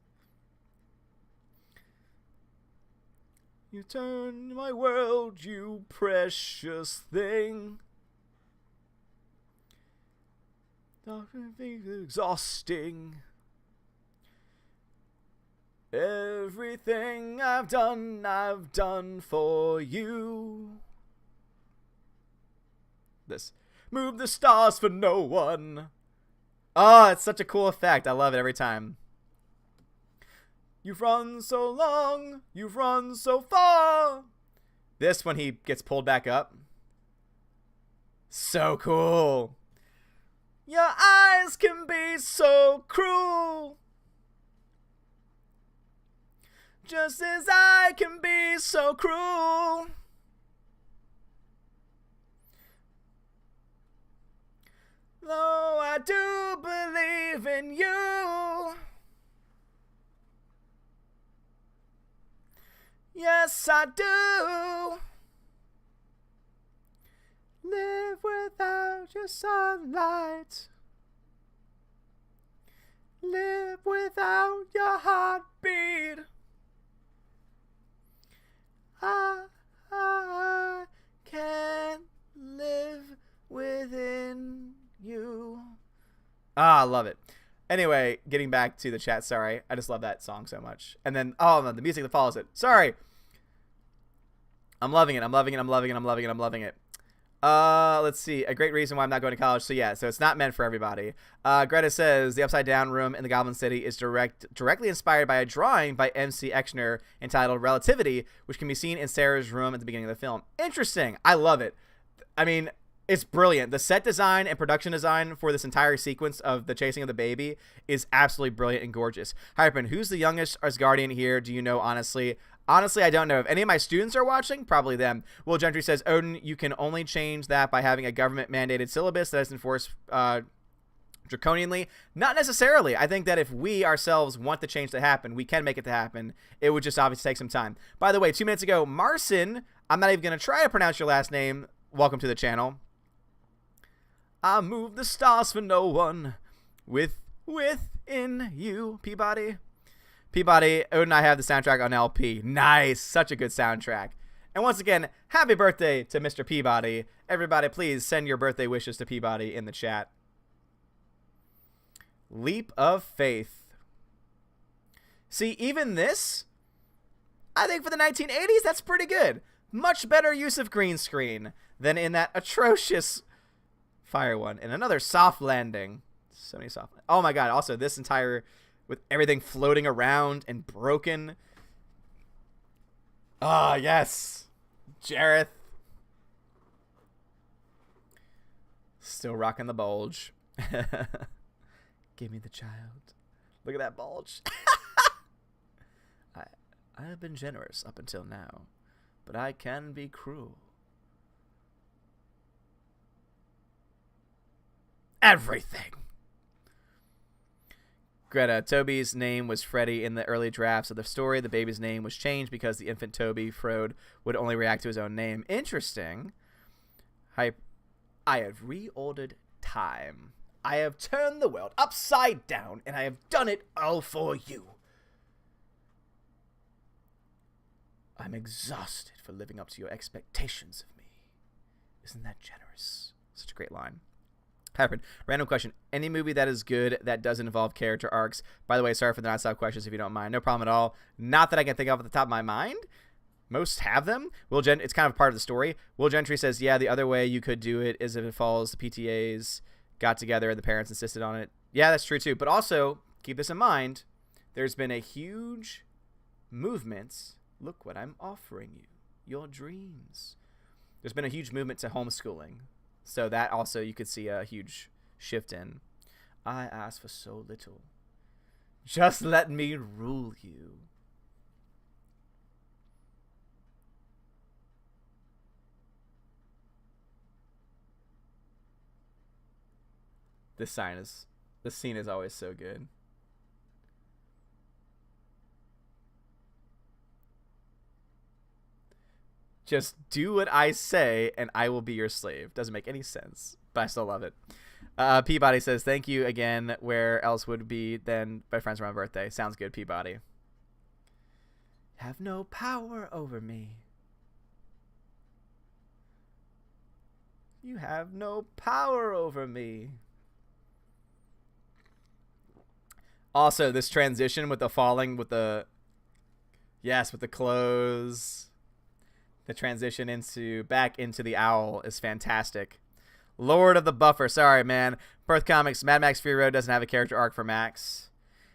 You turn my world, you precious thing. Exhausting. Everything I've done for you. This. Move the stars for no one. Oh, it's such a cool effect. I love it every time. You've run so long, you've run so far. This, when he gets pulled back up. So cool. Your eyes can be so cruel. Just as I can be so cruel. Though I do believe in you. Yes, I do. Live without your sunlight. Live without your heartbeat. I can't live within you. I love it. Anyway, getting back to the chat. Sorry, I just love that song so much. And then, oh, the music that follows it. Sorry. I'm loving it. I'm loving it. I'm loving it. I'm loving it. I'm loving it. Let's see. A great reason why I'm not going to college. So yeah, so it's not meant for everybody. Greta says the Upside Down room in the Goblin City is directly inspired by a drawing by M.C. Exner entitled Relativity, which can be seen in Sarah's room at the beginning of the film. Interesting. I love it. I mean, it's brilliant. The set design and production design for this entire sequence of the chasing of the baby is absolutely brilliant and gorgeous. Hypen, who's the youngest Asgardian here? Do you know, honestly? Honestly, I don't know. If any of my students are watching, probably them. Will Gentry says, Odin, you can only change that by having a government-mandated syllabus that is enforced draconianly. Not necessarily. I think that if we ourselves want the change to happen, we can make it to happen. It would just obviously take some time. By the way, 2 minutes ago, Marcin, I'm not even going to try to pronounce your last name. Welcome to the channel. I move the stars for no one within you, Peabody. Peabody, Odin and I have the soundtrack on LP. Nice. Such a good soundtrack. And once again, happy birthday to Mr. Peabody. Everybody, please send your birthday wishes to Peabody in the chat. Leap of Faith. See, even this, I think for the 1980s, that's pretty good. Much better use of green screen than in that atrocious fire one. And another soft landing. So many soft. Oh my god, also this entire... with everything floating around and broken. Ah, yes. Jareth. Still rocking the bulge. Give me the child. Look at that bulge. I have been generous up until now, but I can be cruel. Everything. Greta, Toby's name was Freddy in the early drafts of the story. The baby's name was changed because the infant Toby Frode would only react to his own name. Interesting. I have reordered time. I have turned the world upside down, and I have done it all for you. I'm exhausted for living up to your expectations of me. Isn't that generous? Such a great line. Happened. Random question. Any movie that is good that doesn't involve character arcs? By the way, sorry for the non-stop questions if you don't mind. No problem at all. Not that I can think of at the top of my mind. Most have them. It's kind of part of the story. Will Gentry says, yeah, the other way you could do it is if it follows the PTAs got together and the parents insisted on it. Yeah, that's true too. But also, keep this in mind, there's been a huge movement. Look what I'm offering you. Your dreams. There's been a huge movement to homeschooling. So that also you could see a huge shift in. I ask for so little. Just let me rule you. This scene is always so good. Just do what I say, and I will be your slave. Doesn't make any sense, but I still love it. Peabody says, thank you again. Where else would be than my friends for my birthday? Sounds good, Peabody. Have no power over me. You have no power over me. Also, this transition with the falling, with the... Yes, with the clothes... The transition back into the owl is fantastic. Lord of the Buffer. Sorry, man. Birth Comics, Mad Max Fury Road doesn't have a character arc for Max.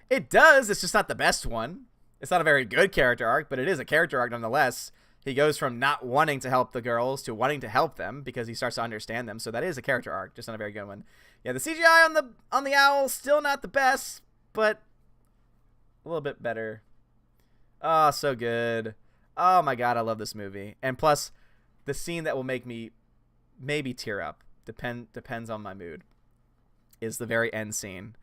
It does. It's just not the best one. It's not a very good character arc, but it is a character arc nonetheless. He goes from not wanting to help the girls to wanting to help them because he starts to understand them. So that is a character arc, just not a very good one. Yeah, the CGI on the owl, still not the best, but a little bit better. Oh, so good. Oh my god, I love this movie. And plus, the scene that will make me maybe tear up, depends on my mood, is the very end scene.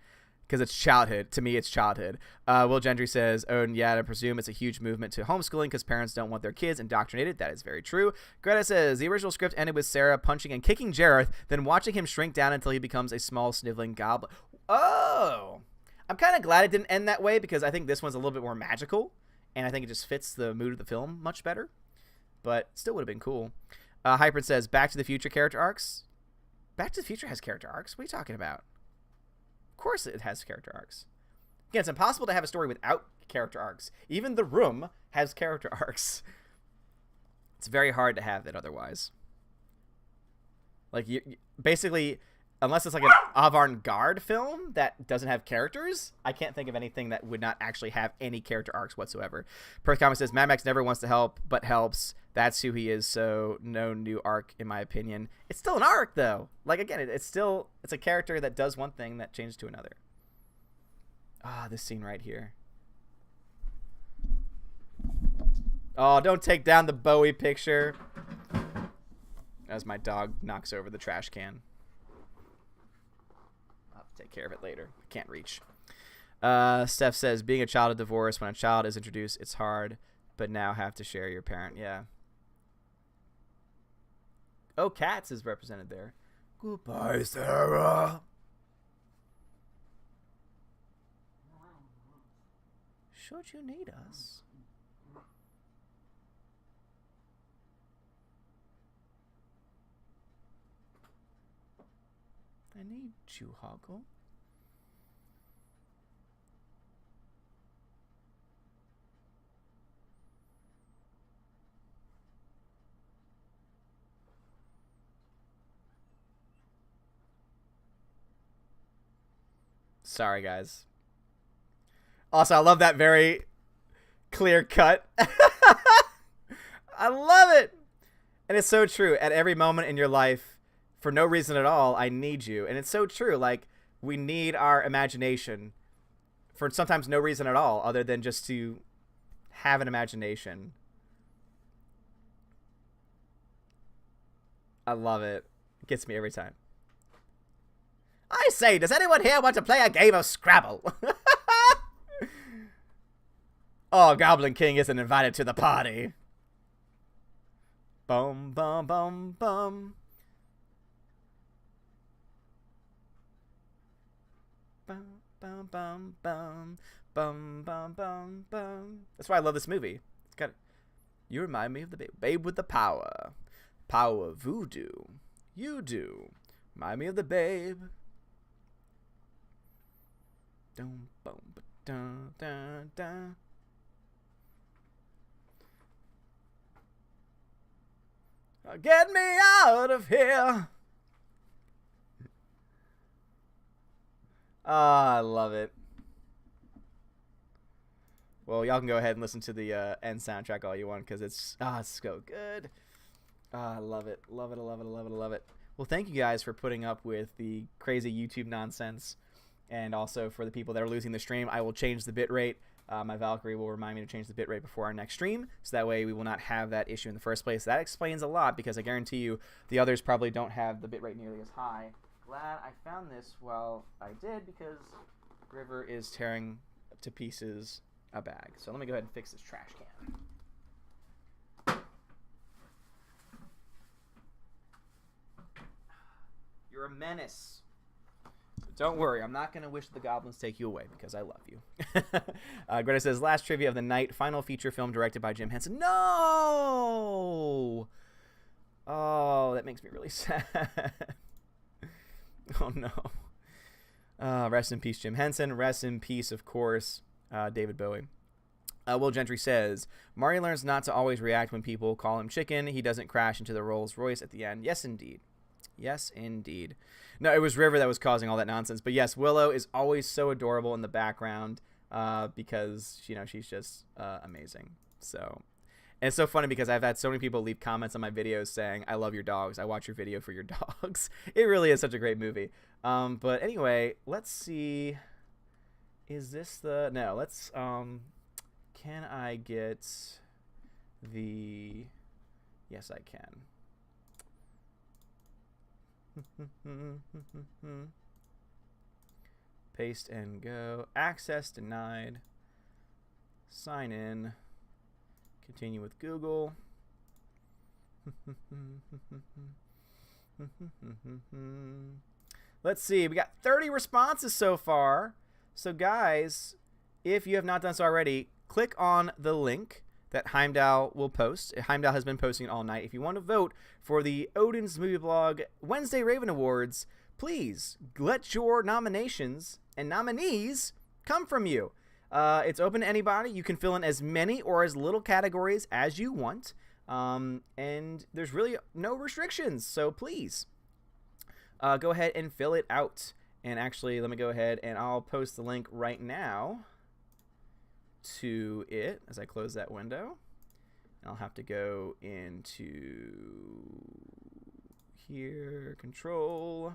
Because it's childhood. To me, it's childhood. Will Gentry says, Odin, yeah, I presume it's a huge movement to homeschooling because parents don't want their kids indoctrinated. That is very true. Greta says, the original script ended with Sarah punching and kicking Jareth, then watching him shrink down until he becomes a small sniveling goblin. Oh! I'm kind of glad it didn't end that way because I think this one's a little bit more magical. And I think it just fits the mood of the film much better. But still would have been cool. Hyperd says, Back to the Future character arcs? Back to the Future has character arcs? What are you talking about? Of course it has character arcs. Again, it's impossible to have a story without character arcs. Even The Room has character arcs. It's very hard to have it otherwise. Like basically, unless it's like an avant-garde film that doesn't have characters, I can't think of anything that would not actually have any character arcs whatsoever. Perth Comment says Mad Max never wants to help, but helps. That's who he is. So no new arc, in my opinion. It's still an arc, though. Like again, it's a character that does one thing that changes to another. Ah, this scene right here. Oh, don't take down the Bowie picture. As my dog knocks over the trash can. I'll have to take care of it later. I can't reach. Steph says, being a child of divorce, when a child is introduced, it's hard, but now have to share your parent. Yeah. Oh, Katz is represented there. Goodbye, Sarah. Should you need us? I need you, Hoggle. Sorry, guys. Also, I love that very clear cut. I love it. And it's so true. At every moment in your life, for no reason at all, I need you. And it's so true. Like, we need our imagination for sometimes no reason at all other than just to have an imagination. I love it. It gets me every time. I say, does anyone here want to play a game of Scrabble? Oh, Goblin King isn't invited to the party. Bum, bum, bum, bum. Bum, bum, bum, bum. Bum, bum, bum, bum. That's why I love this movie. It's got, you remind me of the babe with the power. Power of voodoo. You do. Remind me of the babe. Dum, bum, dun, dun, dun. Get me out of here. Ah, I love it. Well, y'all can go ahead and listen to the end soundtrack all you want because it's so good. I love it. Love it, I love it, I love it, I love it. Well, thank you guys for putting up with the crazy YouTube nonsense. And also for the people that are losing the stream, I will change the bitrate. My Valkyrie will remind me to change the bitrate before our next stream, so that way we will not have that issue in the first place. That explains a lot, because I guarantee you the others probably don't have the bitrate nearly as high. Glad I found this while I did, because River is tearing to pieces a bag. So let me go ahead and fix this trash can. You're a menace. Don't worry, I'm not going to wish the goblins take you away, because I love you. Greta says, last trivia of the night, final feature film directed by Jim Henson. No! Oh, that makes me really sad. Oh, no. Rest in peace, Jim Henson. Rest in peace, of course, David Bowie. Will Gentry says, Marty learns not to always react when people call him chicken. He doesn't crash into the Rolls Royce at the end. Yes, indeed. Yes, indeed. No, it was River that was causing all that nonsense. But yes, Willow is always so adorable in the background because, you know, she's just amazing. So, and it's so funny because I've had so many people leave comments on my videos saying, I love your dogs. I watch your video for your dogs. It really is such a great movie. But anyway, let's see. Is this the... No, let's... Can I get the... Yes, I can. Paste and go. Access denied. Sign in. Continue with Google. Let's see. We got 30 responses so far. So guys, if you have not done so already, click on the link that Heimdall will post. Heimdall has been posting it all night. If you want to vote for the Odin's Movie Blog Wednesday Raven Awards, please let your nominations and nominees come from you. It's open to anybody. You can fill in as many or as little categories as you want. And there's really no restrictions. So please go ahead and fill it out. And actually, let me go ahead and I'll post the link right now to it as I close that window. I'll have to go into here, control,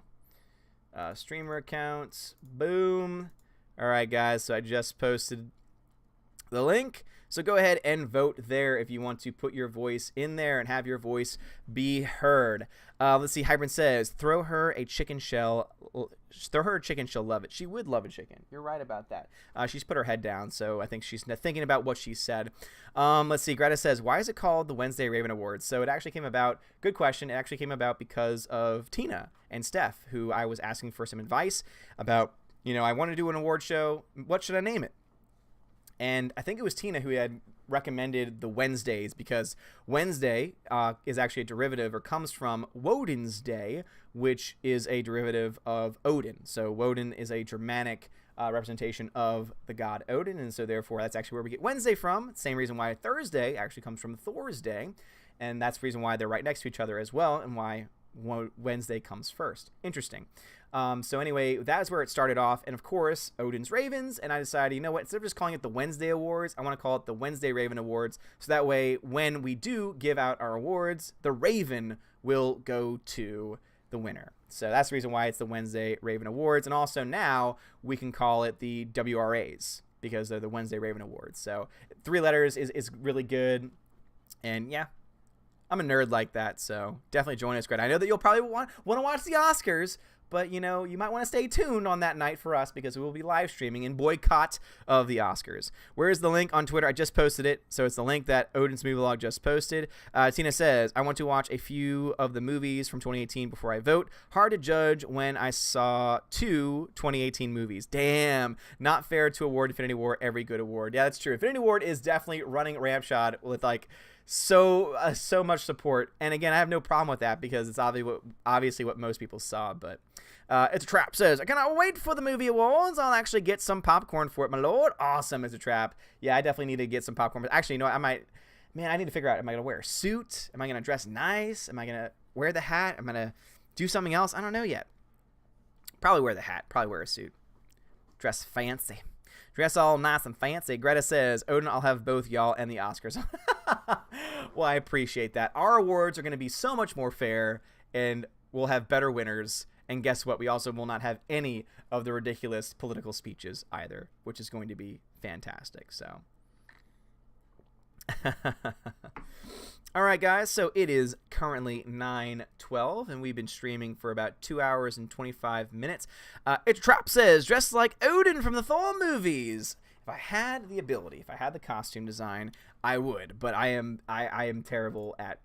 streamer accounts, boom. All right, guys, so I just posted the link. So go ahead and vote there if you want to put your voice in there and have your voice be heard. Let's see. Hybrid says, throw her a chicken shell. Throw her a chicken. She'll love it. She would love a chicken. You're right about that. She's put her head down, so I think she's thinking about what she said. Let's see. Greta says, why is it called the Wednesday Raven Awards? So it actually came about. Good question. It actually came about because of Tina and Steph, who I was asking for some advice about. I want to do an award show. What should I name it? And I think it was Tina who had recommended the Wednesdays, because Wednesday is actually a derivative, or comes from Woden's Day, which is a derivative of Odin. So Woden is a Germanic representation of the god Odin, and so therefore that's actually where we get Wednesday from. Same reason why Thursday actually comes from Thor's Day, and that's the reason why they're right next to each other as well, and why Wednesday comes first. Interesting. So anyway, that is where it started off. And of course, Odin's Ravens. And I decided, instead of just calling it the Wednesday Awards, I want to call it the Wednesday Raven Awards. So that way, when we do give out our awards, the Raven will go to the winner. So that's the reason why it's the Wednesday Raven Awards. And also now we can call it the WRAs, because they're the Wednesday Raven Awards. So 3 letters is really good. And yeah, I'm a nerd like that, so definitely join us, Greg. I know that you'll probably want to watch the Oscars, but, you might want to stay tuned on that night for us, because we will be live streaming in boycott of the Oscars. Where's the link on Twitter? I just posted it, so it's the link that Odin's Movie Vlog just posted. Tina says, I want to watch a few of the movies from 2018 before I vote. Hard to judge when I saw 2 2018 movies. Damn, not fair to award Infinity War every good award. Yeah, that's true. Infinity War is definitely running ramshot with, so much support, and again, I have no problem with that, because it's obviously what most people saw. But It's a Trap says, I cannot wait for the movie awards. I'll actually get some popcorn for it, my lord. Awesome. It's a Trap. Yeah, I definitely need to get some popcorn. But actually, I need to figure out, am I gonna wear a suit? Am I gonna dress nice? Am I gonna wear the hat? Am I gonna do something else? I don't know yet. Probably wear the hat. Probably wear a suit. Dress fancy. Dress all nice and fancy. Greta says, Odin, I'll have both y'all and the Oscars. Well, I appreciate that. Our awards are going to be so much more fair, and we'll have better winners. And guess what? We also will not have any of the ridiculous political speeches either, which is going to be fantastic. So, all right, guys. So it is currently 9:12, and we've been streaming for about 2 hours and 25 minutes. It's a Trap says, dressed like Odin from the Thor movies. If I had the ability, if I had the costume design, I would. But I am terrible at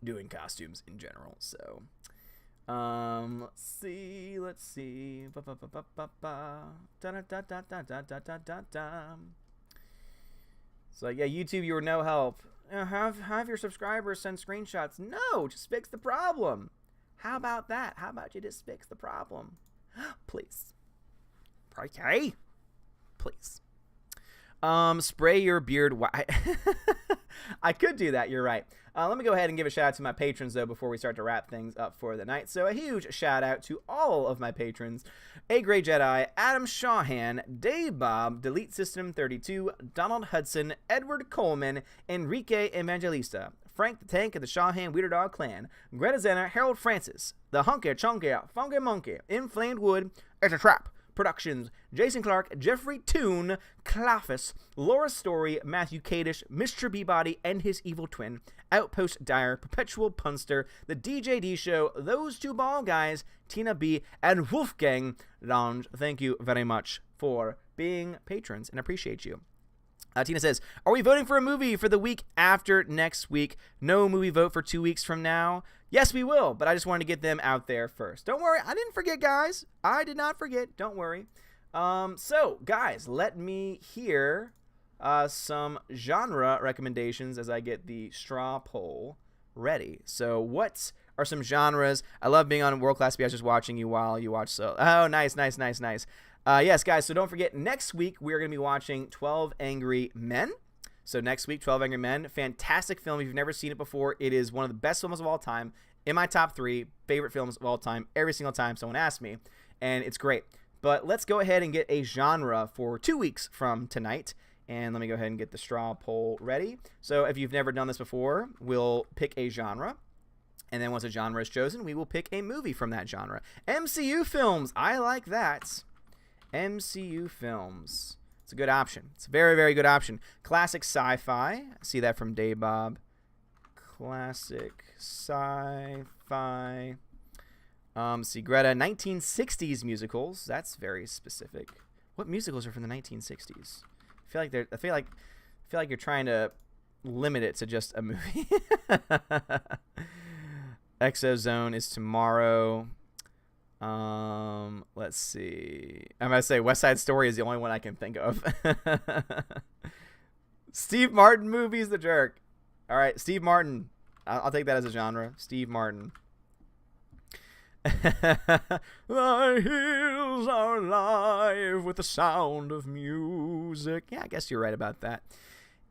doing costumes in general. So, let's see. So yeah, YouTube, you were no help. Have your subscribers send screenshots. No, just fix the problem. How about that? How about you just fix the problem? Please. Okay. Please. Spray your beard white. I could do that. You're right. Let me go ahead and give a shout out to my patrons, though, before we start to wrap things up for the night. So a huge shout out to all of my patrons: A Grey Jedi, Adam Shawhan, Dave Bob, Delete System 32, Donald Hudson, Edward Coleman, Enrique Evangelista, Frank the Tank of the Shawhan Weird Dog Clan, Greta Zenner, Harold Francis, The Hunky Chunky Funky Monkey, Inflamed Wood, It's a Trap Productions, Jason Clark, Jeffrey Toon, Claffus, Laura Story, Matthew Kadish, Mr. Beebody and his evil twin, Outpost Dyer, Perpetual Punster, The DJD Show, Those Two Ball Guys, Tina B, and Wolfgang Lounge. Thank you very much for being patrons, and appreciate you. Tina says, are we voting for a movie for the week after next week? No movie vote for 2 weeks from now. Yes, we will, but I just wanted to get them out there first. Don't worry, I didn't forget, guys. I did not forget. Don't worry. So, guys, let me hear some genre recommendations as I get the straw poll ready. So, what are some genres? I love being on World Class B. I was just watching you while you watch. So, oh, nice. Yes, guys, so don't forget, next week we're going to be watching 12 Angry Men. So next week, 12 Angry Men, fantastic film. If you've never seen it before, it is one of the best films of all time, in my top 3 favorite films of all time every single time someone asks me, and it's great. But let's go ahead and get a genre for 2 weeks from tonight. And let me go ahead and get the straw poll ready. So if you've never done this before, we'll pick a genre. And then once a genre is chosen, we will pick a movie from that genre. MCU films. I like that. MCU films. It's a good option. It's a very, very good option. Classic sci-fi. I see that from Dave Bob. Classic sci-fi. See, Greta, 1960s musicals. That's very specific. What musicals are from the 1960s? I feel like you're trying to limit it to just a movie. Exozone is tomorrow. Let's see. I'm gonna say West Side Story is the only one I can think of. Steve Martin movies, the jerk. All right, Steve Martin. I'll take that as a genre. Steve Martin. The hills are alive with the sound of music. Yeah, I guess you're right about that.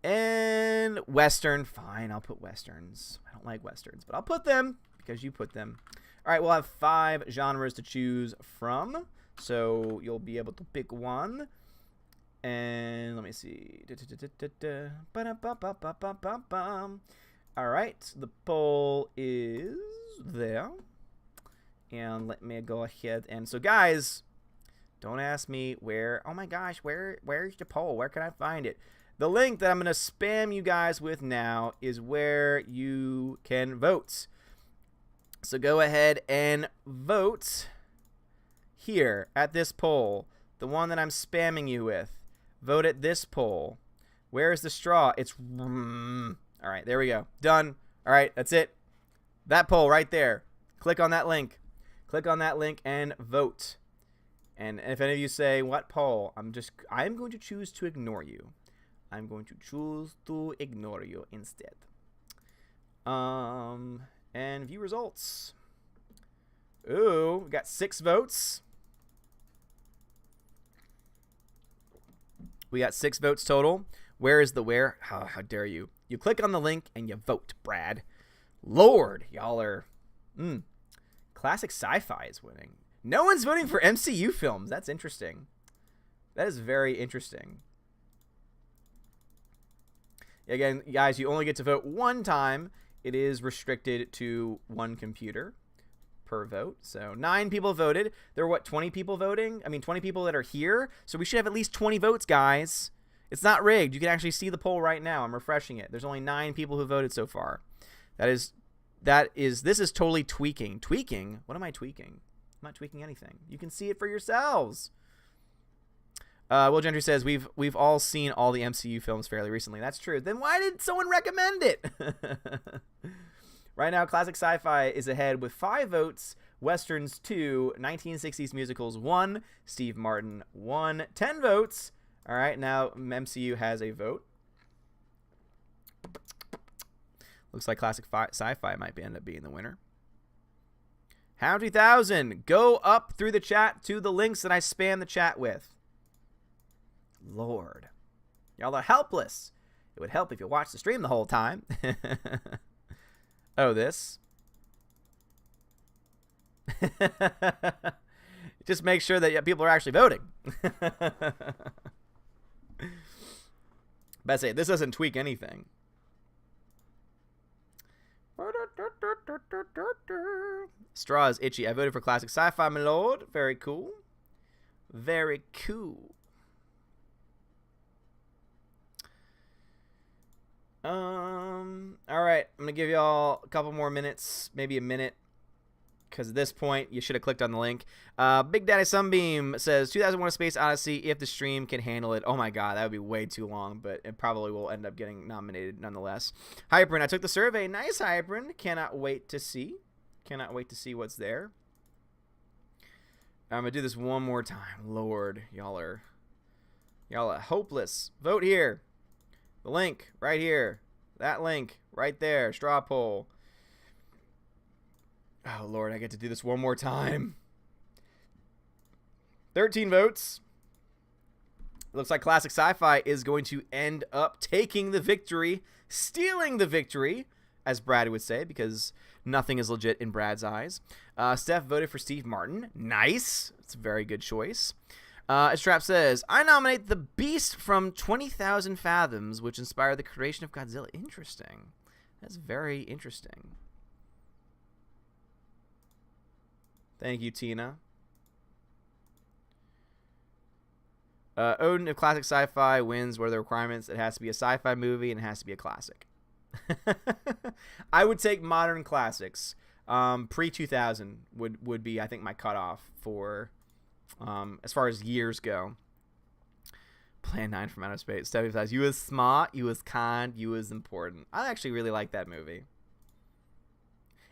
And Western. Fine, I'll put Westerns. I don't like Westerns, but I'll put them because you put them. All right, we'll have 5 genres to choose from. So you'll be able to pick one. And let me see. All right, the poll is there. And let me go ahead and so guys, don't ask me where. Oh my gosh, where's the poll? Where can I find it? The link that I'm gonna spam you guys with now is where you can vote. So go ahead and vote here at this poll, the one that I'm spamming you with. Vote at this poll. Where is the straw? It's all right. There we go. Done. All right, that's it. That poll right there. Click on that link. Click on that link and vote. And if any of you say, what poll? I'm going to choose to ignore you. I'm going to choose to ignore you instead. And view results. Ooh, we got 6 votes. We got 6 votes total. Where is the where? How dare you? You click on the link and you vote, Brad. Lord, y'all are... Classic sci-fi is winning. No one's voting for MCU films. That's interesting. That is very interesting. Again, guys, you only get to vote one time. It is restricted to 1 computer per vote. So 9 people voted. There were, 20 people voting? I mean, 20 people that are here. So we should have at least 20 votes, guys. It's not rigged. You can actually see the poll right now. I'm refreshing it. There's only 9 people who voted so far. This is totally tweaking. Tweaking? What am I tweaking? I'm not tweaking anything. You can see it for yourselves. Will Gentry says, we've all seen all the MCU films fairly recently. That's true. Then why did someone recommend it? Right now, classic sci-fi is ahead with 5 votes. Westerns 2, 1960s musicals 1, Steve Martin 1, 10 votes. All right, now MCU has a vote. Looks like classic sci-fi might end up being the winner. How 2000, go up through the chat to the links that I spam the chat with. Lord, y'all are helpless. It would help if you watched the stream the whole time. Oh, this. Just make sure that people are actually voting. But I say, this doesn't tweak anything. Straw is itchy. I voted for classic sci-fi, my lord. Very cool. Very cool. All right. I'm going to give y'all a couple more minutes, maybe a minute, because at this point, you should have clicked on the link. Big Daddy Sunbeam says, 2001: A Space Odyssey, if the stream can handle it. Oh my god, that would be way too long, but it probably will end up getting nominated nonetheless. Hyperin, I took the survey. Nice, Hyperin. Cannot wait to see. Cannot wait to see what's there. I'm going to do this one more time. Lord, y'all are hopeless. Vote here. The link right here. That link right there. Straw poll. Oh, Lord, I get to do this one more time. 13 votes. Looks like classic sci-fi is going to end up taking the victory, stealing the victory as Brad would say, because nothing is legit in Brad's eyes. Steph voted for Steve Martin. Nice. It's a very good choice. Strap says, I nominate the Beast from 20,000 Fathoms, which inspired the creation of Godzilla. Interesting. That's very interesting. Thank you, Tina. Odin of classic sci-fi wins. What are the requirements? It has to be a sci-fi movie and it has to be a classic. I would take modern classics. Pre-2000 would be, I think, my cutoff for as far as years go. Plan 9 from Outer Space. Stephanie says, you was smart, you was kind, you was important. I actually really like that movie.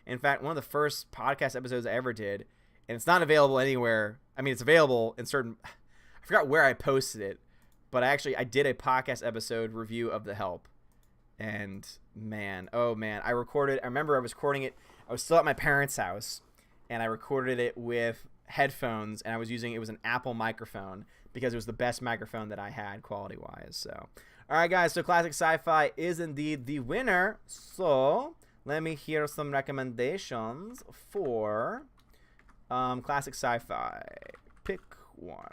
In fact, one of the first podcast episodes I ever did, and it's not available anywhere. I mean, it's available in certain... I forgot where I posted it, but I did a podcast episode review of The Help. And man, oh man, I remember I was recording it. I was still at my parents' house, and I recorded it with headphones, and it was an Apple microphone because it was the best microphone that I had quality-wise. So, all right, guys, so classic sci-fi is indeed the winner. So let me hear some recommendations for classic sci-fi. Pick one.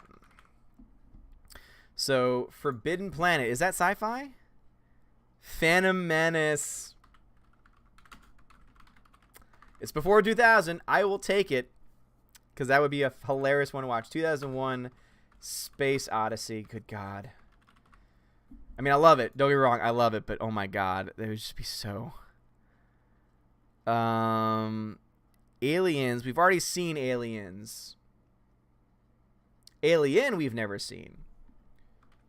So, Forbidden Planet. Is that sci-fi? Phantom Menace. It's before 2000. I will take it because that would be a hilarious one to watch. 2001 Space Odyssey. Good God. I mean, I love it. Don't get me wrong. I love it. But, oh, my God. It would just be so... Aliens. We've already seen Aliens. Alien we've never seen.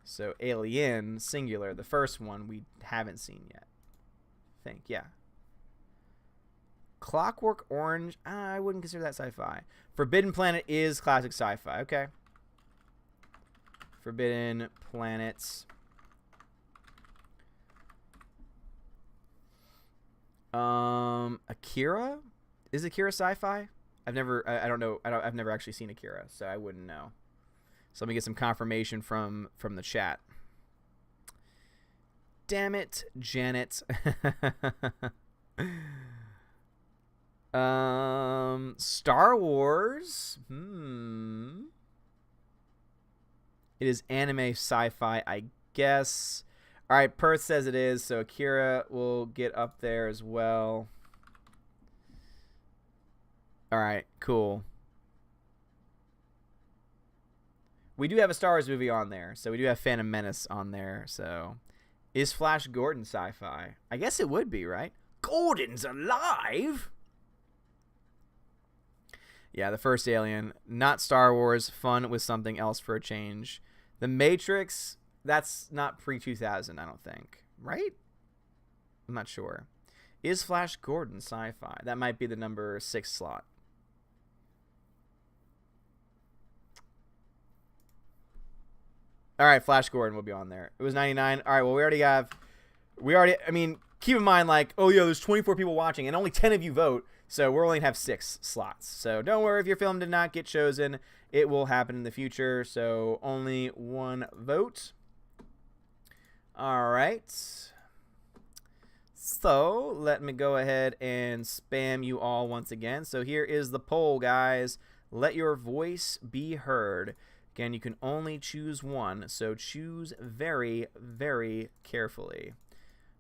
So, Alien, singular, the first one we haven't seen yet. I think, yeah. Clockwork Orange, I wouldn't consider that sci-fi. Forbidden Planet is classic sci-fi, okay. Forbidden Planets. Akira? Is Akira sci-fi? I don't know. I've never actually seen Akira, so I wouldn't know. So let me get some confirmation from the chat. Damn it, Janet. Star Wars. It is anime sci-fi, I guess. All right, Perth says it is, so Akira will get up there as well. All right, cool. We do have a Star Wars movie on there, so we do have Phantom Menace on there. So, is Flash Gordon sci-fi? I guess it would be, right? Gordon's alive? Yeah, the first Alien. Not Star Wars. Fun with something else for a change. The Matrix, that's not pre-2000, I don't think. Right? I'm not sure. Is Flash Gordon sci-fi? That might be the number 6 slot. All right, Flash Gordon will be on there. It was 99. All right, well, I mean, keep in mind, like, oh, yeah, there's 24 people watching, and only 10 of you vote, so we're only going to have 6 slots. So don't worry if your film did not get chosen. It will happen in the future, so only 1 vote. All right. So let me go ahead and spam you all once again. So here is the poll, guys. Let your voice be heard. Again, you can only choose one, so choose very, very carefully.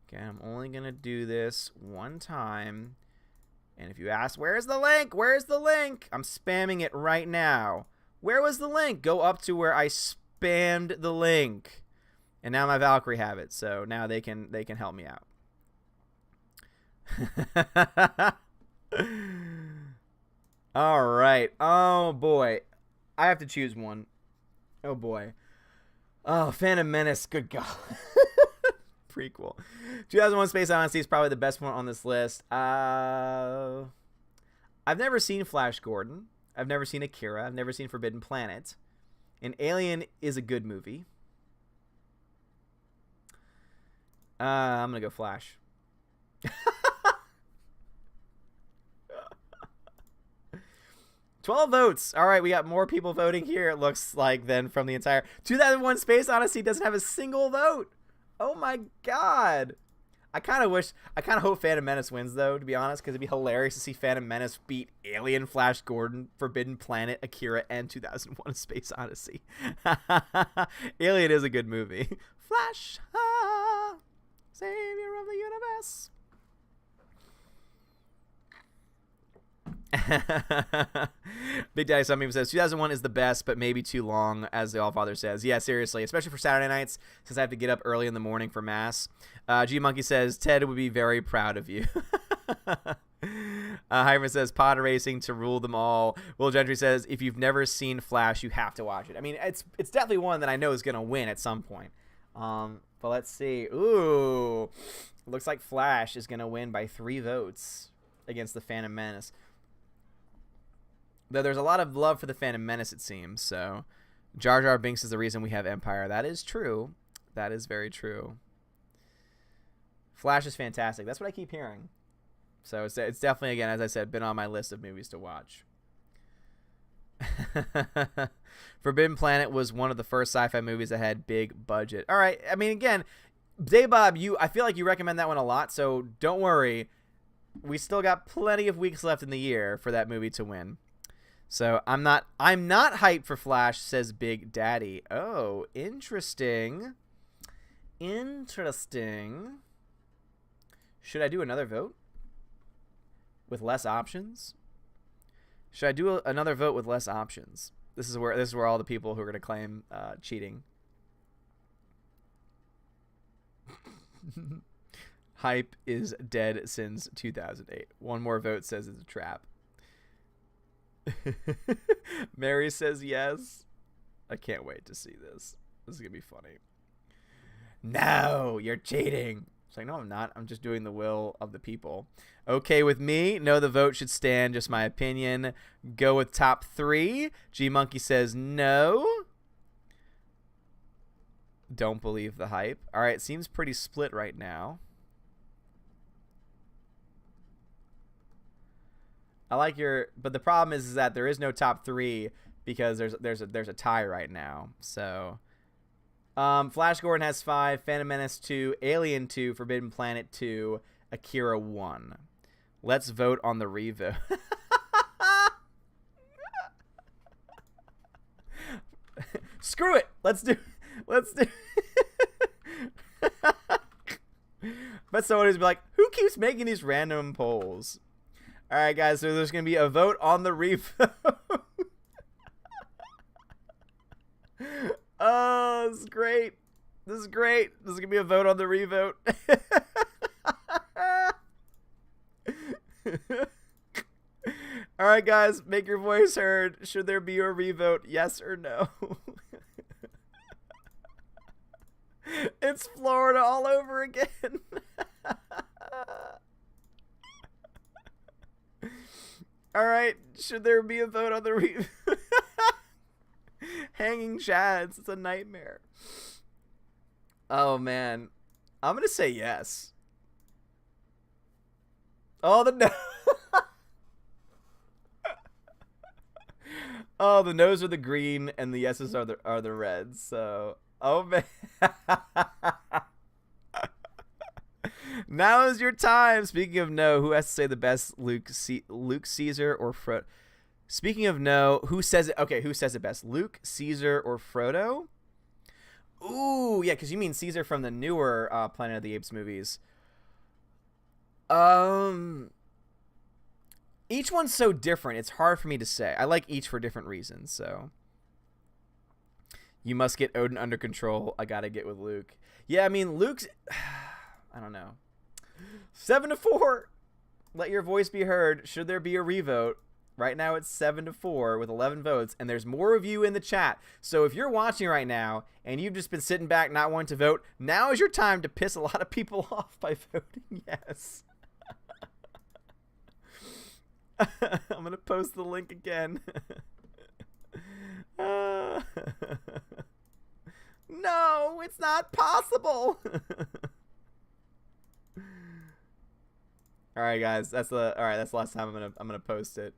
Okay, I'm only going to do this one time. And if you ask, where's the link? Where's the link? I'm spamming it right now. Where was the link? Go up to where I spammed the link. And now my Valkyrie have it, so now they can help me out. All right. Oh, boy. I have to choose one. Oh, boy. Oh, Phantom Menace. Good God. Prequel. 2001 Space Odyssey is probably the best one on this list. I've never seen Flash Gordon. I've never seen Akira. I've never seen Forbidden Planet. And Alien is a good movie. I'm going to go Flash. 12 votes. All right, we got more people voting here, it looks like, than from the entire... 2001 Space Odyssey doesn't have a single vote. Oh, my God. I kind of hope Phantom Menace wins, though, to be honest, because it'd be hilarious to see Phantom Menace beat Alien, Flash Gordon, Forbidden Planet, Akira, and 2001: A Space Odyssey. Alien is a good movie. Flash, savior of the universe. Big Daddy Something says 2001 is the best, but maybe too long, as the Allfather says. Yeah, seriously, especially for Saturday nights, since I have to get up early in the morning for mass. G Monkey says Ted would be very proud of you. Hyman says pod racing to rule them all. Will Gentry says if you've never seen Flash, you have to watch it. I mean, it's definitely one that I know is gonna win at some point. But let's see. Ooh, looks like Flash is gonna win by 3 votes against the Phantom Menace. Though there's a lot of love for the Phantom Menace, it seems. So, Jar Jar Binks is the reason we have Empire. That is true. That is very true. Flash is fantastic. That's what I keep hearing. So, it's definitely, again, as I said, been on my list of movies to watch. Forbidden Planet was one of the first sci-fi movies that had big budget. All right. I mean, again, Daybob, I feel like you recommend that one a lot, so don't worry. We still got plenty of weeks left in the year for that movie to win. So I'm not hyped for Flash, says Big Daddy. Oh, interesting. Interesting. Should I do another vote with less options? Should I do another vote with less options? This is where all the people who are going to claim cheating. Hype is dead since 2008. One more vote says it's a trap. Mary says yes. I can't wait to see this. This is going to be funny. No, you're cheating. It's like, no, I'm not. I'm just doing the will of the people. Okay with me. No, the vote should stand. Just my opinion. Go with top 3. G Monkey says no. Don't believe the hype. All right, seems pretty split right now. I like your, but the problem is that there is no top 3 because there's a tie right now. So, Flash Gordon has 5, Phantom Menace 2, Alien 2, Forbidden Planet 2, Akira 1. Let's vote on the revote. Screw it. Let's do. But someone who's be like, who keeps making these random polls? All right, guys, so there's going to be a vote on the revote. Oh, this is great. This is great. This is going to be a vote on the revote. All right, guys, make your voice heard. Should there be a revote? Yes or no? It's Florida all over again. All right, should there be a vote on the Hanging Chads? It's a nightmare. Oh man, I'm gonna say yes. Oh, the no. Oh, the no's are the green and the yeses are the reds. So, oh man. Now is your time. Speaking of no, who has to say the best, Luke Caesar, or Frodo? Speaking of no, who says it? Okay, who says it best, Luke, Caesar, or Frodo? Ooh, yeah, because you mean Caesar from the newer Planet of the Apes movies. Each one's so different. It's hard for me to say. I like each for different reasons. So you must get Odin under control. I gotta get with Luke. Yeah, I mean Luke's. I don't know. 7-4. Let your voice be heard. Should there be a revote? Right now it's 7-4 with 11 votes, and there's more of you in the chat. So if you're watching right now and you've just been sitting back not wanting to vote, now is your time to piss a lot of people off by voting yes. I'm gonna post the link again. No, it's not possible. All right, guys. That's the last time I'm gonna post it.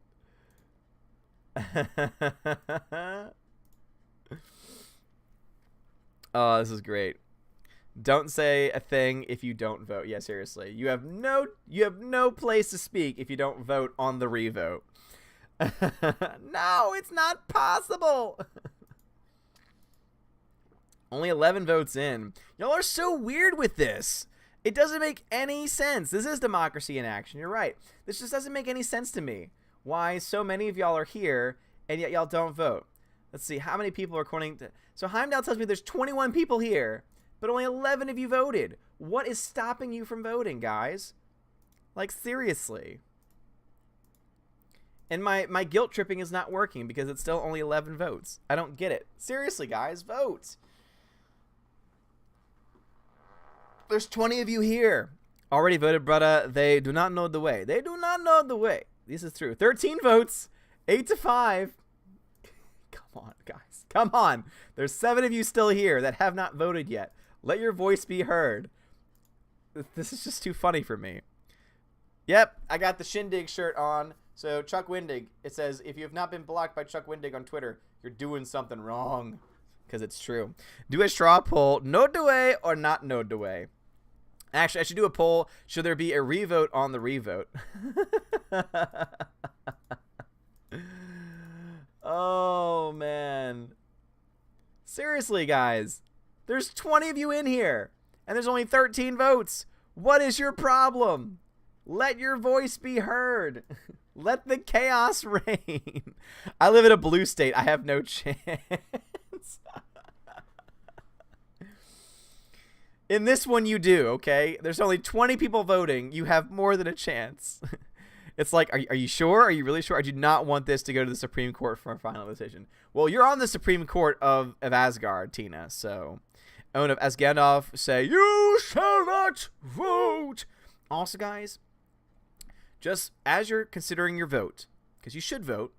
Oh, this is great. Don't say a thing if you don't vote. Yeah, seriously. You have no place to speak if you don't vote on the revote. No, it's not possible. Only 11 votes in. Y'all are so weird with this. It doesn't make any sense. This is democracy in action. You're right. This just doesn't make any sense to me. Why so many of y'all are here and yet y'all don't vote? Let's see. How many people are according to... So Heimdall tells me there's 21 people here, but only 11 of you voted. What is stopping you from voting, guys? Like, seriously. And my guilt tripping is not working because it's still only 11 votes. I don't get it. Seriously, guys, vote. There's 20 of you here. Already voted, brother. They do not know the way. They do not know the way. This is true. 13 votes. 8-5. Come on, guys. Come on. There's 7 of you still here that have not voted yet. Let your voice be heard. This is just too funny for me. Yep, I got the Shindig shirt on. So, Chuck Wendig, it says, if you have not been blocked by Chuck Wendig on Twitter, you're doing something wrong. Because it's true. Do a straw poll. No the way or not no the way. Actually, I should do a poll. Should there be a revote on the revote? Oh, man. Seriously, guys. There's 20 of you in here. And there's only 13 votes. What is your problem? Let your voice be heard. Let the chaos reign. I live in a blue state. I have no chance. In this one, you do, okay? There's only 20 people voting. You have more than a chance. It's like, are you sure? Are you really sure? I do not want this to go to the Supreme Court for a final decision. Well, you're on the Supreme Court of Asgard, Tina, so... Owen of Asgardov say, you shall not vote! Also, guys, just as you're considering your vote, because you should vote,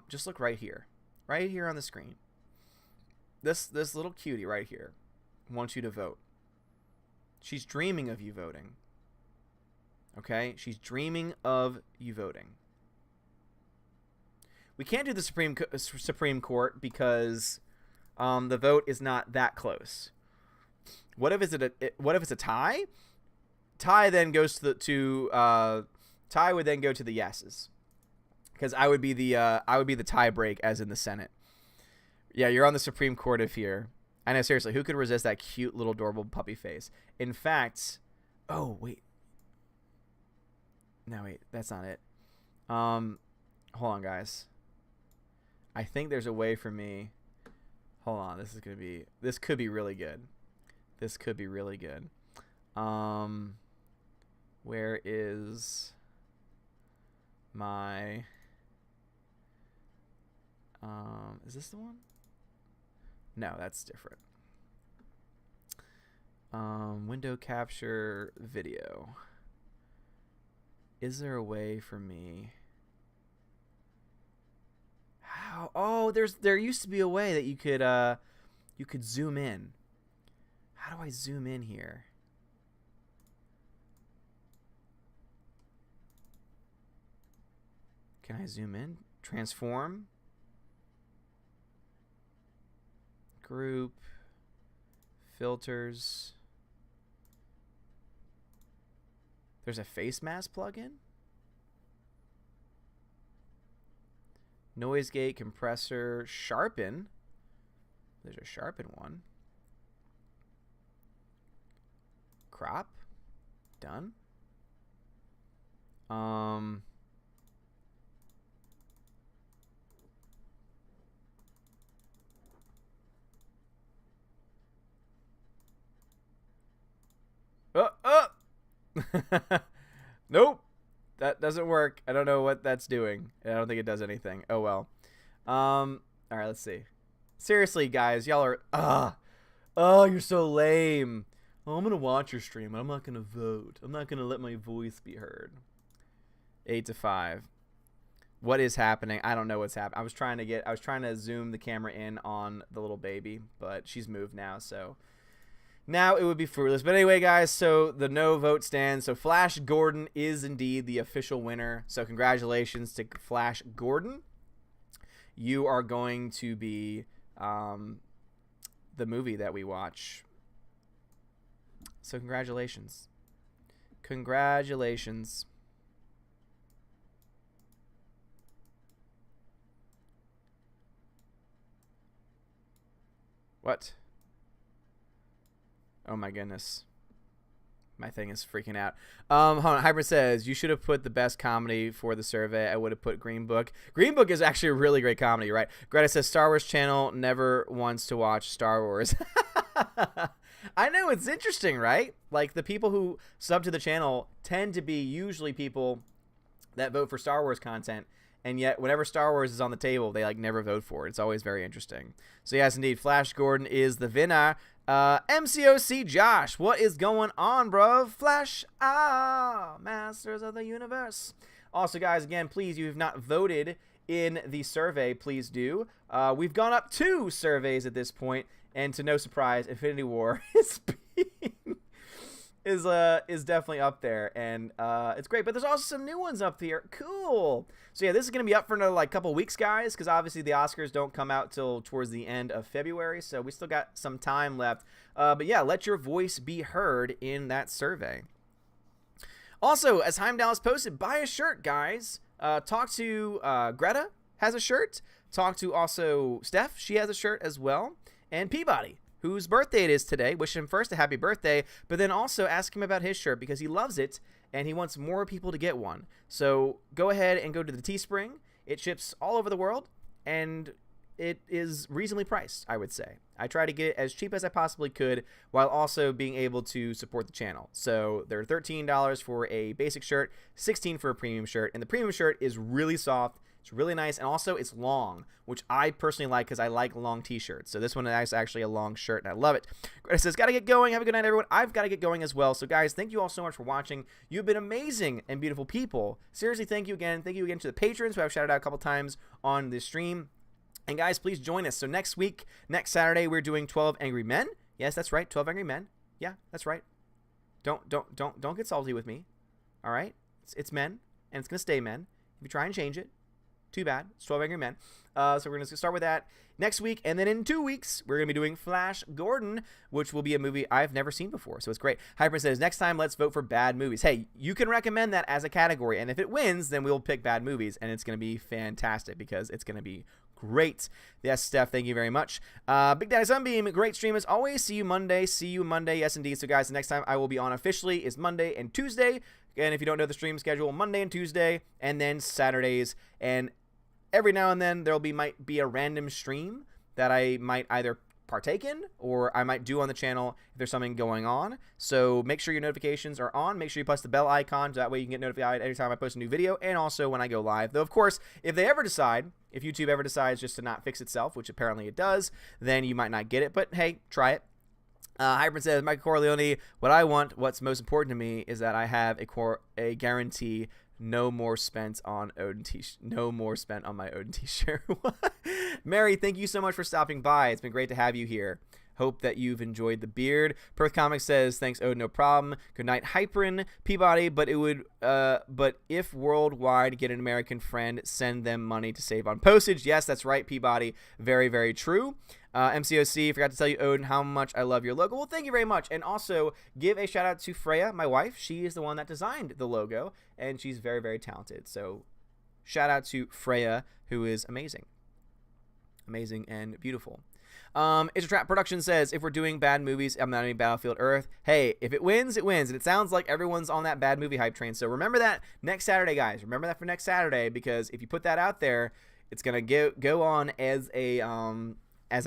just look right here. Right here on the screen. This little cutie right here wants you to vote. She's dreaming of you voting. Okay? She's dreaming of you voting. We can't do the Supreme Court because the vote is not that close. What if it's a tie? Tie then goes to tie would then go to the yeses. Because I would be the tie break as in the Senate. Yeah, you're on the Supreme Court of here. I know, seriously, who could resist that cute little adorable puppy face? In fact, oh wait. No, wait, that's not it. Hold on, guys. I think there's a way for me. Hold on, this could be really good. This could be really good. Where is my is this the one? No, that's different. Window capture video. Is there a way for me? How? Oh, there used to be a way that you could zoom in. How do I zoom in here? Can I zoom in? Transform. Group. Filters. There's a face mask plugin. Noise gate, compressor, sharpen. There's a sharpen one. Crop. Done. Nope. That doesn't work. I don't know what that's doing. I don't think it does anything. Oh well. All right, let's see. Seriously, guys, y'all are oh, you're so lame. Oh, I'm going to watch your stream, but I'm not going to vote. I'm not going to let my voice be heard. 8-5. What is happening? I don't know what's happening. I was trying to zoom the camera in on the little baby, but she's moved now, so now it would be fruitless. But anyway, guys, so the no vote stands. So Flash Gordon is indeed the official winner. So congratulations to Flash Gordon. You are going to be the movie that we watch So congratulations. Congratulations. What? Oh my goodness. My thing is freaking out. Hold on. Hybrid says, you should have put the best comedy for the survey. I would have put Green Book. Green Book is actually a really great comedy, right? Greta says, Star Wars channel never wants to watch Star Wars. I know, it's interesting, right? Like, the people who sub to the channel tend to be usually people that vote for Star Wars content, and yet whenever Star Wars is on the table, they like never vote for it. It's always very interesting. So yes, indeed, Flash Gordon is the winner. MCOC Josh, what is going on, bro? Flash, Masters of the Universe. Also, guys, again, please, you have not voted in the survey, please do. We've gone up 2 surveys at this point, and to no surprise, Infinity War is definitely up there, and it's great. But there's also some new ones up here. Cool. So yeah, this is gonna be up for another like couple weeks, guys, because obviously the Oscars don't come out till towards the end of February, so we still got some time left. But yeah, let your voice be heard in that survey. Also, as Heimdall posted, buy a shirt, guys. Talk to Greta has a shirt. Talk to also Steph. She has a shirt as well. And Peabody, whose birthday it is today. Wish him first a happy birthday, but then also ask him about his shirt because he loves it and he wants more people to get one. So go ahead and go to the Teespring. It ships all over the world, and it is reasonably priced, I would say. I try to get it as cheap as I possibly could while also being able to support the channel. So they're $13 for a basic shirt, $16 for a premium shirt, and the premium shirt is really soft. It's really nice, and also it's long, which I personally like because I like long t-shirts. So this one is actually a long shirt, and I love it. Greta says, gotta get going. Have a good night, everyone. I've got to get going as well. So, guys, thank you all so much for watching. You've been amazing and beautiful people. Seriously, thank you again. Thank you again to the patrons who I've shouted out a couple times on this stream. And, guys, please join us. So next week, next Saturday, we're doing 12 Angry Men. Yes, that's right, 12 Angry Men. Yeah, that's right. Don't get salty with me. All right? It's men, and it's going to stay men. If you try and change it, too bad. It's 12 Angry Men. So we're going to start with that next week. And then in 2 weeks, we're going to be doing Flash Gordon, which will be a movie I've never seen before. So it's great. Hyper says, next time, let's vote for bad movies. Hey, you can recommend that as a category. And if it wins, then we'll pick bad movies. And it's going to be fantastic because it's going to be great. Yes, Steph, thank you very much. Big Daddy Sunbeam, great stream as always. See you Monday. See you Monday. Yes, indeed. So, guys, the next time I will be on officially is Monday and Tuesday. And if you don't know the stream schedule, Monday and Tuesday, and then Saturdays. And every now and then there might be a random stream that I might either partake in or I might do on the channel if there's something going on. So make sure your notifications are on. Make sure you press the bell icon so that way you can get notified every time I post a new video and also when I go live. Though, of course, if YouTube ever decides just to not fix itself, which apparently it does, then you might not get it. But hey, try it. Hybrid says, Michael Corleone, what's most important to me is that I have a guarantee no more spent on my Odin t-shirt. Mary, thank you so much for stopping by. It's been great to have you here. Hope that you've enjoyed the beard. Perth Comics says, thanks, Odin, no problem. Good night, Hyperin. Peabody, but if worldwide, get an American friend, send them money to save on postage. Yes, that's right, Peabody. Very, very true. MCOC, forgot to tell you, Odin, how much I love your logo. Well, thank you very much. And also, give a shout out to Freya, my wife. She is the one that designed the logo, and she's very, very talented. So, shout out to Freya, who is amazing. Amazing and beautiful. It's a Trap Production says, if we're doing bad movies, I'm not any Battlefield Earth. Hey, if it wins, it wins. And it sounds like everyone's on that bad movie hype train. So remember that next Saturday, guys. Remember that for next Saturday, because if you put that out there, it's going to go on as a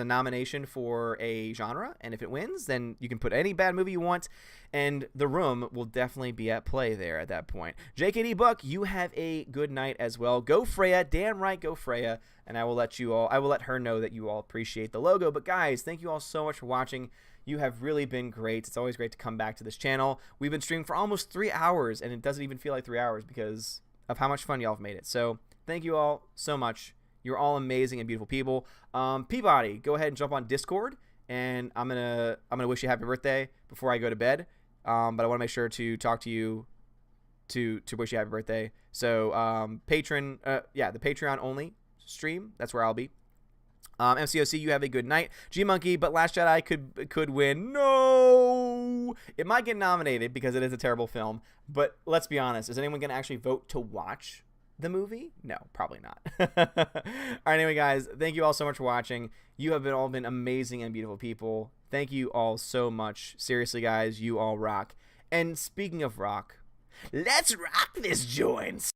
nomination for a genre. And if it wins, then you can put any bad movie you want. And The Room will definitely be at play there at that point. JKD Buck, you have a good night as well. Go Freya. Damn right, go Freya. And I will let her know that you all appreciate the logo. But guys, thank you all so much for watching. You have really been great. It's always great to come back to this channel. We've been streaming for almost 3 hours, and it doesn't even feel like 3 hours because of how much fun y'all have made it. So thank you all so much. You're all amazing and beautiful people. Peabody, go ahead and jump on Discord, and I'm gonna wish you a happy birthday before I go to bed. But I want to make sure to talk to you to wish you a happy birthday. So the Patreon only stream, that's where I'll be. MCOC, you have a good night. G Monkey, but Last Jedi could win. No. Ooh, it might get nominated because it is a terrible film. But let's be honest, is anyone going to actually vote to watch the movie? No, probably not. All right, anyway, guys, thank you all so much for watching. You have all been amazing and beautiful people. Thank you all so much. Seriously, guys, you all rock. And speaking of rock, let's rock this joint.